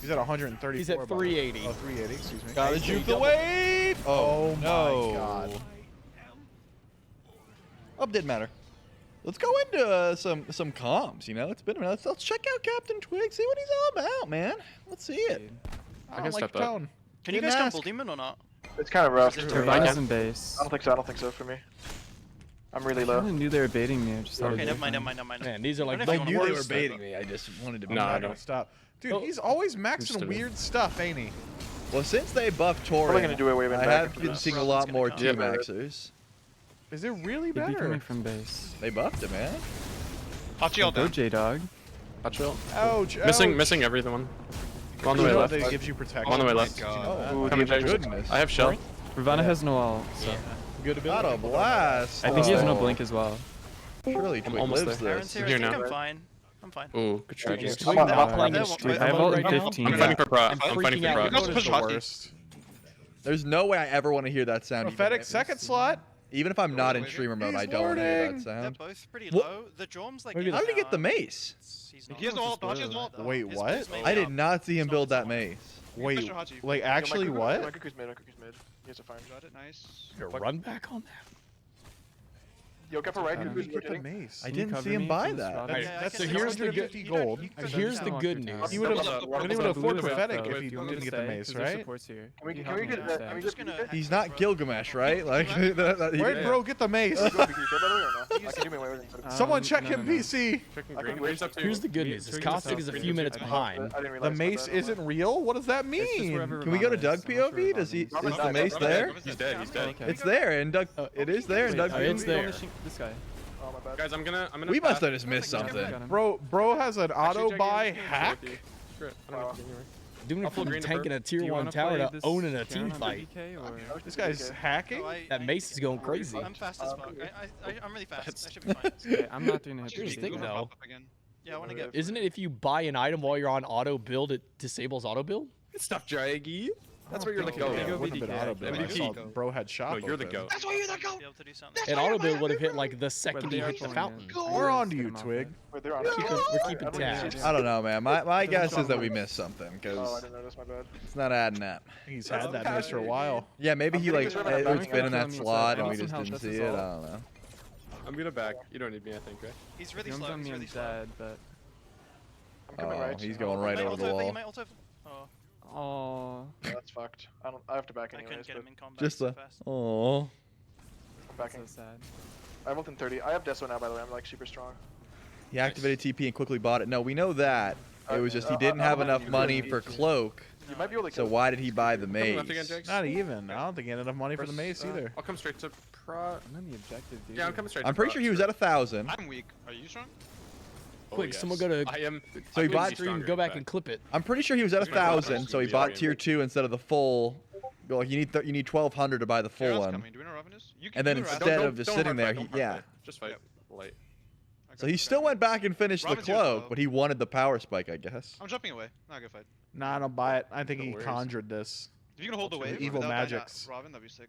He's at 134. He's at 380. Oh, 380, excuse me. Gotta juke the wave. Oh, no. My God. Oh, didn't matter. Let's go into some comms, you know? It's been a minute. Let's check out Captain Twig, see what he's all about, man. Let's see it. I can step up. Can you guys come Bull Demon or not? It's kind of rough. Divine in base. I don't think so. I don't think so for me. I'm really low. I knew they were baiting me. I just Okay, never mind, never mind, never mind. Man, these are like I knew they were baiting me. I just wanted to be Stop. Dude, he's always maxing weird stuff, ain't he? Well, since they buffed Probably Torin, gonna do away with I back have after been this. seeing a lot more T-Maxers. Is it really He'd be better? coming from base. They buffed it, man. Hachi all Go down. J-Dog. Hot chill. Ouch, Missing everyone. I'm on the way left. That gives you protection. I'm on the way left. Oh, Coming my back. goodness. I have shell. Ravana has no ult, so. Good ability. Not a blast. I think he has no blink as well. Surely Twig almost lives there. this. Aaron's here. Here I think now. I'm fine. I'm fine. Ooh, good try. Is James. Twig not I'm playing not- his Twig I have mode ult right at now? 15. I'm fighting for Pro. I'm I'm fighting freaking for out. Pro. Go to This is the Hottie. worst. There's no way I ever want to hear that sound. Prophetic second slot. Even if I'm not in streamer mode, I don't want to hear that They're sound. both pretty What? low. The Jorm's like. How did he get the mace? He has no ult. Hachi has no ult. Wait, His what? bull's maybe I did up. not see him build that mace. Wait, Mr. Hachi. like actually what? My cuckoo's mid. My cuckoo's mid. He has a fire. Got it, nice. Run back on that. Yo, get for right. Where did Cuckoo's he get the rotating. mace? I Can you didn't cover see him me buy from this that. spot? Alright, Yeah, I so can- here's the good. 150 gold. Here's the good news. He would have afforded Wait, prophetic wait, if he do you want me didn't to get the stay? mace, 'Cause there's right? supports here. Can we You get help me that? stay. Can we just get gonna- He's not Gilgamesh, right? Like, Where'd bro get the mace? Go BK by the way or no? I can do my way with him. Someone check no, him, no, no. PC. Checking I green. can Graves up to Here's the good news. His Trigger Caustic is a few minutes behind. I didn't The realize mace that. isn't real? What does that It's just mean? wherever Can we go to Ravana Doug is. I'm not POV? sure Does he? Ravana's Is the mace there? He's dead. He's dead. Okay. It's there, and Doug. It is there, and Doug. It's there. This guy. Oh, my bad. Guys, I'm gonna. We must pass. have just missed Got something. him. Bro has an Actually, auto Jack, buy you're just hack. gonna Screw it. I don't know if it's anywhere. Doing I'll a full full green to tank in burn. a tier Do you 1 wanna tower play to this own in a Karen team on fight. BK, or- This guy's hacking. No, That mace is going crazy. I'm fast as fuck. I'm really fast. I should be fine. Okay, I'm not doing a hit. Here's the thing, though. Yeah, I want to get. Isn't it if you buy an item while you're on auto build, it disables auto build? Good stuff, Draggy. That's where you're the Okay, goat. we go Wouldn't have been VDK. auto build. I MVP. saw bro had shop. No, you're the open. goat. That's why you're the goat. Be able to do something. And auto build would have hit like the second they you are hit the pulling fountain. in. We're on to Get you, him off Twig. Wait, they're on. We're keeping tabs. I don't know, man. My guess is that we missed something Oh, I because didn't notice. My bad. it's not adding up. He's had that mace for a while. Yeah, maybe he like thinking it's it's been in that Killing me slot and we inside. just Help, didn't this see is it. I all. don't know. I'm gonna back. You don't need me, I think, right? He's really Young's slow. on He's me, really I'm slow. dead, but. I'm coming Oh, right. he's going right Might over ult the over, wall. he might ult over. Oh, Oh. Yeah, that's fucked. I have to back I anyways. couldn't get but him in combat Just so the fast. oh. I'm backing. So sad. I have ult in 30. I have Deso now, by the way. I'm like super strong. He activated TP and quickly bought it. No, we know that. It was just he didn't have enough money for cloak. You might be able to So kill why did he buy the Coming left again, mace? Jax. Not even. I don't think he had enough money for the mace First, either. I'll come straight to Pro. I'm on the objective, dude. Yeah, I'm coming straight. I'm to pretty Pro. sure he was at 1,000. I'm weak. Are you strong? Quick, yes. someone go to I am. So he I'm bought- really stream, stronger, go in back fact. and clip it. I'm pretty sure he was at 1,000, so he bought tier 2 instead of the full. Like you need 1,200 to buy the full Karen's one. coming. Do we know Robin is? You And then you know instead Robin. of just Don't sitting hard there, fight, he don't hard yeah. fight. Just fight late. So he still went back and finished the Robin's here, cloak, so- but he wanted the power spike, I guess. I'm jumping away. Not a good fight. Nah, I don't buy it. I think No he worries. conjured this. If you can hold the wave Evil without dying magics. at Robin, that'd be sick.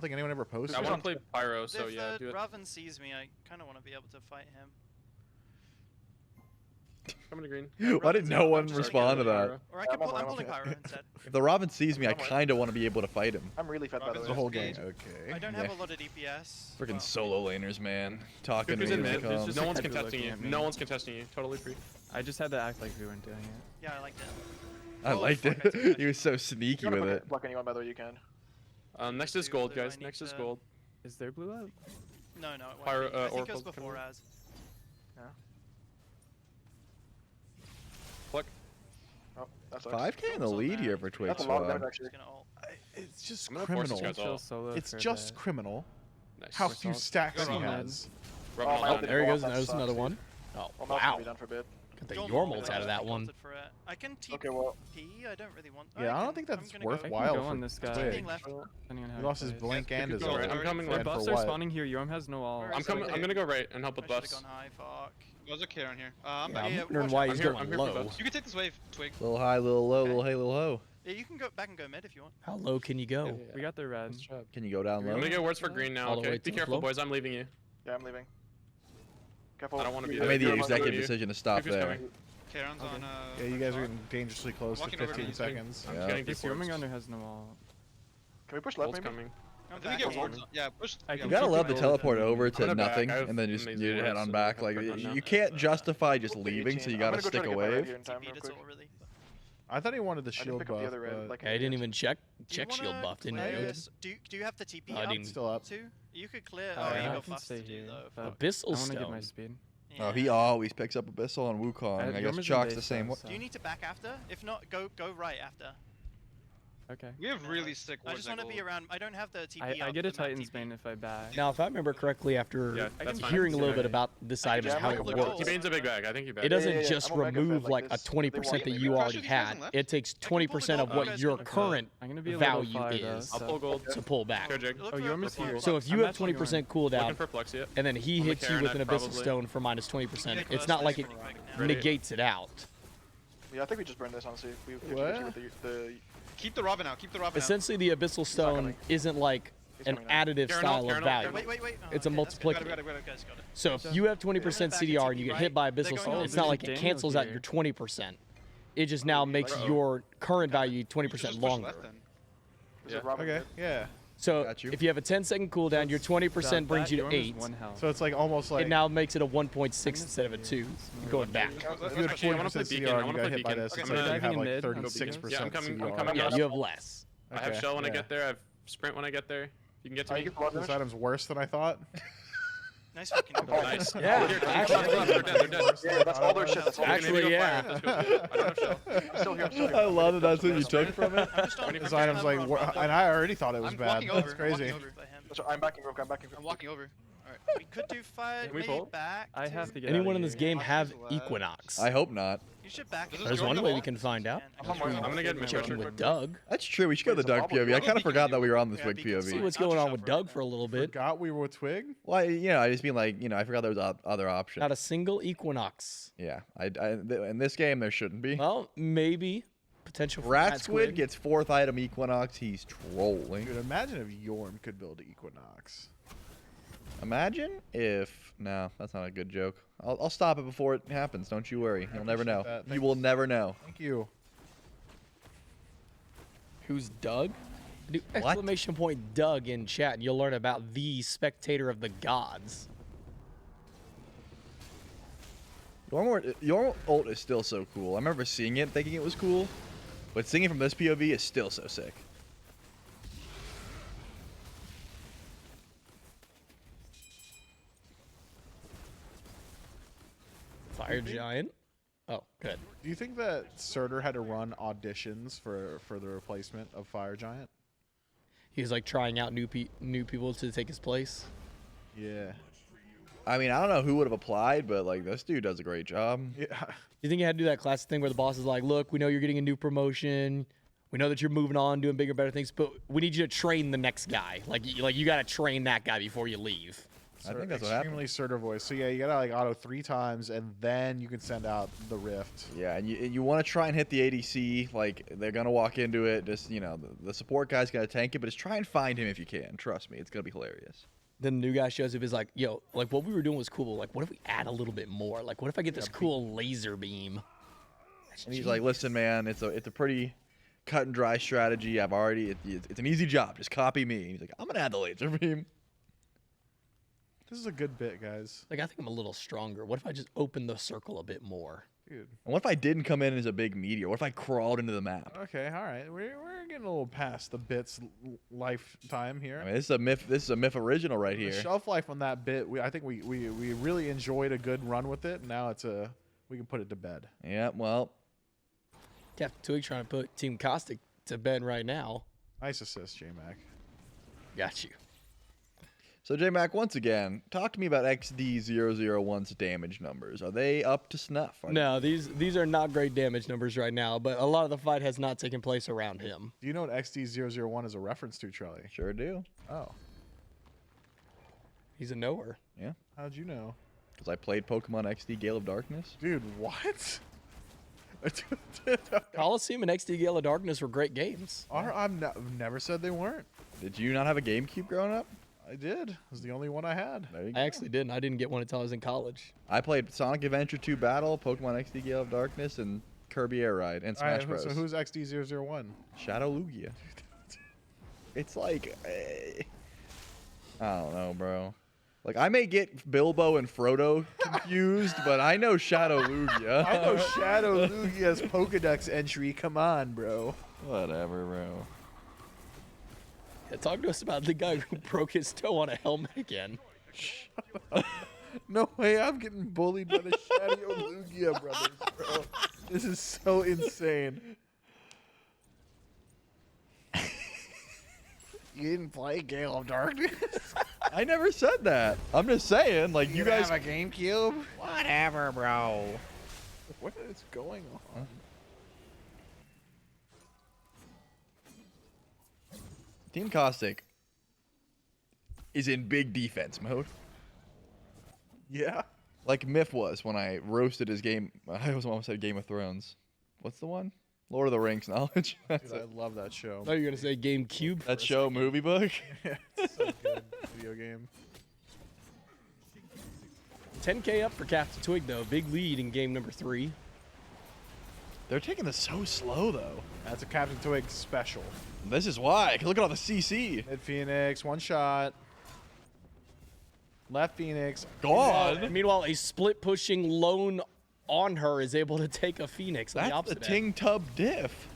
don't think anyone ever posted. I want to play Pyro, so if yeah, do it. Raven sees me, I kind of want to be able to fight him. Coming to green. Why did no one respond to that? Or I can pull, I'm pulling Pyro instead. If the Robin sees me, I kind of want to be able to fight him. I'm really fed by the way. The whole game. Okay. I don't have a lot of DPS. Freaking solo laners, man. Talking to Who's me in when mid? it comes. No one's People contesting you. looking at me. No one's contesting you. Totally free. I just had to act like we weren't doing it. Yeah, I liked it. I liked it. He was so sneaky You with wanna it. block anyone by the way you can. Next is gold, Do I guys. need Next is to- gold. Is there blue up? No, it won't Pyro- be. I think it Oracle was coming before in. as. Pluck. Oh, that's 5K in the lead here for Twitch That's a lot of Squad. damage actually. It's just I'm gonna force criminal. this guy's ult. Solo It's for just the- criminal Nice. how few stacks he Go has. Rubbing my on ult that. didn't go off, that sucks, dude. Oh, Well, Mel's wow. gonna be done for a bit. Got the Your Yormals mom out of that one. opted for it. I can TP. Okay, well. I don't really want. Yeah, I can- don't think that's I'm gonna go- worthwhile go for on this guy. Twig. Being left. Depending on how He lost his plays. blink and his go right. ult. I'm coming Our right. buffs for are what? spawning here. Yorm has no all. I'm gonna go right and help with I should've buffs. gone high. Fuck. There's a kid on here. I'm Yeah, back. I'm Yeah, wondering watch why out. he's I'm here going for low. buffs. You can take this wave, Twig. Little high, little low, little hey, little ho. Yeah, you can go back and go mid if you want. How low can you go? We got the red. Can you go down I'm low? gonna get words for green now. All the way Okay, to be the careful, floor? boys. I'm leaving you. Yeah, I'm leaving. Careful. I don't want to be. I made the there. executive You. decision to stop Cuckoo's there. coming. Karen's on. Yeah, you guys are getting dangerously close to Walking over 15 to you. seconds. I'm Yeah. getting This deep wards. Yorming under has no all. Can we push left Ult's maybe? coming. I think we get wards. Yeah, push. I Yeah, can You gotta keep love the it teleport open. over I'm to gonna back. nothing, I have and then just amazing you head wards, on so back. I Like can run now. you can't justify just leaving, so you I'm gotta gonna go stick try a to get my red wave. here in time TP real it's quick. all really. I thought he wanted the I didn't shield pick up buff. the other red, but- like I didn't even check Do you shield wanna buff, didn't clear I? this? Do you have the TP I up didn't. Still up. too? You could clear. Oh, Oh, yeah. you I got can buffs stay to do here. though. but Fuck. Abyssal I want to get my Stone. speed. Oh, he always picks up Abyssal on Wukong. I guess Yorm is in Chalk's the base same though, way. so- Do you need to back after? If not, go right after. Okay. We have really sick I wards. just want to be around. I don't have the TP I up, get a the map Titan's TP. Bane if I back. Now, if I remember correctly, after Yeah, that's fine. hearing a little Yeah. bit about this item Yeah, and how I'm it gonna works, go T-Bane's a big bag. I think he it back. doesn't yeah, just I'm gonna back up remove like like a this. 20% that They you won't already these guys had. on left? It takes I can 20% of pull the what gold. your Okay. current I'm gonna be a little value far, is though, I'll so- pull gold. to pull back. Go, Jake. Look Oh, for Yorm a is pull. here. So if you I'm have actually 20% Looking cooldown for Flux yet. and then he On the hits you with an Karen, Abyssal probably. Stone for minus 20%, Yeah, it's close, not like nice it right now. Ready? negates it out. Yeah, I think we just burn this honestly. We What? with the Keep the Robin out. Keep the Robin out. Essentially, the Abyssal Stone coming. isn't like an coming now. additive Karen style ult, of Karen ult, value. Karen Wait. Oh, It's a okay, that's good. multiplicative. Got it. Guys, got it. So if you have 20% CDR and you get hit by They're Abyssal going Stone, all it's not like it Daniel cancels out here. your 20%. It just now makes your current value 20% Just push longer. left then. Is it Robin Okay, good? yeah. So Got you. if you have a 10-second cooldown, your 20% brings you to Yorm is 8. 1 health. So it's like almost like It now makes it a 1.6 instead of a 2. Going back. if you had Actually, I wanna 40% play Beacon. CDR I and you wanna got play hit by Beacon. this, Okay, it's I'm like you diving have in like mid. 36% Yeah, I'm coming CDR. Yeah, you have less. I have Okay, shell when I yeah. get there. I have sprint when I get there. You can get to Oh, me. you get the blood This damage? item's worse than I thought. Nice fucking. Nice. Yeah, Here, actually- they're dead. They're dead. Yeah, that's all their shit. That's all their Actually, shit. yeah. Let's go. I don't have shell. I'm still here. I'm still here. I love that that's what you took from it. I'm just on This item's like, and I already thought it was I'm bad. walking over. That's I'm crazy. walking over. I'm backing rook. I'm backing rook. I'm walking over. Alright. We could do fire. Can we Maybe pull? back. I have to get Anyone out in of this here. game have Walking left. Equinox? I hope not. You should back. This is There's Jordan one the way we wall. can find out. I'm gonna get Checking mid. with Doug. That's true. We should go to the Dark POV. I kind of forgot that we were on the Twig See POV. what's going on with Doug for a little bit. Forgot we were with Twig. Well, I just mean like, I forgot there was other options. Not a single Equinox. Yeah, in this game there shouldn't be. Well, maybe potential for Rat Rat Squid gets 4th item Equinox. He's trolling. Dude, imagine if Yorm could build Equinox. Imagine if... No, that's not a good joke. I'll stop it before it happens. Don't you worry. You'll never know. that. You will never know. Thank you. Who's Doug? Do exclamation point Doug in chat and you'll learn about the spectator of the gods. Your ult is still so cool. I remember seeing it, thinking it was cool, but seeing it from this POV is still so sick. Fire Giant. Oh, good. Do you think that Surtur had to run auditions for the replacement of Fire Giant? He was like trying out new people to take his place. Yeah. I mean, I don't know who would have applied, but like this dude does a great job. Yeah. You think he had to do that classic thing where the boss is like, "Look, we know you're getting a new promotion. We know that you're moving on, doing bigger, better things, but we need you to train the next guy. Like you got to train that guy before you leave." I think that's what happened. Extremely Surtur voice. So yeah, you gotta like auto 3 times, and then you can send out the rift. Yeah, and you want to try and hit the ADC. Like they're gonna walk into it. Just the support guy's gonna tank it, but just try and find him if you can. Trust me, it's gonna be hilarious. Then the new guy shows up, is like, "Yo, like what we were doing was cool. Like, what if we add a little bit more? Like, what if I get this cool laser beam?" And he's like, "Listen, man, it's a pretty cut and dry strategy. It's an easy job. Just copy me." And he's like, "I'm gonna add the laser beam." This is a good bit, guys. Like, I think I'm a little stronger. What if I just open the circle a bit more? Dude. And what if I didn't come in as a big meteor? What if I crawled into the map? Okay, all right. We're getting a little past the bit's lifetime here. I mean, this is a myth. This is a myth original right The here. shelf life on that bit, I think we really enjoyed a good run with it. And now we can put it to bed. Yeah, well, Captain Twig trying to put Team Caustic to bed right now. Nice assist, J-Mac. Got you. So J-Mac, once again, talk to me about XD001's damage numbers. Are they up to snuff? No, these are not great damage numbers right now, but a lot of the fight has not taken place around him. Do you know what XD001 is a reference to, Charlie? Sure do. Oh. He's a knower. Yeah. How'd you know? Because I played Pokemon XD Gale of Darkness. Dude, what? Coliseum and XD Gale of Darkness were great games. I've never said they weren't. Did you not have a GameCube growing up? I did. It was the only one I had. There you I actually didn't. I didn't get one until I was in college. I played Sonic Adventure 2 Battle, Pokemon XD Gale of Darkness, and Kirby Air Ride, and Smash Bros. So who's XD001? Shadow Lugia. It's like, I don't know, bro. Like, I may get Bilbo and Frodo confused, but I know Shadow Lugia. I know Shadow Lugia's Pokedex entry. Come on, bro. Whatever, bro. Yeah, talk to us about the guy who broke his toe on a helmet again. No way, I'm getting bullied by the Shadow Lugia brothers, bro. This is so insane. You didn't play Gale of Darkness? I never said that. I'm just saying, like, you guys have a GameCube? Whatever, bro. What is going on? Team Caustic is in big defense mode. Yeah. Like Myth was when I roasted his game. I almost said Game of Thrones. What's the one? Lord of the Rings knowledge. Dude, I love that show. I thought you were going to say GameCube. That show, movie book. Yeah, it's so good. Video game. 10K up for Captain Twig, though. Big lead in game number 3. They're taking this so slow, though. That's a Captain Twig special. This is why. Look at all the CC. Mid Phoenix, one shot. Left Phoenix. Gone. Meanwhile, a split pushing lone on her is able to take a Phoenix. On the That's the opposite Ting end. Tub diff.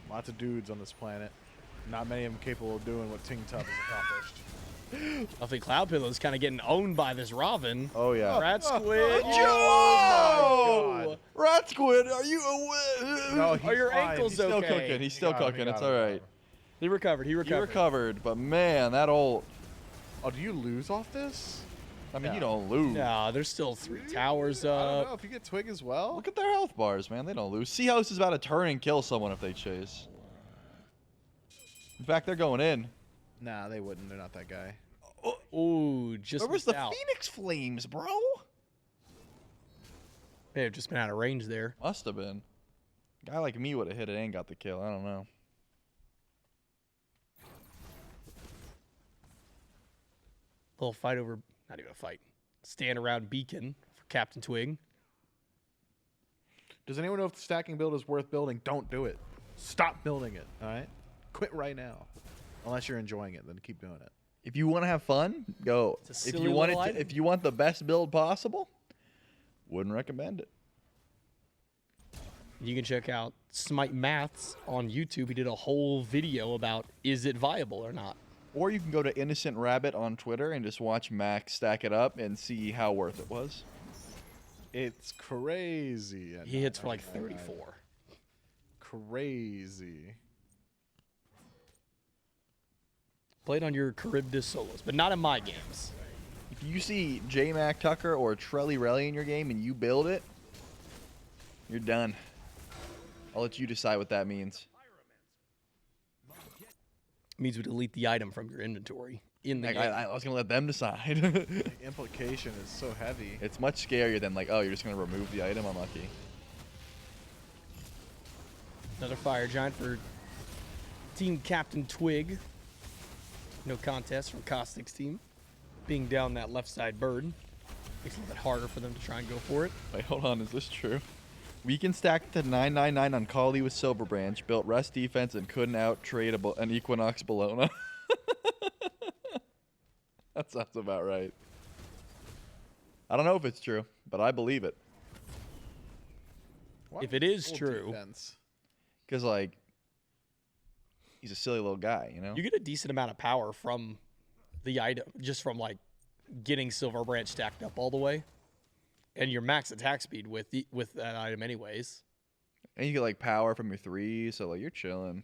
Lots of dudes on this planet. Not many of them capable of doing what Ting Tub has accomplished. I think Cloud Pillow's kind of getting owned by this Robin. Oh, yeah. Rat Squid. Oh, Rat Squid, are you aware? No, he's Are your fine. ankles He's still okay? cooking. He's still cooking. It's all right. He recovered. He He recovered. recovered, but man, that old. Oh, do you lose off this? I mean, you don't lose. Nah, there's still 3 towers I don't up. know if you get Twig as well. Look at their health bars, man. They don't lose. Seahouse is about to turn and kill someone if they chase. In fact, they're going in. Nah, they wouldn't. They're not that guy. Ooh, just Where was missed the out. Phoenix Flames, bro? May have just been out of range there. Must have been. A guy like me would have hit it and got the kill. I don't know. Little fight over, not even a fight. Stand around Beacon for Captain Twig. Does anyone know if the stacking build is worth building? Don't do it. Stop building it. All right? Quit right now. Unless you're enjoying it, then keep doing it. If you want to have fun, go. It's a If silly you want it, little item. if you want the best build possible, wouldn't recommend it. You can check out Smite Maths on YouTube. He did a whole video about is it viable or not. Or you can go to Innocent Rabbit on Twitter and just watch Max stack it up and see how worth it was. It's crazy. He hits for like 34. Crazy. Played on your Charybdis solos, but not in my games. If you see J Mac Tucker or Trelly Relly in your game and you build it, you're done. I'll let you decide what that means. Means we delete the item from your inventory in the Like, game. I was gonna let them decide. The implication is so heavy. It's much scarier than like, oh, you're just gonna remove the item. Unlucky. Another fire giant for Team Captain Twig. No contest from Caustic's team. Being down that left side bird makes it a little bit harder for them to try and go for it. Wait, hold on. Is this true? We can stack to 999 on Kali with Silver Branch, built rest defense, and couldn't out trade an Equinox Bologna. That sounds about right. I don't know if it's true, but I believe it. If it is Full true, defense. Because, like, he's a silly little guy, you know? you get a decent amount of power from the item, just from like getting Silver Branch stacked up all the way, and your max attack speed with that item, anyways. And you get, like, power from your 3, so, like, you're chilling.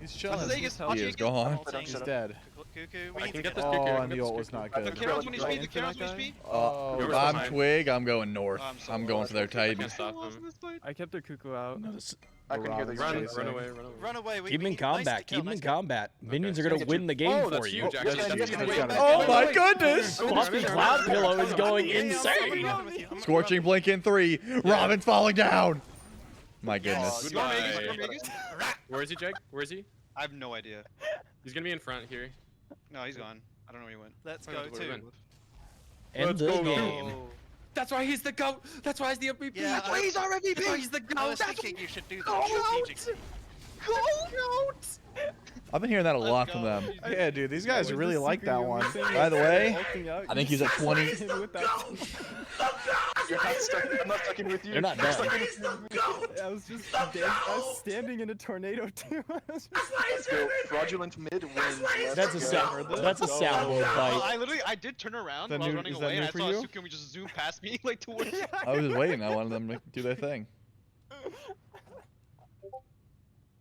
He's chilling. He is gone. He's dead. Cuckoo, we I need can to get this Oh, Cuckoo. and the ult was not good. The Karen's when you speed, the Karen's when you speed. Oh, If Whoever's I'm behind. Twig, I'm going north. I'm so I'm going lost. for their I can't Titan. stop him. I kept their cuckoo out. I can hear the Run away. Run away. Keep him in combat. Keep him in combat. Minions are gonna win the game Oh, for that's you. huge, actually. Oh my goodness! Philosophy Cloud Pillow is going insane. Scorching blink in 3. Robin's falling down. My goodness. Where is he, Jake? Where is he? I have no idea. He's gonna be in front here. No, he's gone. I don't know where he went. Let's go too. End the game. That's why he's the GOAT. That's why he's the MVP. Yeah, That's why he's our MVP. That's why he's the GOAT. I was thinking you should do that strategically. I've been hearing that a lot from them. Yeah, dude, these guys really like that one. By the way, I think he's at 20. You're not stuck. I'm not stuck in with you. You're not done. I was just standing in a tornado too. Let's go. Fraudulent mid wins. That's a sound. That's a soundboard bite. I did turn around Is that while I was new- running is that away, new and I for saw you? Sukumi just zoom past me like towards. I was just waiting. I wanted them to do their thing.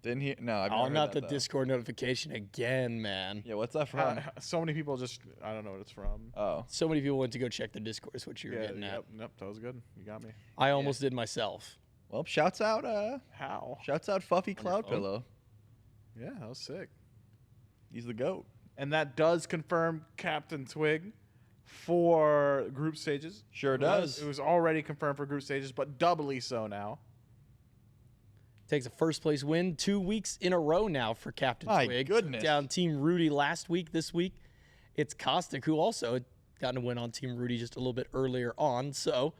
Didn't he? No, I've never Oh, heard not that, the though. Discord notification again, man. Yeah, what's that from? So many people just, I don't know what it's from. Oh. So many people went to go check the Discord. Is what you were Yeah, getting at. yep, that was good. You got me. I almost did myself. Well, shouts out. How? Shouts out Fuffy Cloud Pillow. Yeah, that was sick. He's the GOAT. And that does confirm Captain Twig for group stages. Sure does. It was already confirmed for group stages, but doubly so now. Takes a first place win 2 weeks in a row now for Captain My Twig. goodness. Down Team Rudy last week. This week, it's Caustic, who also had gotten a win on Team Rudy just a little bit earlier on. So,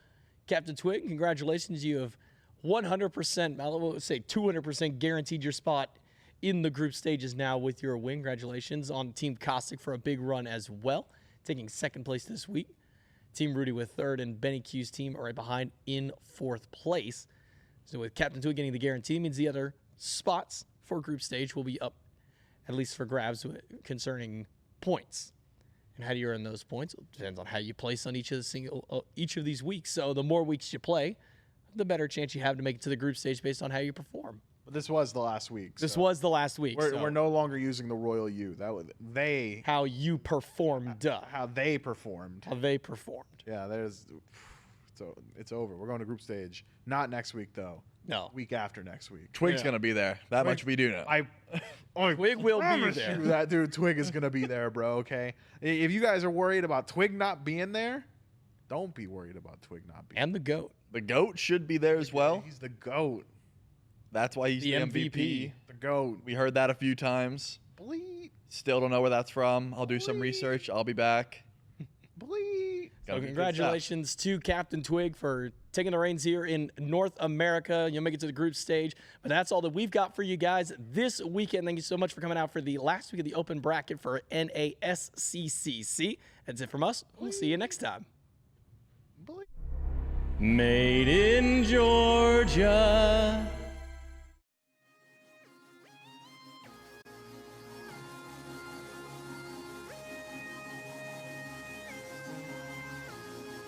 Captain Twig, congratulations. You have 100%, I would say 200% guaranteed your spot in the group stages now with your win. Congratulations on Team Caustic for a big run as well, taking second place this week. Team Rudy with third, and Benny Q's team are right behind in fourth place. So with Captain Twig getting the guarantee, means the other spots for group stage will be up, at least for grabs concerning points. And how do you earn those points? It depends on how you place on each of these weeks. So the more weeks you play, the better chance you have to make it to the group stage based on how you perform. But this was the last week. This was the last week. We're no longer using the Royal U. That was how you performed. How they performed. How they performed. Yeah, so it's over. We're going to group stage. Not next week though. No. Week after next week. Twig's gonna be there. That much we do know. Twig will be promise there. you that dude Twig is gonna be there, bro. Okay. If you guys are worried about Twig not being there, don't be worried about Twig not being. And the GOAT. The GOAT should be there as well. He's the GOAT. That's why he's the MVP. The GOAT. We heard that a few times. Bleed. Still don't know where that's from. I'll do some research. I'll be back. Bleed. So congratulations to Captain Twig for taking the reins here in North America. You'll make it to the group stage. But that's all that we've got for you guys this weekend. Thank you so much for coming out for the last week of the open bracket for NASCCC. That's it from us. We'll see you next time. Made in Georgia.